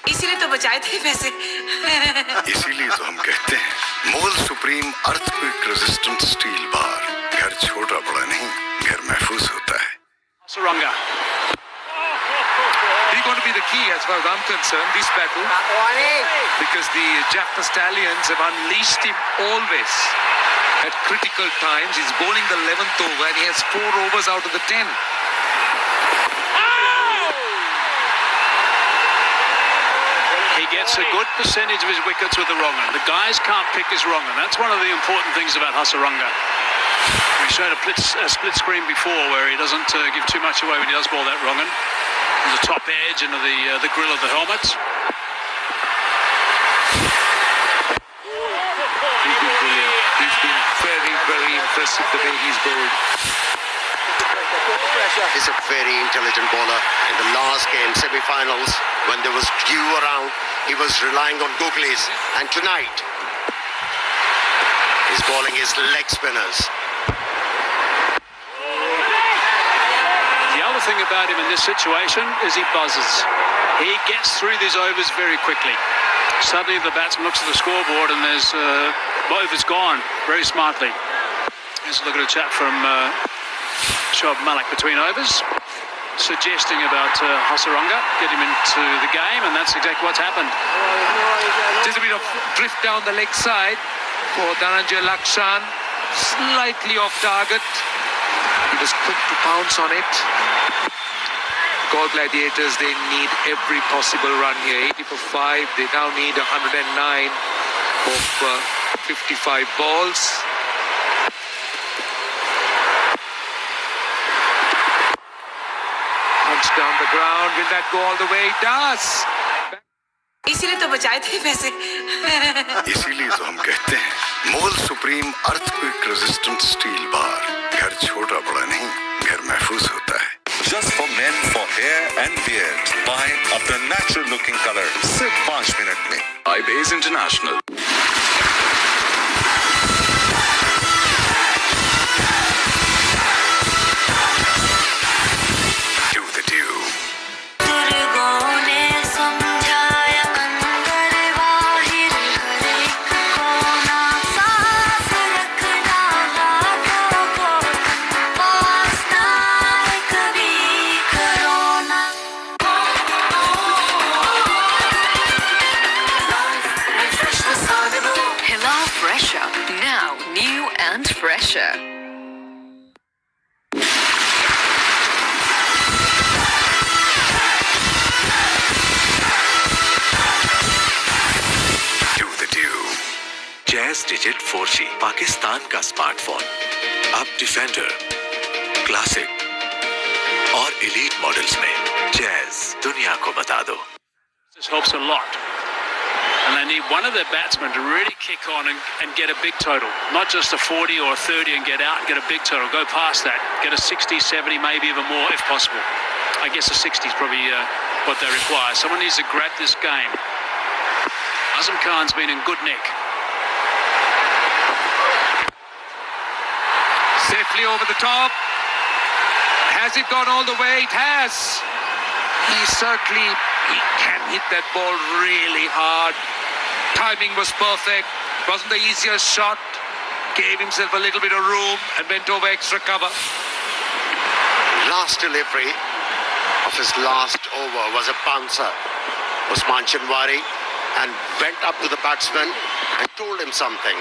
इसीलिए तो बचाए थे पैसे। इसीलिए तो हम कहते हैं मोल supreme earthquake resistant steel bar. घर छोटा बड़ा नहीं, घर महफूज होता है। Hasaranga. He's going to be the key as far as I'm concerned, this battle. Because the Jaffna Stallions have unleashed him always. At critical times, he's bowling the 11th over and he has 4 overs out of the 10. He gets a good percentage of his wickets with the wrong one. The guys can't pick his wrong one. That's one of the important things about Hasaranga. We showed a split screen before where he doesn't give too much away when he does ball that wrong one. The top edge into the grill of the helmets. He's been brilliant. He's been very, very impressive the way he's bowled. He's a very intelligent bowler. In the last game, semi-finals, when there was dew around, he was relying on googlies. And tonight, he's bowling his leg spinners. The other thing about him in this situation is he buzzes. He gets through these overs very quickly. Suddenly the batsman looks at the scoreboard and there's overs gone very smartly. Here's a look at a chat from Shoaib Malik between overs, suggesting about Hasaranga, get him into the game, and that's exactly what's happened. Just a bit of drift down the leg side for Dhananjay Lakshan. Slightly off target. He was quick to pounce on it. Gol Gladiators, they need every possible run here. 80 for 5. They now need 109 of 55 balls. Punch down the ground. Will that go all the way? It does. इसीलिए तो बचाए थे पैसे इसीलिए तो हम कहते हैं मोल supreme earthquake resistant steel bar. घर छोटा बड़ा नहीं, घर महफूज होता है। Just for men, for hair and beard. Buy अपना natural looking color सिर्फ 5 मिनट में। iBase International. Do the do. Now new and fresher. Do the do. Jazz digit 4G Pakistan का स्मार्टफोन अब डिफेंडर, क्लासिक और एलीट मॉडल्स में jazz दुनिया को बता दो। This helps a lot. And they need one of their batsmen to really kick on and get a big total. Not just a 40 or a 30 and get out and get a big total. Go past that. Get a 60, 70, maybe even more if possible. I guess a 60 is probably what they require. Someone needs to grab this game. Azam Khan's been in good nick. Safely over the top. Has it gone all the way? It has. He can hit that ball really hard. Timing was perfect. Wasn't the easiest shot. Gave himself a little bit of room and went over extra cover. Last delivery of his last over was a bouncer. Usman Chinwari, and went up to the batsman and told him something.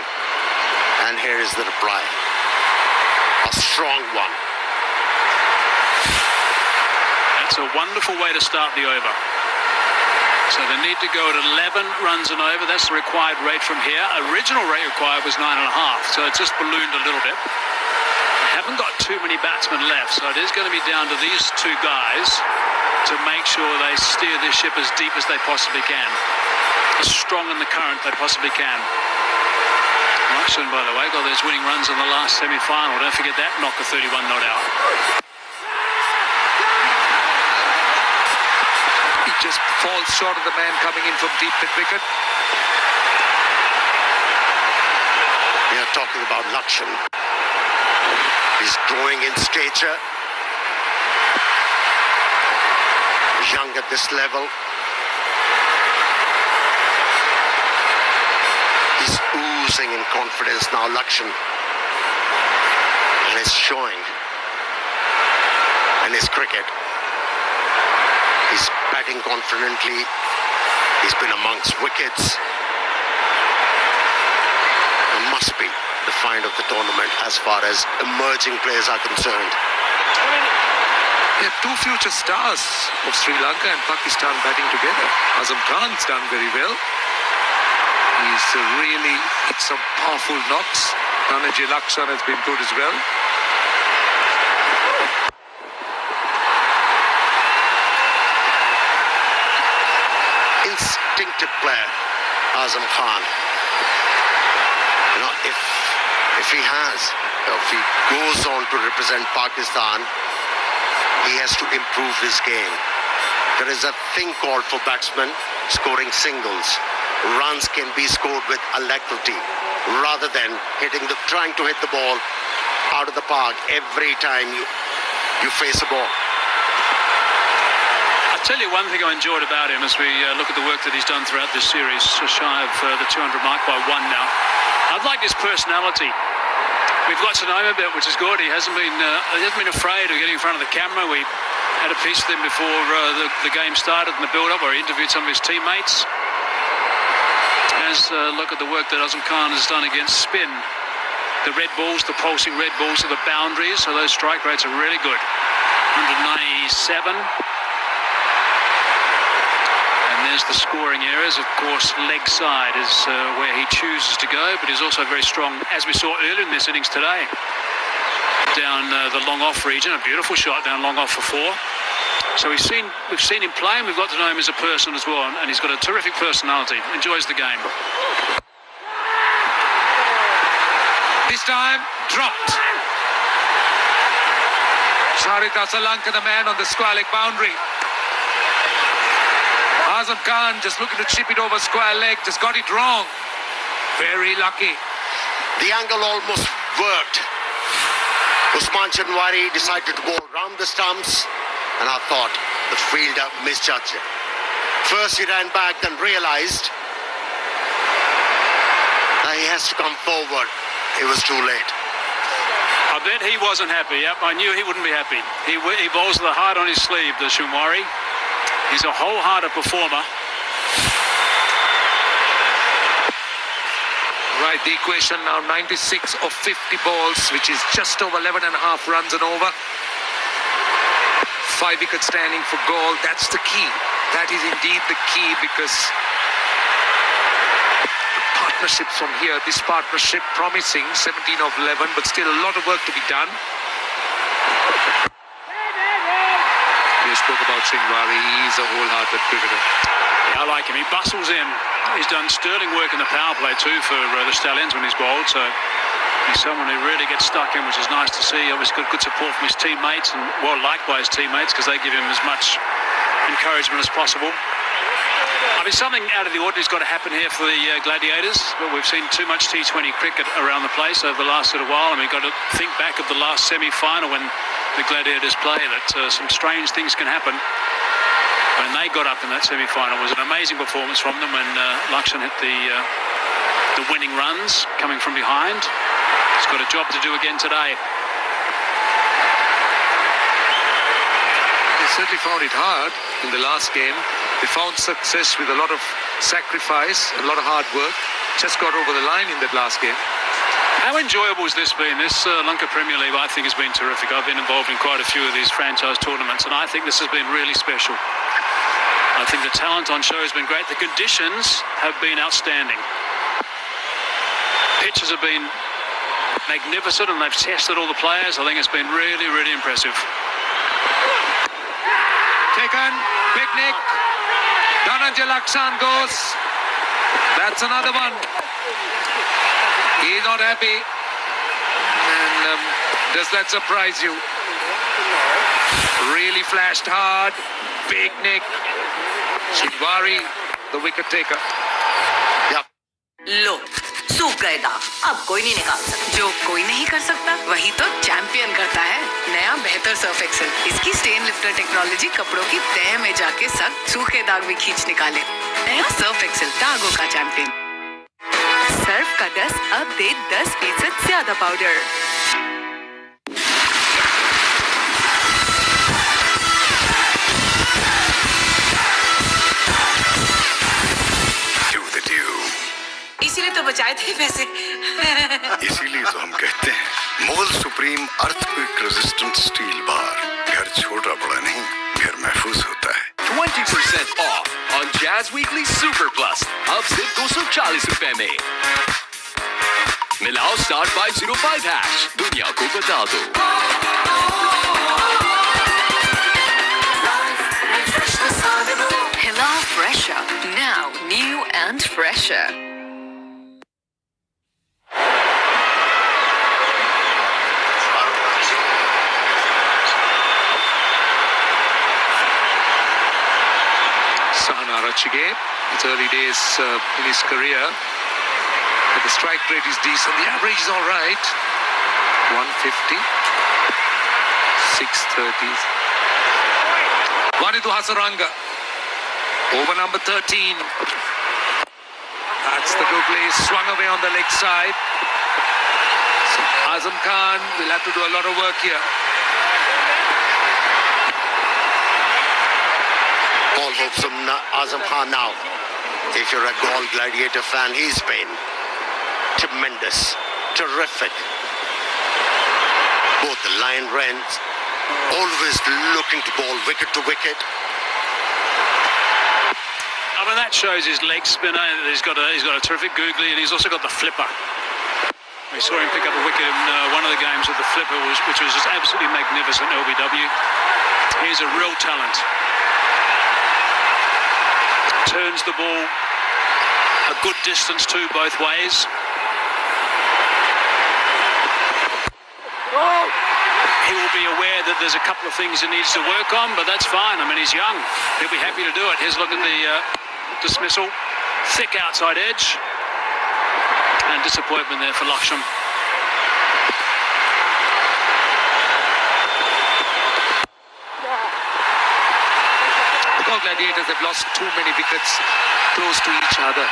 And here is the reply. A strong one. That's a wonderful way to start the over. So they need to go at 11 runs and over. That's the required rate from here. Original rate required was 9.5, so it's just ballooned a little bit. They haven't got too many batsmen left, so it is going to be down to these two guys to make sure they steer this ship as deep as they possibly can. As strong in the current they possibly can. Lakshan, by the way, got those winning runs in the last semi-final. Don't forget that, knock a 31 not out. Just falls short of the man coming in from deep mid-wicket. We are talking about Lakshan. He's growing in stature. Young at this level. He's oozing in confidence now, Lakshan. And it's showing in his cricket. He's batting confidently. He's been amongst wickets. It must be the find of the tournament as far as emerging players are concerned. There are two future stars of Sri Lanka and Pakistan batting together. Azam Khan's done very well. He's really hit some powerful knocks. Dhananjay Lakshan has been good as well. Instinctive player, Azam Khan. You know, if if he goes on to represent Pakistan, he has to improve his game. There is a thing called for batsmen scoring singles. Runs can be scored with alacrity rather than trying to hit the ball out of the park every time you face a ball. I'll tell you one thing I enjoyed about him as we look at the work that he's done throughout this series, shy of the 200 mark by one now. I've liked his personality. We've got to know him a bit, which is good. He hasn't been afraid of getting in front of the camera. We had a piece with him before the game started in the build-up, where he interviewed some of his teammates. As look at the work that Azam Khan has done against spin. The red balls, the pulsing red balls are the boundaries, so those strike rates are really good. 197. And there's the scoring areas. Of course, leg side is where he chooses to go, but he's also very strong, as we saw earlier in this innings today. Down the long off region, a beautiful shot down long off for 4. So we've seen him play, and we've got to know him as a person as well, and he's got a terrific personality, enjoys the game. This time, dropped. Sarita Lanka, the man on the square leg boundary. Azam Khan just looking to chip it over square leg, just got it wrong. Very lucky. The angle almost worked. Usman Chanwari decided to go around the stumps, and I thought the fielder misjudged it. First he ran back, then realized that he has to come forward. It was too late. I bet he wasn't happy. Yep, I knew he wouldn't be happy. He bowls with the heart on his sleeve, the Chanwari. He's a wholehearted performer. Right, the equation now 96 of 50 balls, which is just over 11.5 runs and over. 5 wickets standing for goal. That's the key. That is indeed the key, because the partnership from here, this partnership promising 17 of 11, but still a lot of work to be done. We spoke about Chanwari. He's a wholehearted cricketer. Yeah, I like him. He bustles in. He's done sterling work in the power play too for the Stallions when he's bowled. So he's someone who really gets stuck in, which is nice to see. Obviously got good support from his teammates, and well liked by his teammates, because they give him as much encouragement as possible. I mean, something out of the ordinary has got to happen here for the Gladiators. But we've seen too much T20 cricket around the place over the last little while, and we've got to think back of the last semi-final when the Gladiators play, that some strange things can happen. When they got up in that semi-final, it was an amazing performance from them when Lakshan hit the winning runs coming from behind. He's got a job to do again today. They certainly found it hard in the last game. They found success with a lot of sacrifice, a lot of hard work. Just got over the line in that last game. How enjoyable has this been? This Lanka Premier League, I think, has been terrific. I've been involved in quite a few of these franchise tournaments, and I think this has been really special. I think the talent on show has been great. The conditions have been outstanding. Pitches have been magnificent, and they've tested all the players. I think it's been really, really impressive. Taken, picnic. Dhananjay Lakshan goes. That's another one. He's not happy. And does that surprise you? Really flashed hard. Big Nick. Chanwari, the wicket taker. Yep. लो सूख गए दाग, अब कोई नहीं निकाल सकता। जो कोई नहीं कर सकता वही तो चैंपियन करता है। नया बेहतर सर्फ एक्सेल, इसकी स्टेन लिफ्टर टेक्नोलॉजी कपड़ों की तह में जाके सख्त सूखे दाग भी खींच निकाले। नया सर्फ एक्सेल, दागों का चैंपियन। सर्फ का डस्ट अब दे 10% ज्यादा पाउडर। इसीलिए तो बचाए थे पैसे। इसीलिए तो हम कहते हैं मोल supreme earthquake resistant steel bar. घर छोटा बड़ा नहीं, घर महफूज होता है। 20% off on Jazz Weekly Super Plus, अब सिर्फ 240 रुपए में। मिलाओ *505#, दुनिया को बता दो। Hello Fresher, now new and fresher. Sahanarachige. It's early days in his career. But the strike rate is decent. The average is all right. 150. 630s. Vanitu Hasaranga. Over number 13. That's the Googley. Swung away on the leg side. So Azam Khan will have to do a lot of work here. All hopes from Azam Khan now. If you're a Gaul Gladiator fan, he's been tremendous, terrific. Both the Lion Wrens, always looking to bowl wicket to wicket. I mean, that shows his leg spinner. He's got a terrific googly, and he's also got the flipper. We saw him pick up a wicket in one of the games with the flipper, which was just absolutely magnificent. LBW. He's a real talent. Turns the ball a good distance too, both ways. He will be aware that there's a couple of things he needs to work on, but that's fine. I mean, he's young. He'll be happy to do it. Here's a look at the dismissal. Thick outside edge. And disappointment there for Lakshman. The Gaul Gladiators have lost too many wickets close to each other.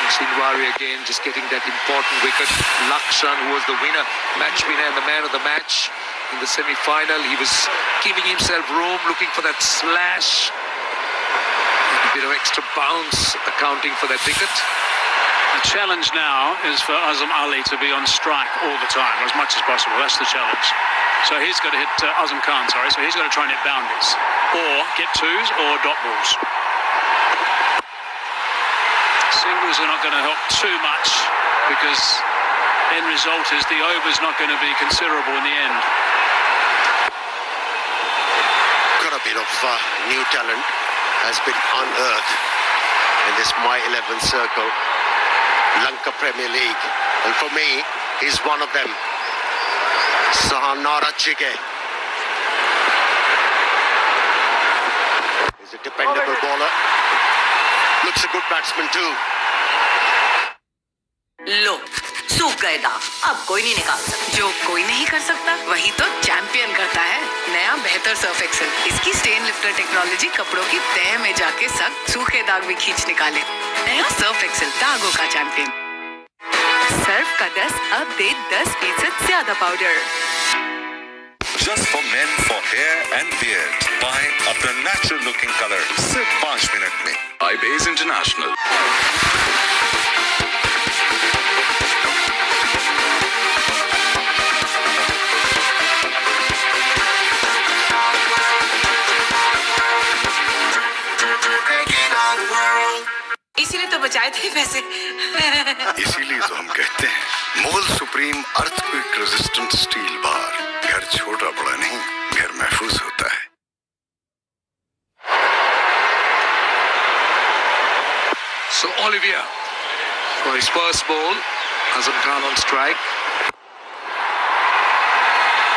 Shinwari again just getting that important wicket. Lakshan, who was the winner, match winner and the man of the match in the semi-final. He was giving himself room, looking for that slash. A bit of extra bounce accounting for that wicket. The challenge now is for Azam Ali to be on strike all the time, as much as possible. That's the challenge. So he's got to hit Azam Khan, sorry. So he's got to try and hit boundaries, or get twos, or dot balls. Singles are not going to help too much because end result is the over's not going to be considerable in the end. Got a bit of new talent has been unearthed in this My 11 circle, Lanka Premier League, and for me, he's one of them. Sahanarachige. He's a dependable bowler. Looks a good batsman too. लो सूख गए दाग अब कोई नहीं निकाल सकता जो कोई नहीं कर सकता वही तो चैंपियन करता है नया बेहतर सर्फ एक्सेल इसकी स्टेन लिफ्टर टेक्नोलॉजी कपड़ों की तह में जाके सख्त सूखे दाग भी खींच निकाले नया सर्फ एक्सेल दागों का चैंपियन सर्फ का 10 अब दे 10% ज्यादा powder Just for men, for hair and beard. Buy अपना natural looking color सिर्फ 5 मिनट में. iBase International. इसीलिए तो बचाए थे पैसे इसीलिए तो हम कहते हैं मोल supreme earthquake resistant steel bar. घर छोटा बड़ा नहीं, घर महफूज होता है. So Olivia for his first ball. Azam Khan on strike.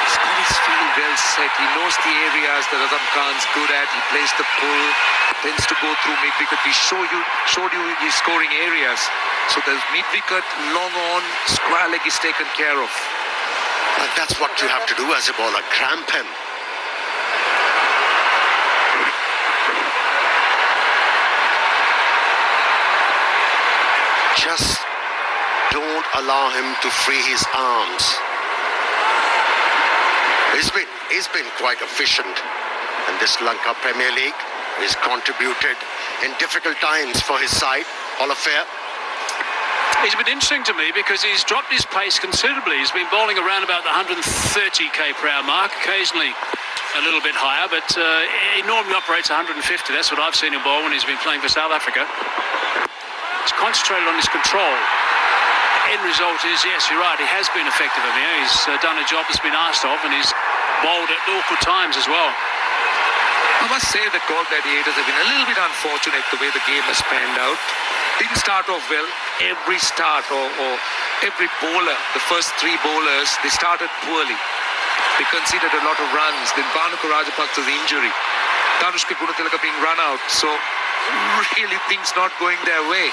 He's got his field well set. He knows the areas that Azam Khan's good at. He plays the pull, tends to go through mid-wicket. We showed you his scoring areas. So there's mid-wicket, long on, square leg is taken care of. And that's what you have to do as a bowler, cramp him. Just don't allow him to free his arms. He's been quite efficient in this Lanka Premier League. He's contributed in difficult times for his side. All fair. He's been interesting to me because he's dropped his pace considerably. He's been bowling around about the 130 k/h mark, occasionally a little bit higher, but he normally operates 150. That's what I've seen him bowl when he's been playing for South Africa. He's concentrated on his control. The end result is, yes, you're right, he has been effective in here. He's done a job that's been asked of, and he's bowled at awkward times as well. I must say the Gaul Gladiators have been a little bit unfortunate the way the game has panned out. Didn't start off well. Every start or every bowler, the first 3 bowlers, they started poorly. They conceded a lot of runs. Then Bhanuka Rajapaksa's injury. Danushka Gunatilaka being run out. So really things not going their way.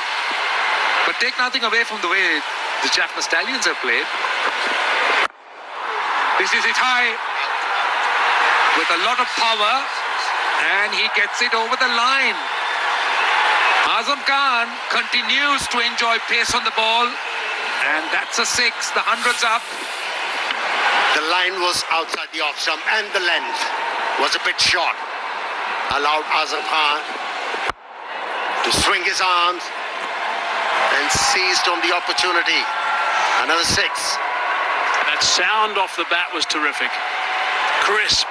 But take nothing away from the way the Jaffna Stallions have played. This is it high with a lot of power, and he gets it over the line. Azam Khan continues to enjoy pace on the ball, and that's a 6. The 100's up. The line was outside the off stump and the length was a bit short. Allowed Azam Khan to swing his arms and seized on the opportunity. Another 6. That sound off the bat was terrific. Crisp.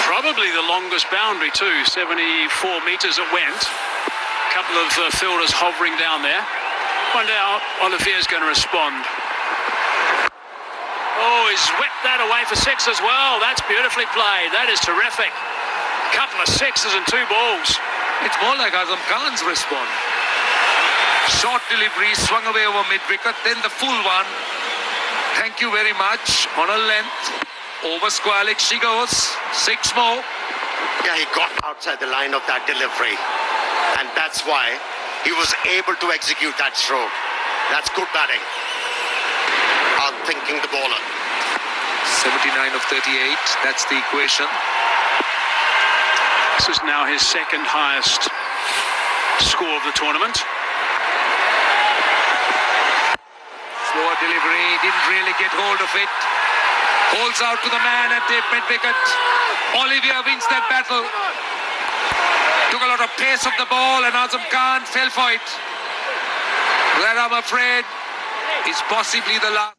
Probably the longest boundary too, 74 metres it went. A couple of fielders hovering down there. Find out Olivier's going to respond. Oh, he's whipped that away for 6 as well. That's beautifully played. That is terrific. Couple of 6s and 2 balls. It's more like Azam Khan's response. Short delivery, swung away over mid-wicket, then the full one. Thank you very much. On a length. Over square leg she goes. 6 more. Yeah, he got outside the line of that delivery. And that's why he was able to execute that stroke. That's good batting. Outthinking the bowler. 79 of 38. That's the equation. This is now his second highest score of the tournament. Slower delivery, didn't really get hold of it. Holds out to the man at deep mid-wicket. Olivier wins that battle. Took a lot of pace of the ball and Azam Khan fell for it. That, I'm afraid, is possibly the last.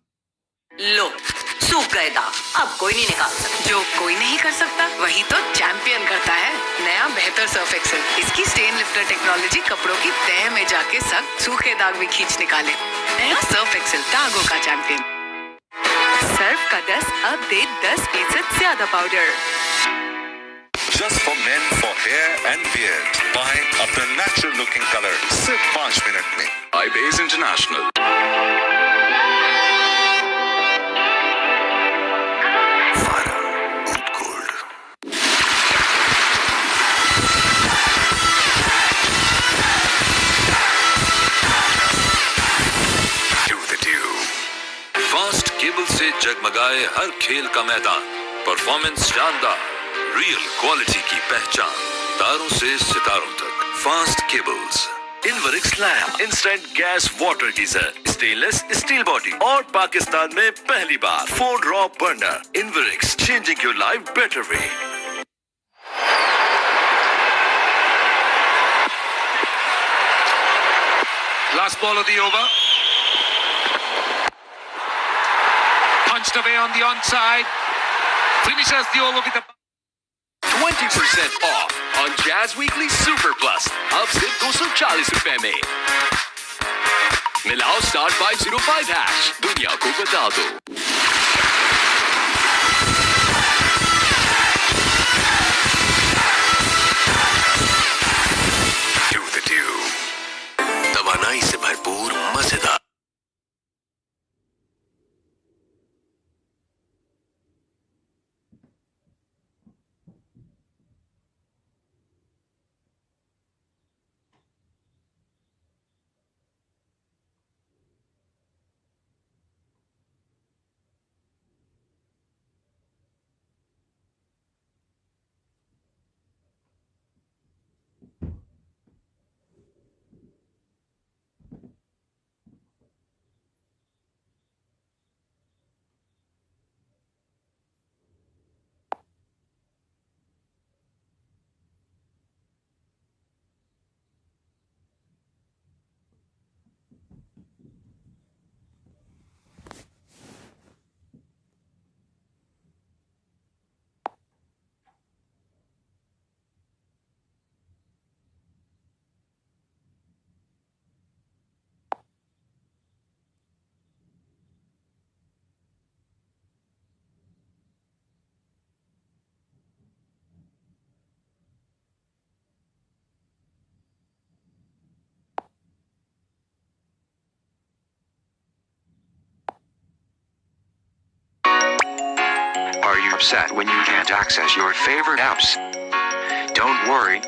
लो सूख गए दाग, अब कोई नहीं निकाल सकता। जो कोई नहीं कर सकता वही तो चैंपियन करता है। नया बेहतर सर्फ एक्सेल, इसकी स्टेन लिफ्टर टेक्नोलॉजी कपड़ों की तह में जाके सख्त सूखे दाग भी खींच निकाले। नया सर्फ एक्सेल, दागों का चैंपियन। सर्फ का 10 अब दे 10% ज्यादा powder. Just for men, for hair and beard. Buy अपना natural looking color सिर्फ 5 मिनट में. iBase International. फास्ट केबल से जगमगाए हर खेल का मैदान, परफॉर्मेंस शानदार, रियल क्वालिटी की पहचान, तारों से सितारों तक, fast cables. Inverex lab instant gas water geyser, stainless steel body और पाकिस्तान में पहली बार 4 row burner. Inverex, changing your life better way. Last ball of the over. Punched away on the onside. Finishes the over with a 20% off on Jazz Weekly Super Plus. अब सिर्फ 240 रुपए में। मिलाओ *505#। दुनिया को बता दो। Do the do. तवानाई से भरपूर मजेदार। Are you upset when you can't access your favorite apps? Don't worry.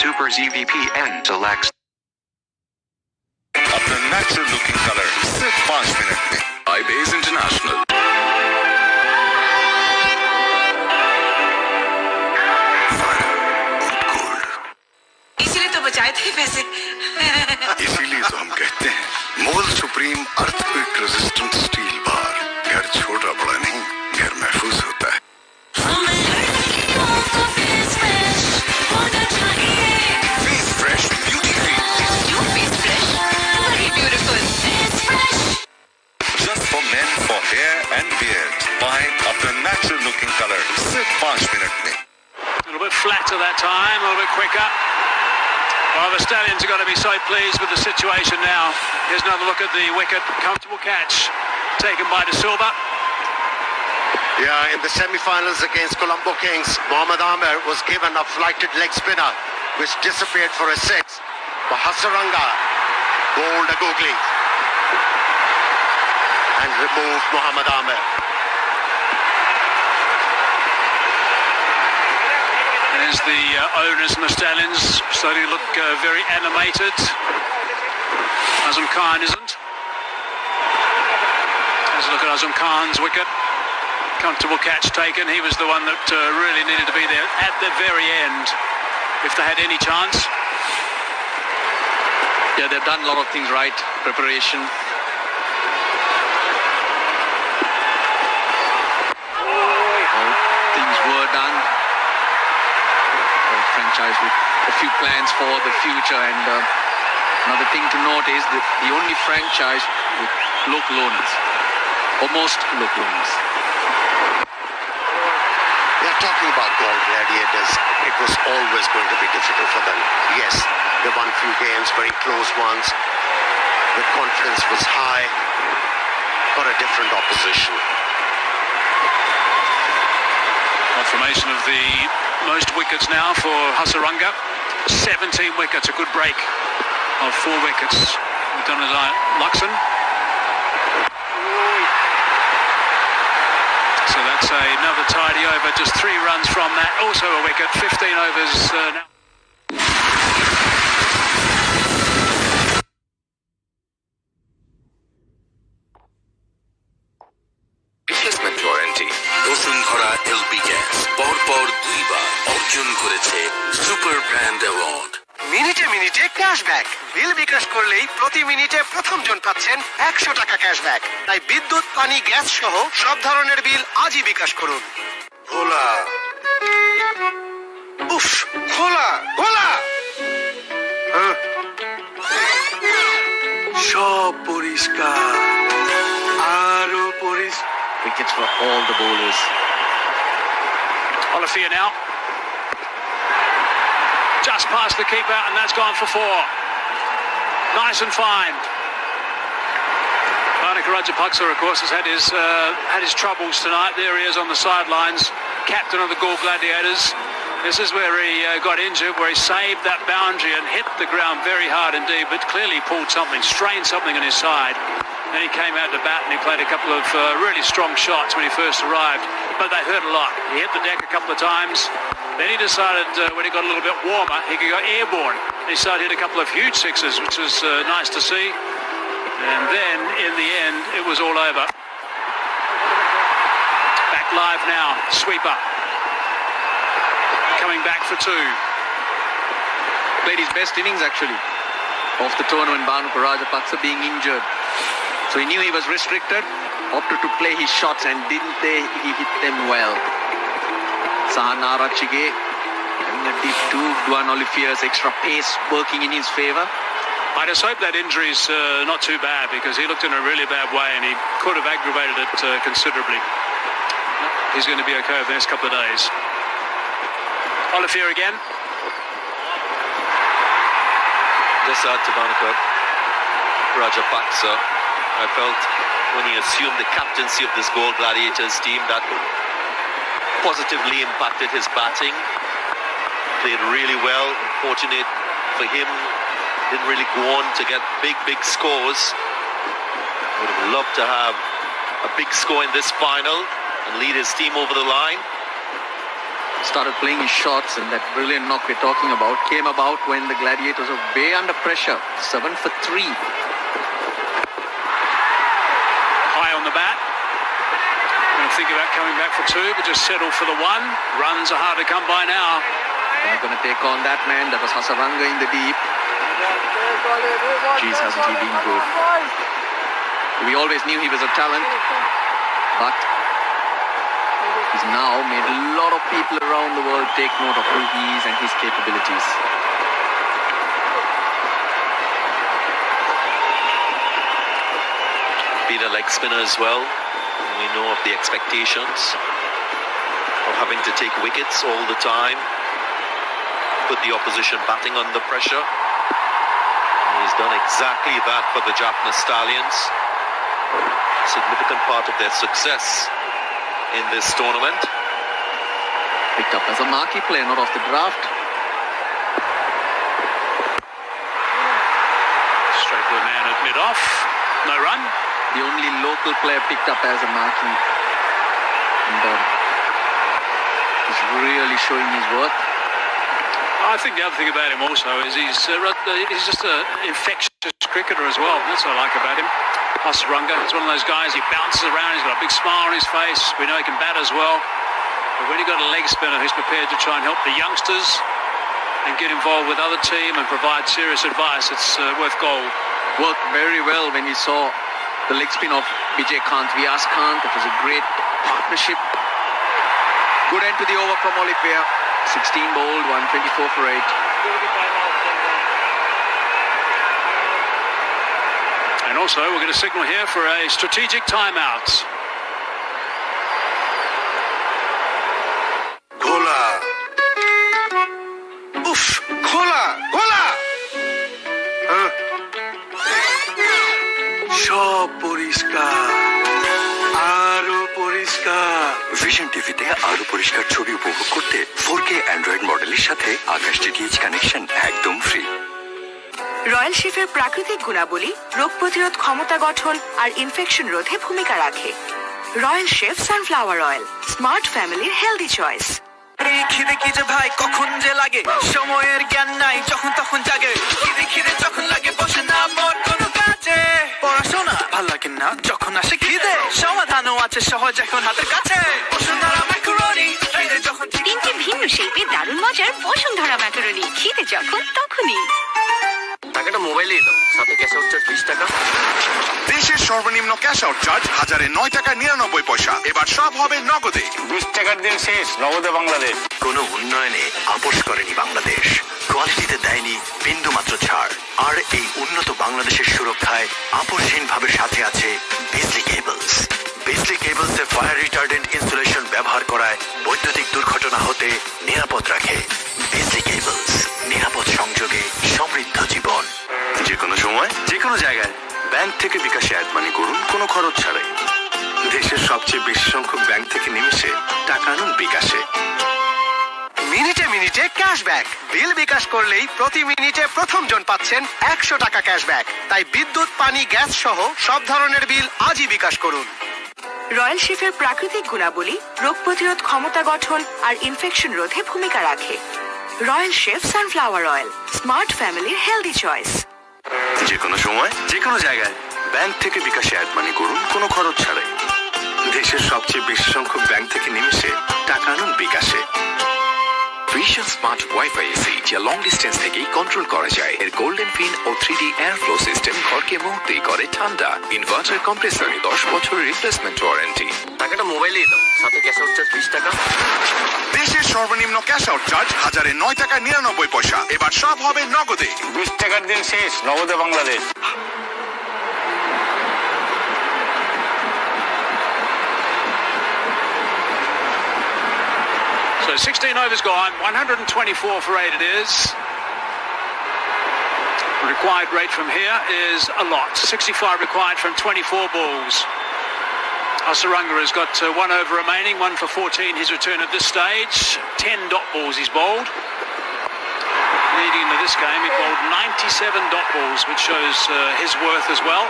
Super ZVPN selects. अपना नेचुरल लुकिंग कलर सिर्फ 5 मिनट में iBase International. इसलिए तो बचाए थे पैसे। इसीलिए तो हम कहते हैं मोल supreme earthquake resistant steel bar. घर छोटा बड़ा नहीं, घर महफूज होता है। Face Fresh Beauty Cream. Just for men, for hair and beard. Buy अपना नेचुरल लुकिंग कलर सिर्फ 5 मिनट में। A little bit flatter that time, a little bit quicker. Well, the Stallions are going to be so pleased with the situation now. Here's another look at the wicket. Comfortable catch taken by De Silva. Yeah, in the semi-finals against Colombo Kings, Mohammad Amir was given a flighted leg spinner, which disappeared for a six. But Hasaranga bowled a googly and removed Mohammad Amir. There's the owners and the Stallions starting to look very animated. Azam Khan isn't. Let's look at Azam Khan's wicket. Comfortable catch taken. He was the one that really needed to be there at the very end if they had any chance. Yeah, they've done a lot of things right. Preparation. All things were done. A franchise with a few plans for the future, and another thing to note is that the only franchise with local owners, almost local owners. We are talking about Gold Gladiators. It was always going to be difficult for them. Yes, they won few games, very close ones. The confidence was high, but a different opposition. Confirmation of the most wickets now for Hasaranga. 17 wickets, a good break of 4 wickets. Done it by Luxon. So that's another tidy over, just 3 runs from that. Also a wicket, 15 overs now. Replacement warranty. Bosundhara LP Gas. পরপর 2 বার অর্জন করেছে super brand award. মিনিটে মিনিটে cashback. বিল বিকাশ করলেই প্রতি মিনিটে প্রথম জন পাচ্ছেন 100 টাকা ক্যাশব্যাক। তাই বিদ্যুৎ, পানি, গ্যাস সহ সব ধরনের বিল আজই বিকাশ করুন। খোলা। উফ, খোলা, খোলা। সব পরিষ্কার। আরো পরিষ্কার। Wickets for all the bowlers. Olafia now. Just past the keeper, and that's gone for 4. Nice and fine. Barnaka Rajapaksa, of course, has had his troubles tonight. There he is on the sidelines, captain of the Gaul Gladiators. This is where he got injured, where he saved that boundary and hit the ground very hard indeed, but clearly pulled something, strained something on his side. Then he came out to bat and he played a couple of really strong shots when he first arrived, but they hurt a lot. He hit the deck a couple of times. Then he decided when he got a little bit warmer, he could go airborne. He started to hit a couple of huge sixes, which was nice to see. And then, in the end, it was all over. Back live now, sweeper. Coming back for 2. Played his best innings, actually, of the tournament, Barnaka Rajapaksa being injured. So he knew he was restricted, opted to play his shots, and didn't he hit them well. Sahana Arachige having a deep 2. Duan Olifier's extra pace working in his favour. I just hope that injury's not too bad, because he looked in a really bad way and he could have aggravated it considerably. He's going to be okay over the next couple of days. Olifier again. Just add to Barnaka Rajapaksa. I felt when he assumed the captaincy of this Gold Gladiators team, that positively impacted his batting. Played really well. Unfortunate for him, didn't really go on to get big scores. Would have loved to have a big score in this final and lead his team over the line. started playing his shots, and that brilliant knock we're talking about came about when the Gladiators were way under pressure. 7 for 3. High on the bat. Going to think about coming back for 2, but just settle for the 1. Runs are hard to come by now. They're going to take on that man. That was Hasaranga in the deep. Geez, hasn't he been good? We always knew he was a talent, but he's now made a lot of people around the world take note of who he is and his capabilities. Been a leg spinner as well. We know of the expectations of having to take wickets all the time, put the opposition batting under pressure. And he's done exactly that for the Jaffna Stallions. Significant part of their success in this tournament. Picked up as a marquee player, not off the draft. Straight to the man at mid-off. No run. The only local player picked up as a marquee. And he's really showing his worth. I think the other thing about him also is he's just an infectious cricketer as well. That's what I like about him. Hasaranga, he's one of those guys, he bounces around, he's got a big smile on his face. We know he can bat as well. But when you've got a leg spinner who's prepared to try and help the youngsters and get involved with other team and provide serious advice, it's worth gold. Worked very well when we saw the leg spin of Vijay Kant, Vyas Kant. It was a great partnership. Good end to the over from Olivier. 16 bowled, 124 for 8. And also, we're going to signal here for a strategic timeout. Gola. Uff, Gola, Gola. সব পরিষ্কার, আরো পরিষ্কার। Vision টিভিতে আরো পরিষ্কার ছবি উপভোগ করতে 4K অ্যান্ড্রয়েড মডেলের সাথে আকাশ ডিটিএইচ কানেকশন একদম ফ্রি। রয়্যাল শেফের প্রাকৃতিক গুণাবলী রোগ প্রতিরোধ ক্ষমতা গঠন আর ইনফেকশন রোধে ভূমিকা রাখে। Royal chef sunflower oil, smart ফ্যামিলির হেলদি চয়েস। খিদে কি যে ভাই কখন যে লাগে, সময়ের জ্ঞান নাই যখন তখন জাগে। খিদে খিদে যখন লাগে বসে না মন কোনো কাজে। পড়াশোনা ভাল লাগে না যখন আসে খিদে, সমাধানও আছে সহজ এখন হাতের কাছে। বসুন্ধরা ম্যাকারনি খিদে যখন। 3টি ভিন্ন শিল্পে দারুণ মজার বসুন্ধরা ম্যাকারনি, খিদে যখন তখনই। টাকাটা মোবাইলেই দাও, সাথে ক্যাশ আউট চার্জ 20 টাকা। দেশের সর্বনিম্ন ক্যাশ আউট চার্জ 1009 টাকা 99 পয়সা। এবার সব হবে নগদে। 20 টাকার দিন শেষ, নগদে বাংলাদেশ। কোনো উন্নয়নে আপোষ করেনি বাংলাদেশ, কোয়ালিটিতে দেয়নি বিন্দু মাত্র ছাড়। আর এই উন্নত বাংলাদেশের সুরক্ষায় আপোষহীনভাবে সাথে আছে বিজলি কেবলস। বিজলি কেবলসে ফায়ার রিটার্ডেন্ট ইনসুলেশন ব্যবহার করায় বৈদ্যুতিক দুর্ঘটনা হতে নিরাপদ রাখে। বিজলি কেবলস, নিরাপদ সংযোগে সমৃদ্ধ জীবন। যে কোনো সময় যে কোনো জায়গায় ব্যাংক থেকে বিকাশে অ্যাড মানি করুন কোনো খরচ ছাড়াই। দেশের সবচেয়ে বেশি সংখ্যক ব্যাংক থেকে নিমিশে টাকা আনুন বিকাশে। মিনিটে মিনিটে ক্যাশব্যাক। বিল বিকাশ করলেই প্রতি মিনিটে প্রথম জন পাচ্ছেন 100 টাকা ক্যাশব্যাক। তাই বিদ্যুৎ, পানি, গ্যাস সহ সব ধরনের বিল আজই বিকাশ করুন। রয়্যাল শেফের প্রাকৃতিক গুণাবলী রোগ প্রতিরোধ ক্ষমতা গঠন আর ইনফেকশন রোধে ভূমিকা রাখে। Royal chef sunflower oil, smart ফ্যামিলির হেলদি চয়েস। যে কোনো সময় যে কোনো জায়গায় ব্যাংক থেকে বিকাশে অ্যাড মানি করুন কোনো খরচ ছাড়াই। দেশের সবচেয়ে বেশি সংখ্যক ব্যাংক থেকে নিমিশে টাকা আনুন বিকাশে। ভিশন স্মার্ট ওয়াইফাই এসি যা লং ডিস্টেন্স থেকেই কন্ট্রোল করা যায়। এর গোল্ডেন পিন ও 3D এয়ার ফ্লো সিস্টেম ঘরকে মুহূর্তেই করে ঠান্ডা। ইনভার্টার কম্প্রেসর 10 বছরের রিপ্লেসমেন্ট ওয়ারেন্টি। টাকাটা মোবাইলেই দাও, সাথে ক্যাশ আউট চার্জ 20 টাকা। দেশের সর্বনিম্ন ক্যাশ আউট চার্জ 1009 টাকা 99 পয়সা। এবার সব হবে নগদে। 20 টাকার দিন শেষ, নগদে Bangladesh. So 16 overs gone, 124 for 8 it is. The required rate from here is a lot. 65 required from 24 balls. Hasaranga has got 1 over remaining, 1 for 14 his return at this stage. 10 dot balls he's bowled. Leading into this game, he bowled 97 dot balls, which shows his worth as well.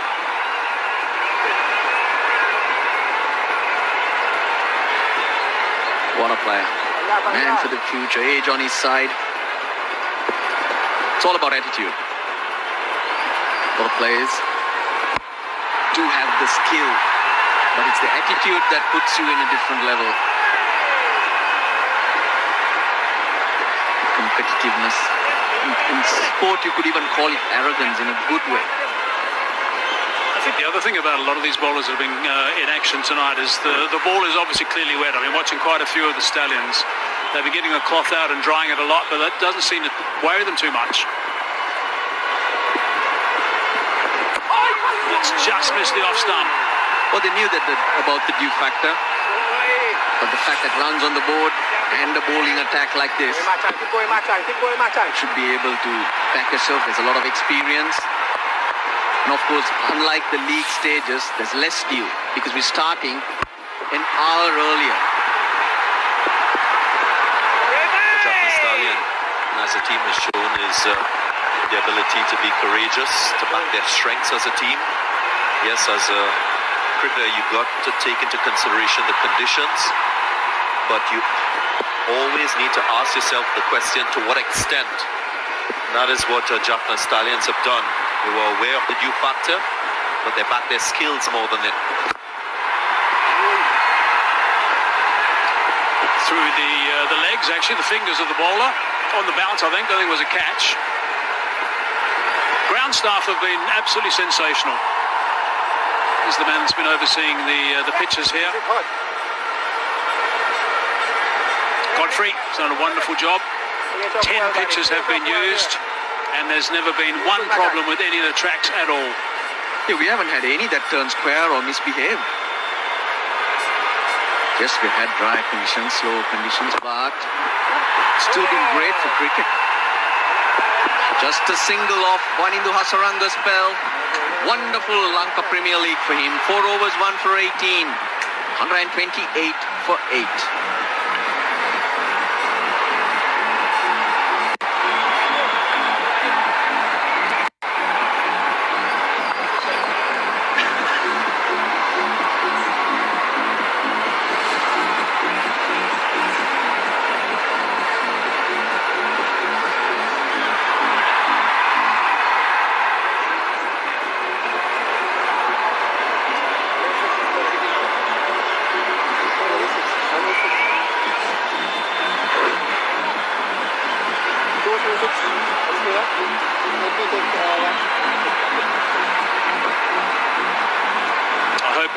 What a player. Man for the future, age on his side. It's all about attitude. Both players do have the skill, but it's the attitude that puts you in a different level. Competitiveness. In sport, you could even call it arrogance in a good way. I think the other thing about a lot of these bowlers that have been in action tonight is the ball is obviously clearly wet. I mean, watching quite a few of the Stallions, they've been getting the cloth out and drying it a lot, but that doesn't seem to worry them too much. It's just missed the off stump. Well, they knew about the dew factor, but the fact that runs on the board and a bowling attack like this should be able to back yourself. There's a lot of experience. And of course, unlike the league stages, there's less dew because we're starting an hour earlier. The Japanese Stallion, as a team, has shown is the ability to be courageous, to back their strengths as a team. Yes, as a cricketer, you've got to take into consideration the conditions, but you always need to ask yourself the question, to what extent? And that is what Japanese Stallions have done. They were aware of the dew factor, but they back their skills more than it. Through the legs, actually, the fingers of the bowler. On the bounce, I think. Don't think it was a catch. Ground staff have been absolutely sensational. He's the man that's been overseeing the pitches here. Godfrey has done a wonderful job. 10 pitches have been used, and there's never been one problem with any of the tracks at all. Yeah, we haven't had any that turn square or misbehave. Yes, we've had dry conditions, slow conditions, but still been great for cricket. Just a single off Wanindu Hasaranga's spell. Wonderful Lanka Premier League for him. 4 overs, 1 for 18. 128 for 8.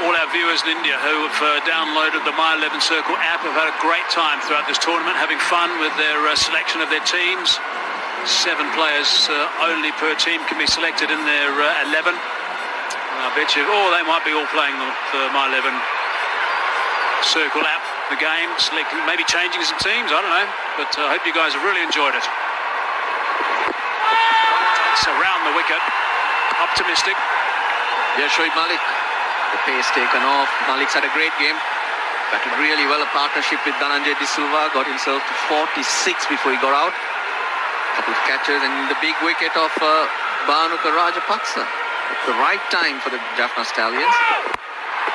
All our viewers in India who have downloaded the My 11 Circle app have had a great time throughout this tournament, having fun with their selection of their teams. 7 players only per team can be selected in their 11. I bet you, they might be all playing the My 11 Circle app, the game, selecting, maybe changing some teams, I don't know. But I hope you guys have really enjoyed it. It's around the wicket, optimistic. Yeah, Shoaib Malik. The pace taken off. Malik's had a great game. Batted really well. A partnership with Dhananjay De Silva. Got himself to 46 before he got out. A couple of catches and the big wicket of Bhanuka Rajapaksa. At the right time for the Jaffna Stallions.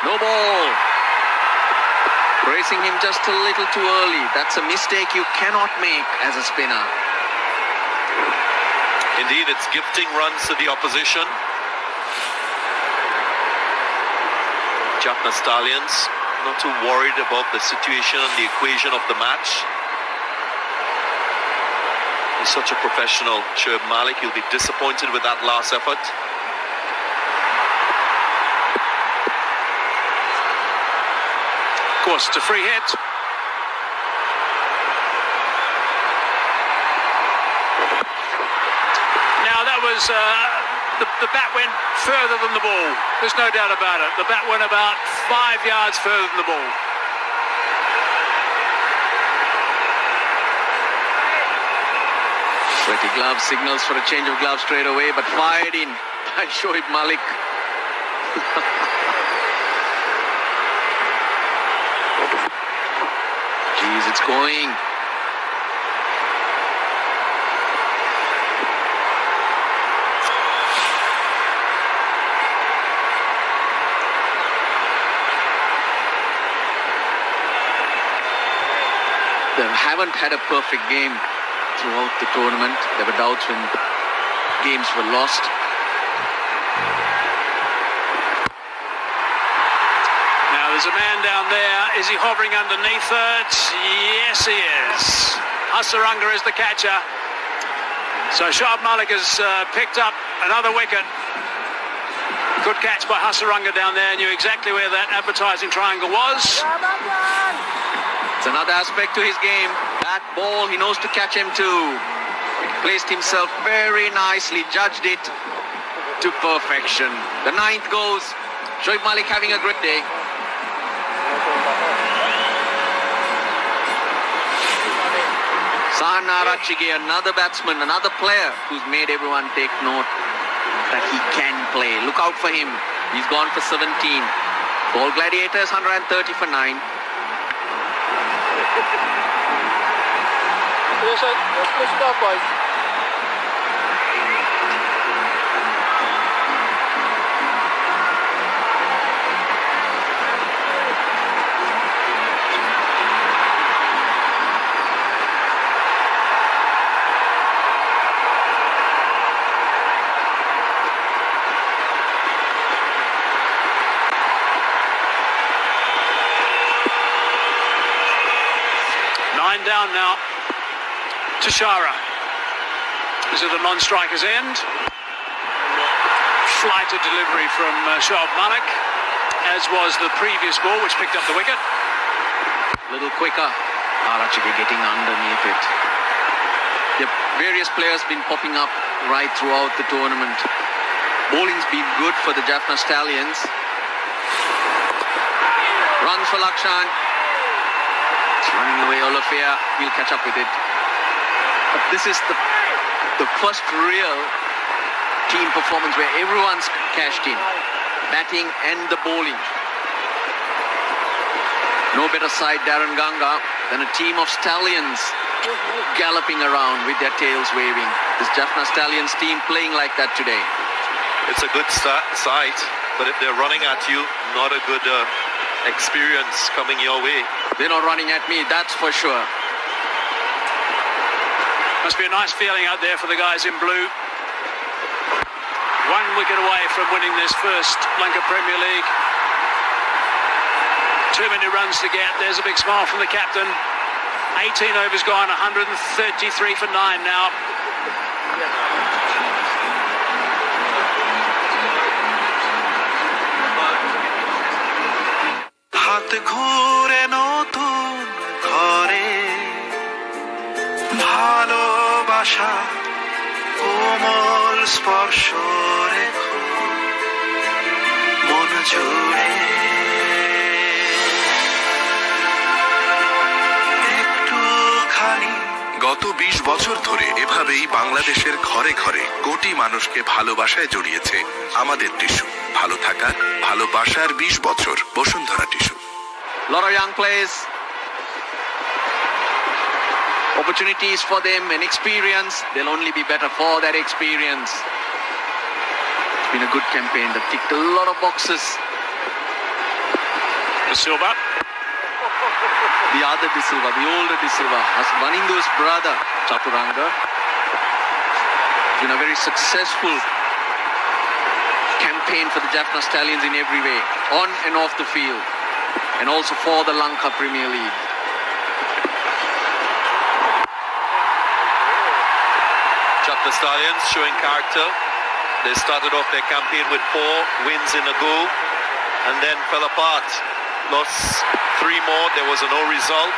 No ball. Bracing him just a little too early. That's a mistake you cannot make as a spinner. Indeed, it's gifting runs to the opposition. Jaffna Stallions not too worried about the situation and the equation of the match. He's such a professional, Shoaib Malik. He'll be disappointed with that last effort. Of course, it's a free hit. Now that was the bat went further than the ball. There's no doubt about it. The bat went about 5 yards further than the ball. Sweaty glove signals for a change of glove straight away, but fired in by Shoaib Malik. Jeez, it's going. There haven't had a perfect game throughout the tournament. There were doubts when games were lost. Now there's a man down there. Is he hovering underneath it? Yes, he is. Hasaranga is the catcher. So Shoaib Malik has picked up another wicket. Good catch by Hasaranga down there. Knew exactly where that advertising triangle was. It's another aspect to his game. That ball, he knows to catch him too. Placed himself very nicely, judged it to perfection. The 9th goes. Shoaib Malik having a great day. Sana Rachige, another batsman, another player who's made everyone take note that he can play. Look out for him. He's gone for 17. Ball Gladiators 130 for 9. Let's push it up, boys. Down now to Shara. This is the non-striker's end. Flighted delivery from Shoaib Malik, as was the previous ball which picked up the wicket. Little quicker. Arachige getting underneath it. The various players been popping up right throughout the tournament. Bowling's been good for the Jaffna Stallions. Runs for Lakshan. Running away, Olafia, he'll catch up with it. But this is the first real team performance where everyone's cashed in. Batting and the bowling. No better side, Darren Ganga, than a team of stallions galloping around with their tails waving. This Jaffna Stallions team playing like that today. It's a good sight, but if they're running at you, not a good experience coming your way. They're not running at me, that's for sure. Must be a nice feeling out there for the guys in blue. 1 wicket away from winning this first Lanka Premier League. Too many runs to get. There's a big smile from the captain. 18 overs gone, 133 for 9 now. হাত ঘুরে নতুন ঘরে ভালোবাসা কোমল স্পর্শ রেখো মন জুড়ে একটুখানি। গত 20 বছর ধরে এভাবেই বাংলাদেশের ঘরে ঘরে কোটি মানুষকে ভালোবাসায় জড়িয়েছে আমাদের টিস্যু। ভালো থাকা, ভালোবাসার 20 বছর, Bashundhara tissue. Lot of young players. Opportunities for them and experience. They'll only be better for that experience. It's been a good campaign. They've ticked a lot of boxes. De Silva. The other De Silva, the older De Silva, Hasbaningo's brother, Chaturanga. It's been a very successful campaign for the Jaffna Stallions in every way, on and off the field, and also for the Lanka Premier League. Jaffna Stallions showing character. They started off their campaign with 4 wins in a go and then fell apart. Lost 3 more, there was a no result.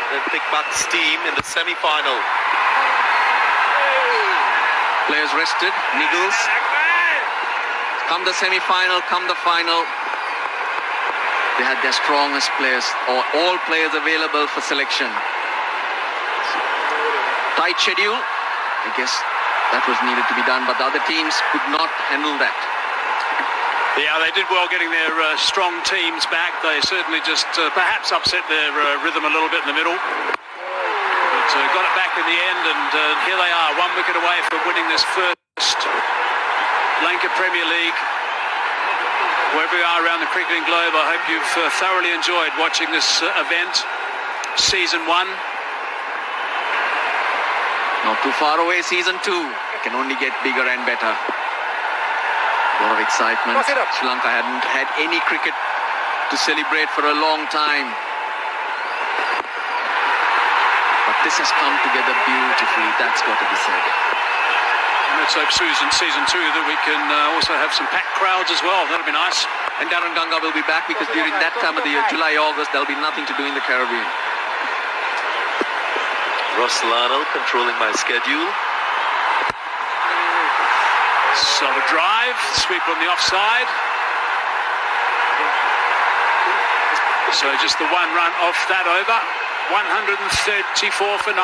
Then picked back steam in the semi-final. Players rested, niggles. Come the semi-final, come the final. They had their strongest players, or all players available for selection. Tight schedule. I guess that was needed to be done, but the other teams could not handle that. Yeah, they did well getting their strong teams back. They certainly just perhaps upset their rhythm a little bit in the middle. But got it back in the end, and here they are, 1 wicket away from winning this first Lanka Premier League. Wherever you are around the cricketing globe, I hope you've thoroughly enjoyed watching this event, Season 1. Not too far away, season 2. It can only get bigger and better. A lot of excitement. Sri Lanka hadn't had any cricket to celebrate for a long time. But this has come together beautifully. That's got to be said. And let's hope season 2 that we can also have some packed crowds as well. That'll be nice. And Darren Ganga will be back because during that time of the year, July, August, there'll be nothing to do in the Caribbean. Ross Larnell controlling my schedule. Solid drive, sweep on the offside. So just the one run off that over. 134 for 9.